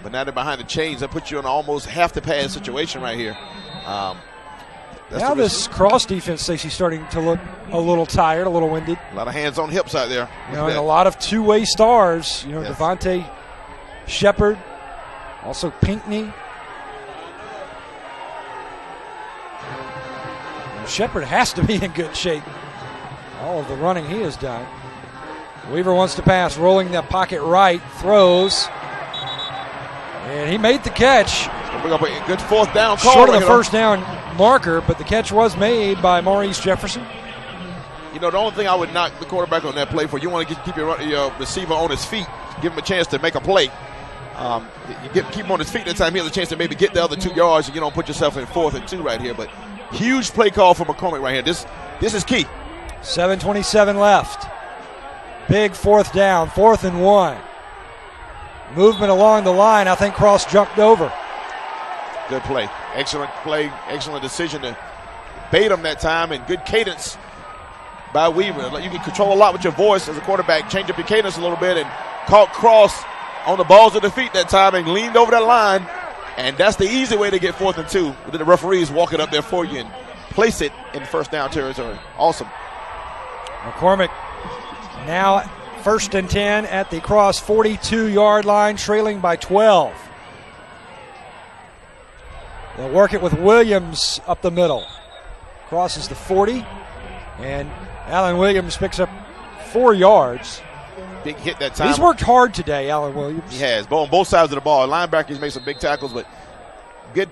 But now they're behind the chains. That puts you in almost half the pass situation right here. Now this cross defense, Stacey, starting to look a little tired, a little winded. A lot of hands on hips out there. And a lot of two-way stars. Devontae Shepard, also Pinkney. Shepard has to be in good shape. All of the running he has done. Weaver wants to pass, rolling the pocket right, throws. And he made the catch. Bring up a good fourth down call. Short of the first down marker, but the catch was made by Maurice Jefferson. The only thing I would knock the quarterback on that play for, you want to keep your receiver on his feet, give him a chance to make a play. Keep him on his feet that time. He has a chance to maybe get the other 2 yards, and you don't put yourself in 4th and 2 right here. But huge play call for McCormick right here. This is key. 7:27 left. Big 4th down, 4th and 1. Movement along the line. I think Cross jumped over. Good play. Excellent decision to bait him that time, and good cadence by Weaver. You can control a lot with your voice as a quarterback. Change up your cadence a little bit, and caught Cross on the balls of the feet that time and leaned over that line. And that's the easy way to get 4th and 2. Then the referees walk it up there for you and place it in first down territory. Awesome. McCormick now 1st and 10 at the Cross 42-yard line, trailing by 12. They'll work it with Williams up the middle. Crosses the 40, and Alan Williams picks up 4 yards. Big hit that time. He's worked hard today, Alan Williams. He has, on both sides of the ball. Linebackers made some big tackles, but good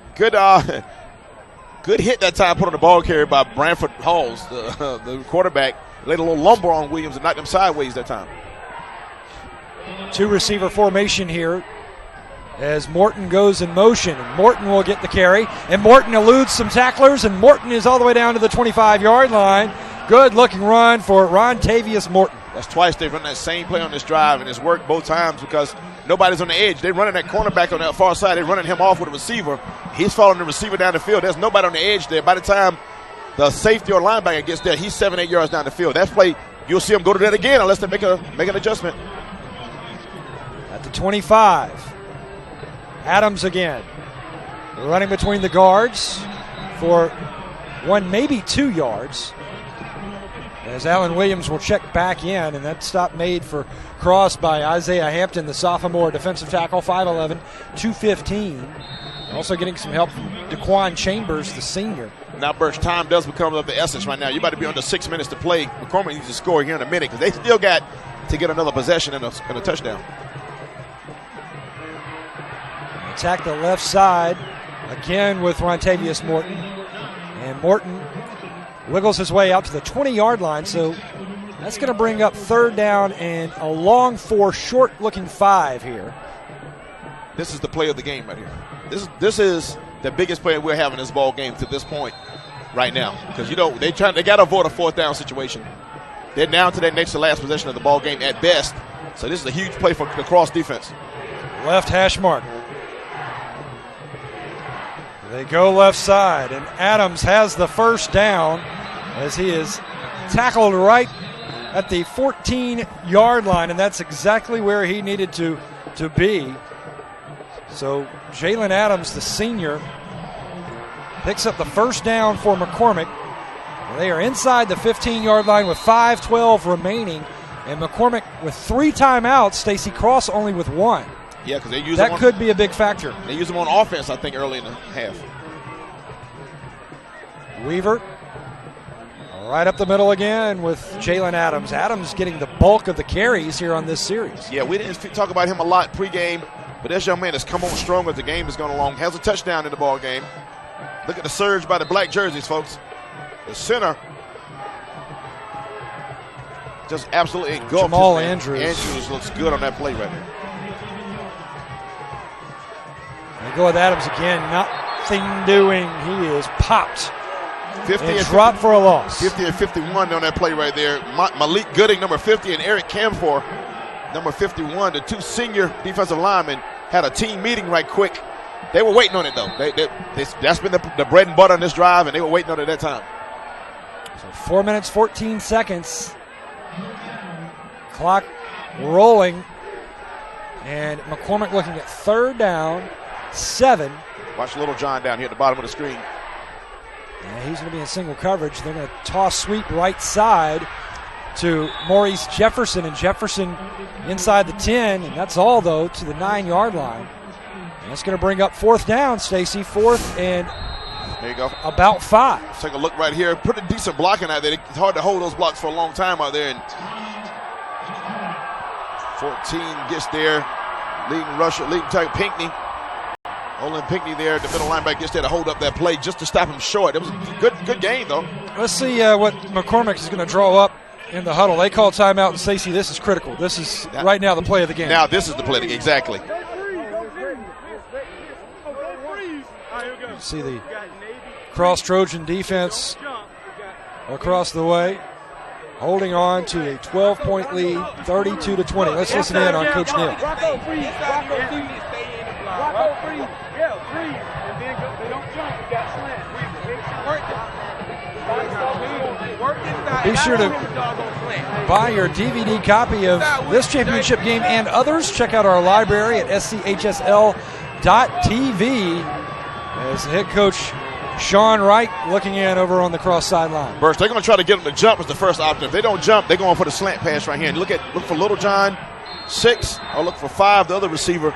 hit that time put on the ball carrier by Branford Halls, the quarterback. Laid a little lumber on Williams and knocked him sideways that time. 2 receiver formation here as Morton goes in motion. And Morton will get the carry, and Morton eludes some tacklers, and Morton is all the way down to the 25-yard line. Good looking run for Ron Tavius Morton. That's twice they've run that same play on this drive, and it's worked both times because nobody's on the edge. They're running that cornerback on that far side. They're running him off with a receiver. He's following the receiver down the field. There's nobody on the edge there. By the time the safety or linebacker gets there, he's 7-8 yards down the field. That play, you'll see him go to that again unless they make an adjustment. At the 25. Adams again. Running between the guards for 1, maybe 2 yards. As Alan Williams will check back in, and that stop made for cross by Isaiah Hampton, the sophomore defensive tackle, 5'11", 215. Also getting some help from Daquan Chambers, the senior. Now, Birch, time does become of the essence right now. You're about to be under 6 minutes to play. McCormick needs to score here in a minute because they still got to get another possession and a touchdown. Attack the left side again with Rontavius Morton. And Morton wiggles his way out to the 20-yard line, so that's going to bring up 3rd down and a long 4, short-looking 5 here. This is the play of the game right here. This is the biggest play we're having in this ball game to this point right now, because they got to avoid a 4th down situation. They're down to their next to last possession of the ball game at best, so this is a huge play for the cross defense. Left hash mark. They go left side, and Adams has the 1st down as he is tackled right at the 14-yard line, and that's exactly where he needed to be. So Jalen Adams, the senior, picks up the 1st down for McCormick. They are inside the 15-yard line with 5:12 remaining, and McCormick with 3 timeouts. Stacy Cross only with 1. Yeah, because they use that could be a big factor. They use them on offense, I think, early in the half. Weaver right up the middle again with Jalen Adams. Adams getting the bulk of the carries here on this series. Yeah, we didn't talk about him a lot pregame, but this young man has come on strong as the game has gone along. Has a touchdown in the ball game. Look at the surge by the black jerseys, folks. The center just absolutely engulfed Jamal his man. Andrews. Andrews looks good on that play right there. They go with Adams again. Nothing doing. He is popped. 50 and dropped for a loss. 50 and 51 on that play right there. Malik Gooding, number 50, and Eric Camfor, number 51. The 2 senior defensive linemen had a team meeting right quick. They were waiting on it, though. That's been the bread and butter on this drive, and they were waiting on it at that time. So 4 minutes, 14 seconds. Clock rolling. And McCormick looking at 3rd down, 7. Watch Little John down here at the bottom of the screen. Yeah, he's going to be in single coverage. They're going to toss sweep right side to Maurice Jefferson, and Jefferson inside the 10, and that's all, though, to the 9-yard line. And that's going to bring up 4th down, Stacy. 4th and there you go. About 5. Take a look right here. Put a decent blocking out there. It's hard to hold those blocks for a long time out there. And 14 gets there. Leading rusher, leading type Pinckney. Olin Pinckney there, the middle linebacker gets there to hold up that play just to stop him short. It was a good game, though. Let's see what McCormick is going to draw up in the huddle. They call timeout, and Stacy, this is critical. This is right now the play of the game. Now this is the play of the game, exactly. See the cross Trojan defense across the way, holding on to a 12-point lead, 32-20. Let's listen in on Coach Neal. Be sure to buy your DVD copy of this championship game and others. Check out our library at SCHSL.TV. As head coach Sean Wright looking in over on the cross sideline. Burst, they're going to try to get them to jump as the first option. If they don't jump, they're going for the slant pass right here. And look for Little John, 6, or look for 5, the other receiver.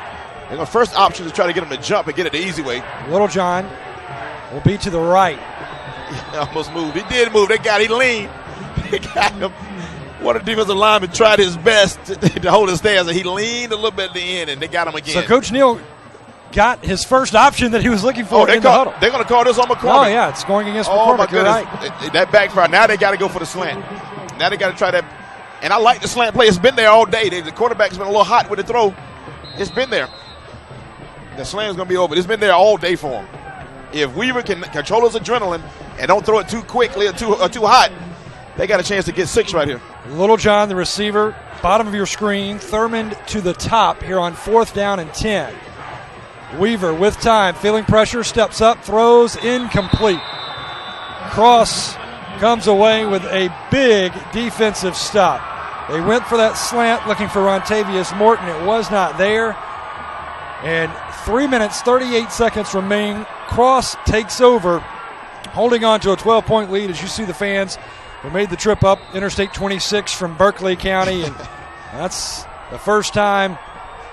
They're going first option is try to get him to jump and get it the easy way. Little John will be to the right. He almost moved. He did move. He leaned. They got him. One of the defensive linemen tried his best to hold his stance, and he leaned a little bit at the end, and they got him again. So Coach Neal got his first option that he was looking for in the huddle. They're going to call this on McCormick. Oh, yeah, it's going against McCormick. Oh, my goodness. Right. That backfired. Now they got to go for the slant. Now they got to try that. And I like the slant play. It's been there all day. The quarterback's been a little hot with the throw. It's been there. The slam's going to be over. It's been there all day for him. If Weaver can control his adrenaline and don't throw it too quickly or too hot, they got a chance to get 6 right here. Little John, the receiver, bottom of your screen. Thurmond to the top here on 4th down and 10. Weaver with time, feeling pressure, steps up, throws, incomplete. Cross comes away with a big defensive stop. They went for that slant looking for Rontavius Morton. It was not there. And 3 minutes, 38 seconds remain. Cross takes over, holding on to a 12-point lead as you see the fans who made the trip up Interstate 26 from Berkeley County. And that's the first time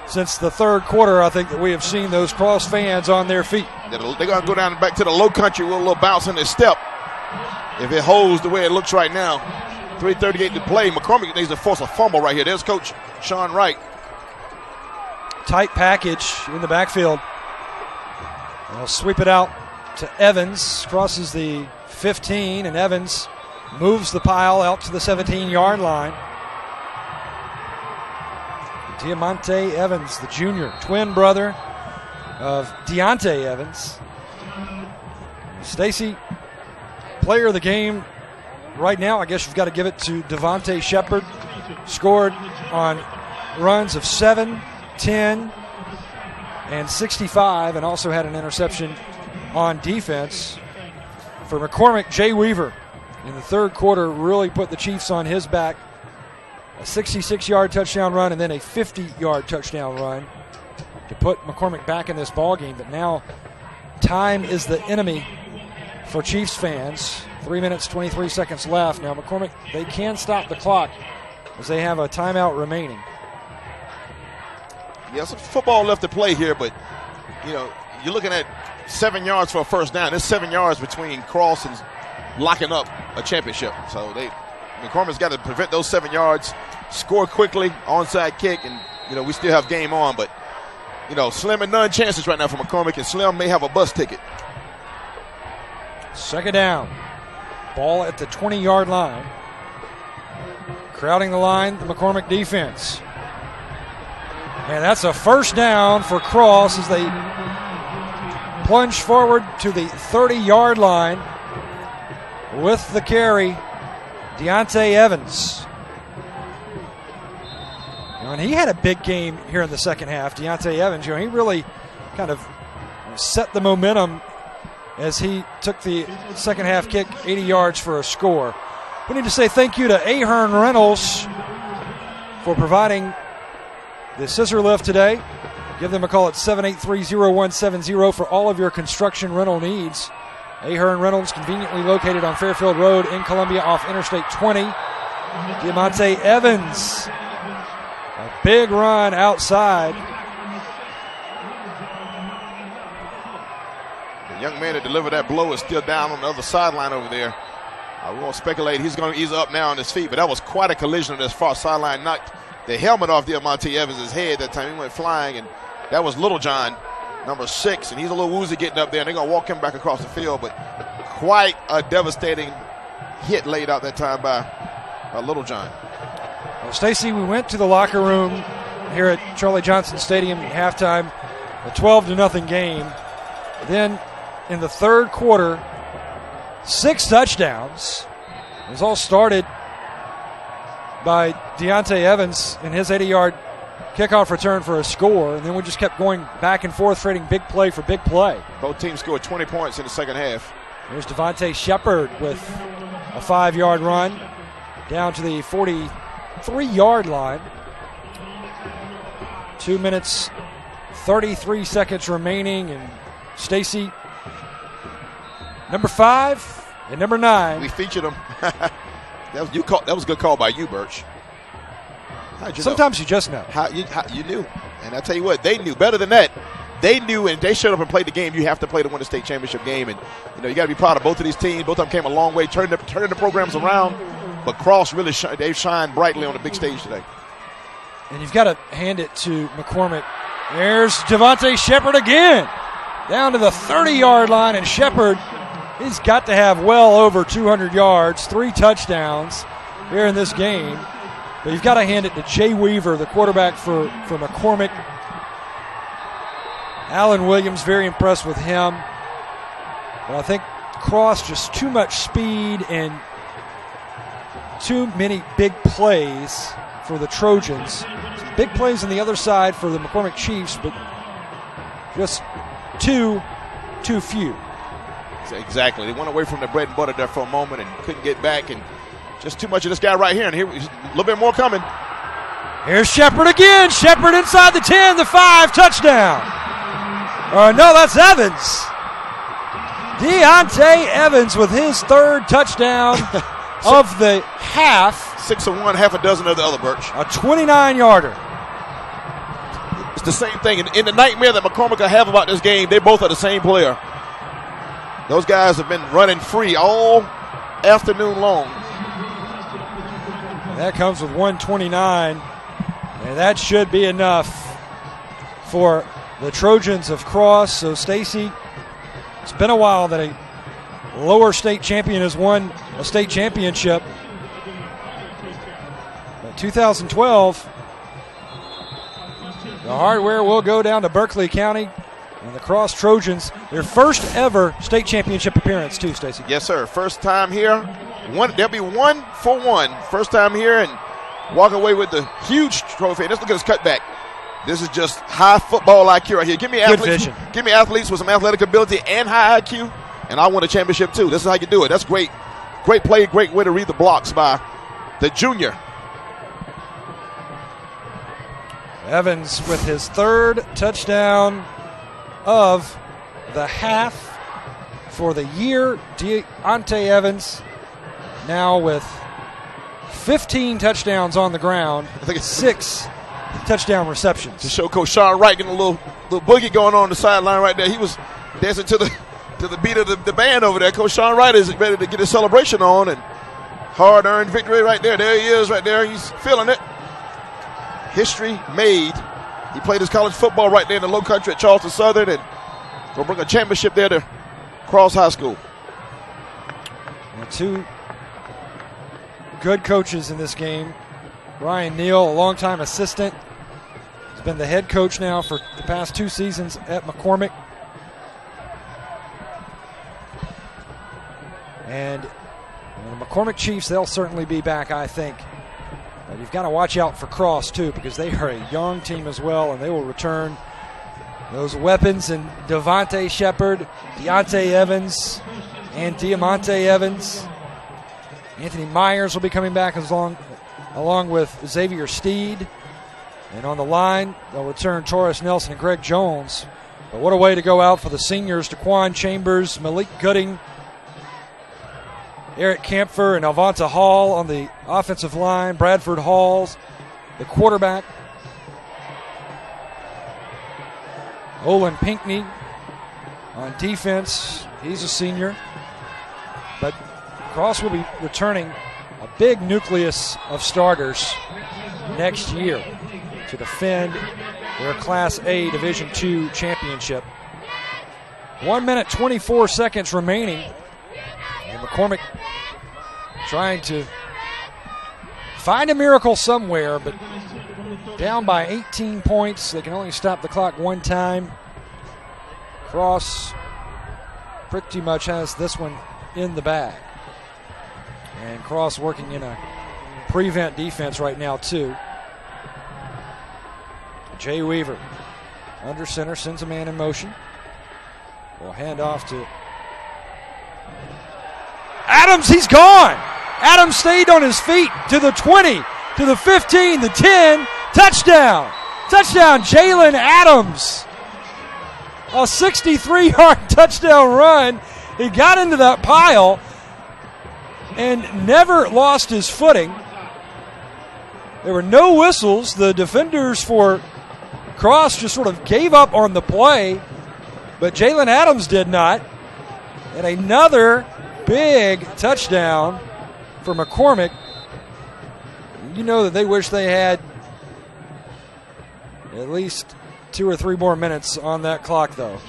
since the third quarter, I think, that we have seen those Cross fans on their feet. They're going to go down back to the low country with a little bounce in their step. If it holds the way it looks right now. 3:38 to play. McCormick needs to force a fumble right here. There's Coach Sean Wright. Tight package in the backfield. They'll sweep it out to Evans. Crosses the 15, and Evans moves the pile out to the 17-yard line. Diamante Evans, the junior, twin brother of Deontay Evans. Stacy, player of the game right now, I guess you've got to give it to Devontae Shepard. Scored on runs of 7, 10, and 65, and also had an interception on defense. For McCormick, Jay Weaver in the third quarter really put the Chiefs on his back. A 66-yard touchdown run and then a 50-yard touchdown run to put McCormick back in this ballgame. But now time is the enemy for Chiefs fans. 3 minutes, 23 seconds left. Now McCormick, they can stop the clock as they have a timeout remaining. Yeah, some football left to play here, but, you know, you're looking at 7 yards for a first down. There's 7 yards between Cross and locking up a championship. So McCormick's got to prevent those 7 yards, score quickly, onside kick, and, you know, we still have game on. But, you know, slim and none chances right now for McCormick, and Slim may have a bus ticket. Second down. Ball at the 20-yard line. Crowding the line, the McCormick defense. And that's a first down for Cross as they plunge forward to the 30-yard line with the carry, Deontay Evans. And he had a big game here in the second half. Deontay Evans, you know, he really kind of set the momentum as he took the second half kick 80 yards for a score. We need to say thank you to Ahern Rentals for providing the scissor lift today. Give them a call at 783-0170 for all of your construction rental needs. Ahern Reynolds, conveniently located on Fairfield Road in Columbia off Interstate 20. Diamante Evans, a big run outside. The young man that delivered that blow is still down on the other sideline over there. We won't speculate. He's going to ease up now on his feet, but that was quite a collision on this far sideline. Knocked the helmet off Diamante Evans' head that time. He went flying, and that was Little John, number 6, and he's a little woozy getting up there, and they're going to walk him back across the field, but quite a devastating hit laid out that time by Little John. Well, Stacy, we went to the locker room here at Charlie Johnson Stadium at halftime, a 12-0 game. Then in the third quarter, 6 touchdowns. It was all started by Deontay Evans in his 80-yard kickoff return for a score, and then we just kept going back and forth, trading big play for big play. Both teams scored 20 points in the second half. Here's Devontae Shepard with a 5-yard run down to the 43-yard line. 2 minutes, 33 seconds remaining, and Stacy, number 5 and number 9. We featured them. That was a good call by you, Birch. How'd you Sometimes know? You just know. How you knew. And I tell you what, they knew better than that. They knew, and they showed up and played the game. You have to play to win the state championship game. And, you know, you got to be proud of both of these teams. Both of them came a long way, turning the programs around. But Cross really they've shined brightly on the big stage today. And you've got to hand it to McCormick. There's Devontae Shepard again. Down to the 30-yard line, and Shepard, he's got to have well over 200 yards, 3 touchdowns here in this game. But you've got to hand it to Jay Weaver, the quarterback for McCormick. Alan Williams, very impressed with him. But I think Cross, just too much speed and too many big plays for the Trojans. Some big plays on the other side for the McCormick Chiefs, but just too few. Exactly. They went away from the bread and butter there for a moment and couldn't get back, and just too much of this guy right here. And here, a little bit more coming. Here's Shepard again. Shepard inside the 10, the 5, touchdown. No, that's Evans. Deontay Evans with his third touchdown of the half. 6 of one, half a dozen of the other, Birch. A 29-yarder. It's the same thing. In the nightmare that McCormick will have about this game, they both are the same player. Those guys have been running free all afternoon long. That comes with 129, and that should be enough for the Trojans of Cross. So, Stacy, it's been a while that a lower state champion has won a state championship. In 2012, the hardware will go down to Berkeley County, and the Cross Trojans, their first ever state championship appearance, too, Stacy. Yes, sir. First time here. There'll be 1 for 1. First time here, and walk away with the huge trophy. Let's look at his cutback. This is just high football IQ right here. Give me athletes. Give me athletes with some athletic ability and high IQ, and I won a championship too. This is how you do it. That's great. Great play, great way to read the blocks by the junior. Evans with his third touchdown of the half for the year. Deontay Evans now with 15 touchdowns on the ground. I think it's 6 touchdown receptions. To show Coach Sean Wright getting a little boogie going on the sideline right there. He was dancing to the beat of the band over there. Coach Sean Wright is ready to get his celebration on, and hard-earned victory right there. There he is right there. He's feeling it. History made. He played his college football right there in the Low Country at Charleston Southern, and will bring a championship there to Cross High School. And 2 good coaches in this game. Ryan Neal, a longtime assistant, has been the head coach now for the past 2 seasons at McCormick. And the McCormick Chiefs, they'll certainly be back, I think. But you've got to watch out for Cross, too, because they are a young team as well, and they will return those weapons in Devontae Shepard, Deontay Evans, and Diamante Evans. Anthony Myers will be coming back along with Xavier Steed. And on the line, they'll return Taurus Nelson and Greg Jones. But what a way to go out for the seniors. Daquan Chambers, Malik Gooding, Eric Kampfer, and Alvanta Hall on the offensive line. Bradford Halls, the quarterback. Olin Pinkney on defense. He's a senior. But Cross will be returning a big nucleus of starters next year to defend their Class A Division II championship. 1 minute, 24 seconds remaining. And McCormick trying to find a miracle somewhere, but down by 18 points. They can only stop the clock 1 time. Cross pretty much has this one in the bag. And Cross working in a prevent defense right now, too. Jay Weaver under center, sends a man in motion. Will hand off to Adams. He's gone. Adams stayed on his feet to the 20, to the 15, the 10. Touchdown. Touchdown, Jalen Adams. A 63-yard touchdown run. He got into that pile and never lost his footing. There were no whistles. The defenders for Cross just sort of gave up on the play, but Jalen Adams did not. And another big touchdown for McCormick. You know that they wish they had at least 2 or 3 more minutes on that clock, though.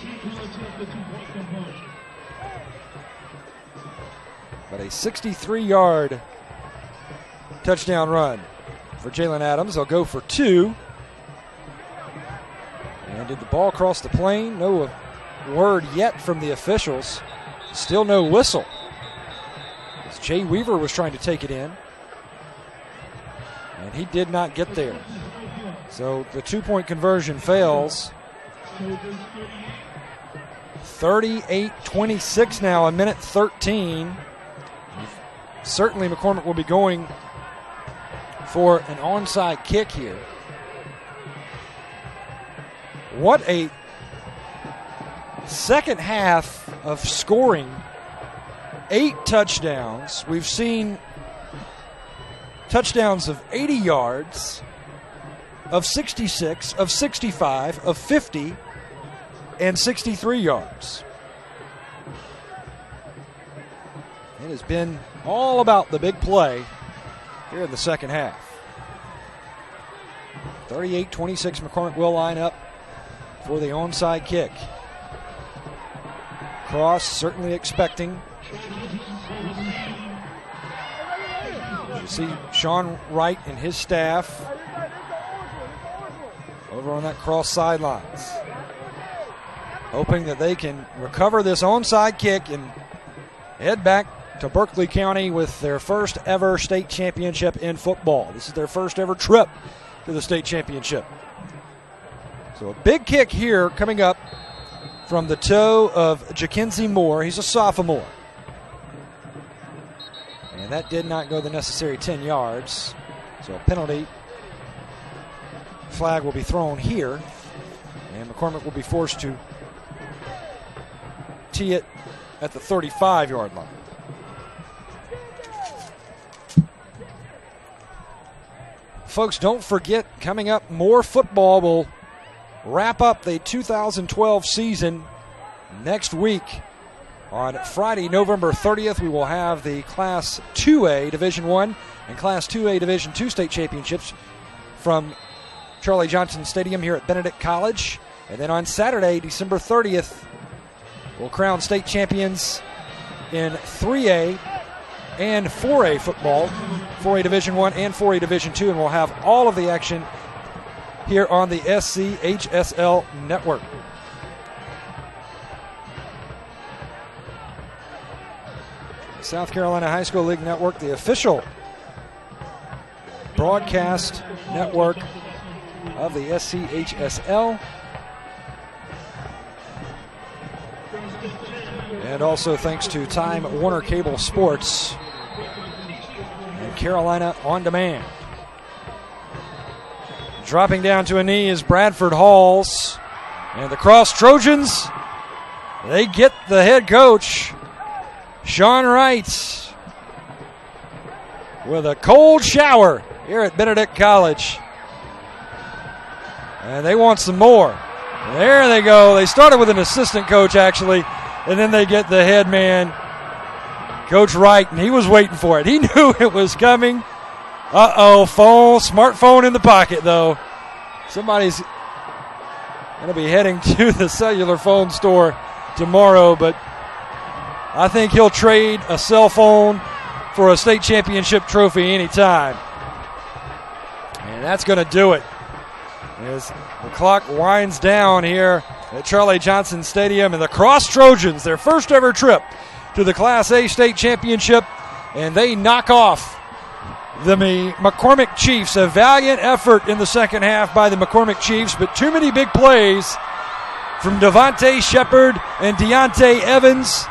But a 63-yard touchdown run for Jalen Adams. They'll go for 2. And did the ball cross the plane? No word yet from the officials. Still no whistle. As Jay Weaver was trying to take it in, and he did not get there. So the 2-point conversion fails. 38-26 now, a minute 13. Certainly McCormick will be going for an onside kick here. What a second half of scoring. 8 touchdowns. We've seen touchdowns of 80 yards, of 66, of 65, of 50, and 63 yards. It has been all about the big play here in the second half. 38-26, McCormick will line up for the onside kick. Cross certainly expecting. You see Sean Wright and his staff over on that cross sidelines, hoping that they can recover this onside kick and head back to Berkeley County with their first ever state championship in football. This is their first ever trip to the state championship. So a big kick here coming up from the toe of Jackenzie Moore. He's a sophomore. And that did not go the necessary 10 yards. So a penalty flag will be thrown here. And McCormick will be forced to tee it at the 35-yard line. Folks, don't forget, coming up, more football will wrap up the 2012 season next week. On Friday, November 30th, we will have the Class 2A Division I and Class 2A Division II state championships from Charlie Johnson Stadium here at Benedict College. And then on Saturday, December 30th, we'll crown state champions in 3A and 4A football, 4A Division I and 4A Division II, and we'll have all of the action here on the SCHSL network. South Carolina High School League Network, the official broadcast network of the SCHSL. And also thanks to Time Warner Cable Sports and Carolina On Demand. Dropping down to a knee is Bradford Halls. And the Cross Trojans, they get the head coach, Sean Wright, with a cold shower here at Benedict College. And they want some more. There they go. They started with an assistant coach, actually, and then they get the head man, Coach Wright, and he was waiting for it. He knew it was coming. Smartphone in the pocket, though. Somebody's going to be heading to the cellular phone store tomorrow, but I think he'll trade a cell phone for a state championship trophy anytime. And that's going to do it. As the clock winds down here at Charlie Johnson Stadium, and the Cross Trojans, their first ever trip to the Class A state championship, and they knock off the McCormick Chiefs. A valiant effort in the second half by the McCormick Chiefs, but too many big plays from Devontae Shepard and Deontay Evans,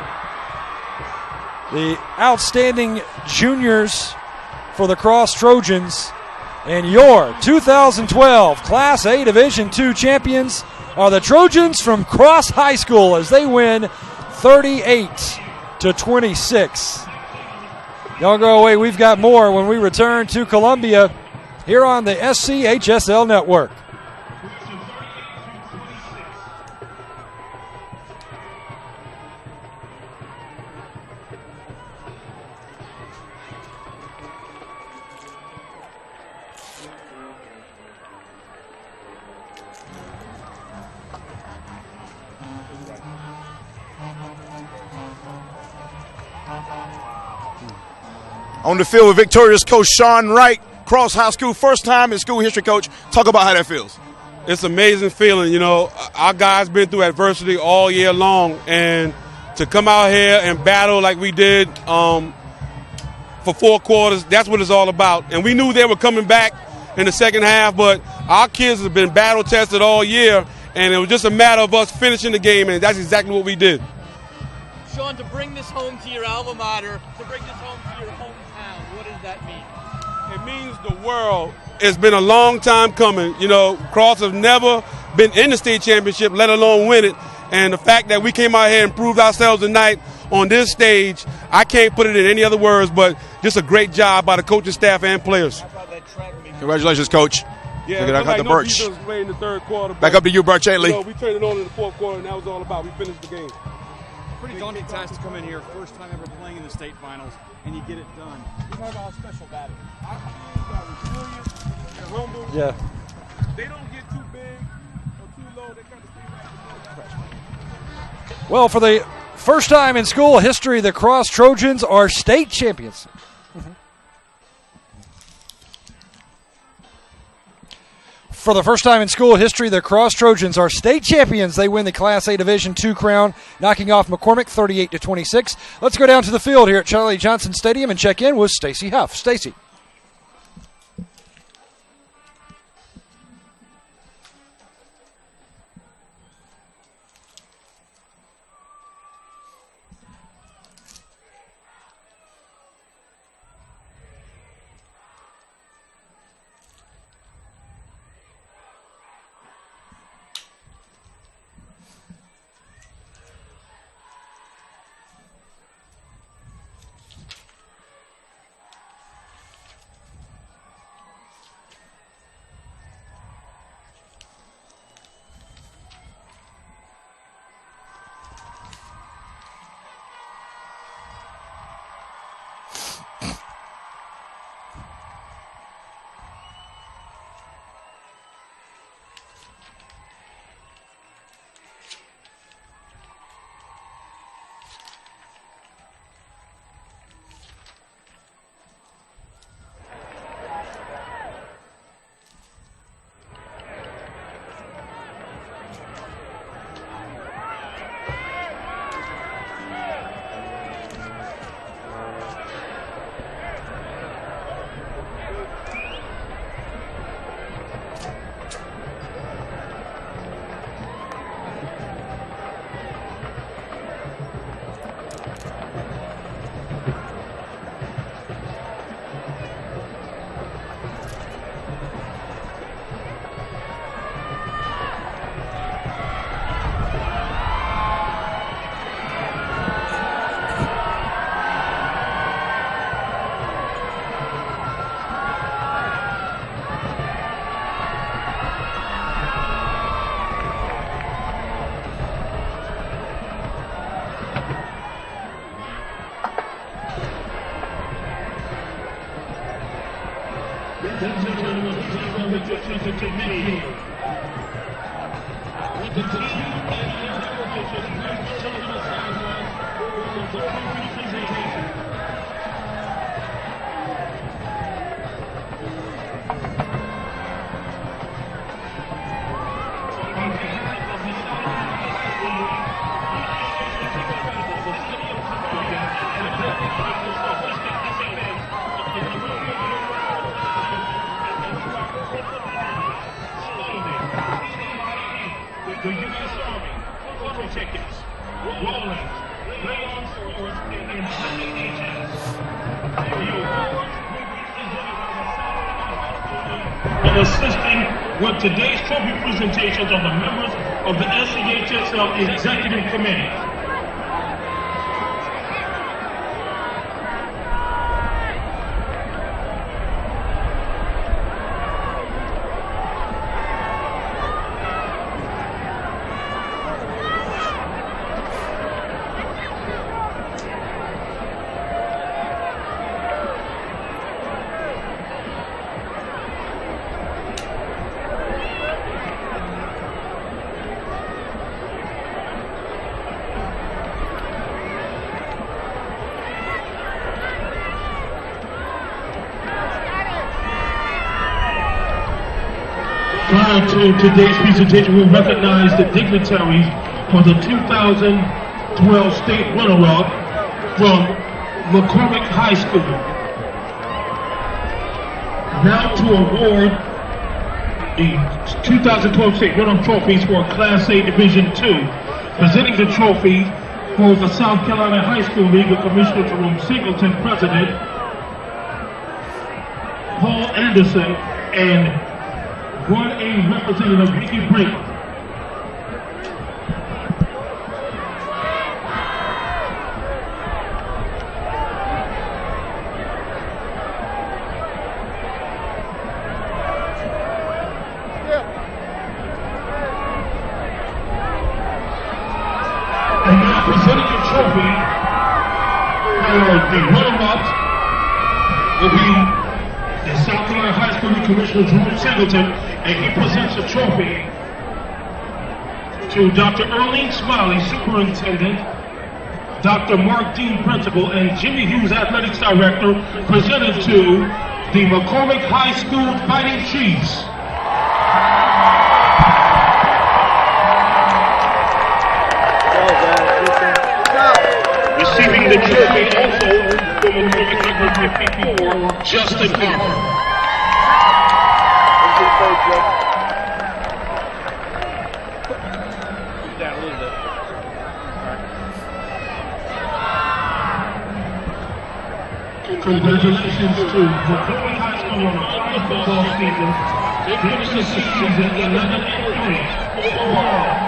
the outstanding juniors for the Cross Trojans. And your 2012 Class A Division II champions are the Trojans from Cross High School as they win 38-26. Don't go away. We've got more when we return to Columbia here on the SCHSL Network. On the field with victorious coach Sean Wright, Cross High School, first time in school history, coach. Talk about how that feels. It's an amazing feeling. You know, our guys been through adversity all year long, and to come out here and battle like we did for 4 quarters, that's what it's all about. And we knew they were coming back in the second half, but our kids have been battle tested all year, and it was just a matter of us finishing the game, and that's exactly what we did. Sean, to bring this home to your alma mater, to bring this home to your hometown, what does that mean? It means the world. It's been a long time coming. You know, Cross have never been in the state championship, let alone win it. And the fact that we came out here and proved ourselves tonight on this stage, I can't put it in any other words, but just a great job by the coaching staff and players. Congratulations, Coach. Yeah, look at no Birch. defense played in the third quarter. Back up to you, Birch Chantley. You know, we turned it on in the fourth quarter, and that was all about. We finished the game. Pretty daunting task to come in here, first time ever playing in the state finals, and you get it done. You talk about special batting. Resilient and humble. Yeah. They don't get too big or too low. They kind of stay right. Well, for the first time in school history, the Cross Trojans are state champions. For the first time in school history, the Cross Trojans are state champions. They win the Class A Division II crown, knocking off McCormick 38-26. Let's go down to the field here at Charlie Johnson Stadium and check in with Stacy Huff. Stacy. The U.S. Army, lottery tickets, rollings, layouts, and citations. The awards will be presented by the South and assisting with today's trophy presentations are the members of the SCHSL Executive Committee. Prior to today's presentation, we'll recognize the dignitaries for the 2012 state runner-up from McCormick High School. Now to award the 2012 state runner-up trophies for Class A Division II. Presenting the trophy for the South Carolina High School League with Commissioner Jerome Singleton, President. Paul Anderson, and 1A representative Ricky Brink. And now presenting the trophy for the runner-ups will be the South Carolina High School Commissioner Jerome Singleton, and he presents the trophy to Dr. Earlene Smiley, Superintendent, Dr. Mark Dean, Principal, and Jimmy Hughes, Athletics Director, presented to the McCormick High School Fighting Chiefs. Receiving the trophy also from McCormick number 54, Justin Harper. Congratulations to McCormick High School on the football season. They finished the season 11-3 overall.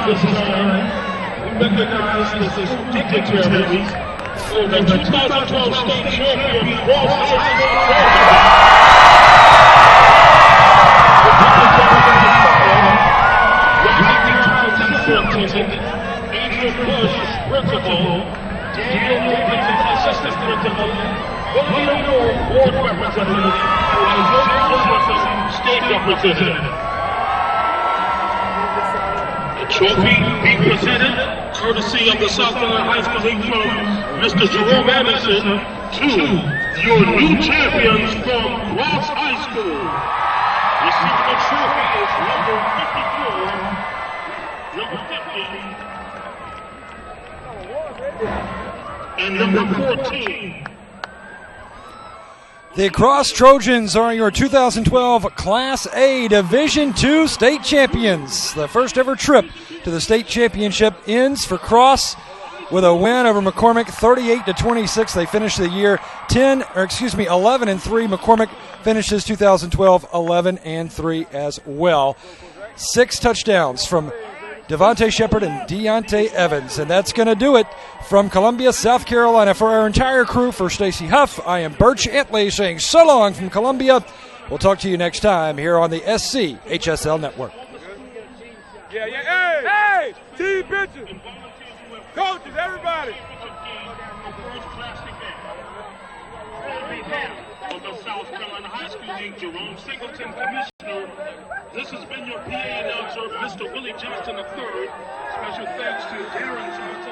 This is we recognize the dignitaries for the 2012 state champion, Ross Adrian Bush, principal, Daniel Davidson, assistant principal, William Moore, board representative, and Joe Jefferson, state representative. Trophy being presented, courtesy of the South Carolina High School League from Mr. Jerome Anderson, to your new champions from Ross High School. Receiving the trophy is number 54, number 50, and number 14. The Cross Trojans are your 2012 Class A Division II state champions. The first ever trip to the state championship ends for Cross with a win over McCormick, 38-26. They finished the year 11-3. McCormick finishes 2012 11-3 as well. 6 touchdowns from Devontae Shepard and Deontay Evans. And that's going to do it from Columbia, South Carolina. For our entire crew, for Stacy Huff, I am Birch Antley saying so long from Columbia. We'll talk to you next time here on the SCHSL Network. Hey, team bitches, coaches, everybody. Of the South Carolina High School League, Jerome Singleton, Commissioner. This has been your PA announcer, Mr. Willie Johnston III. Special thanks to Darren Johnson.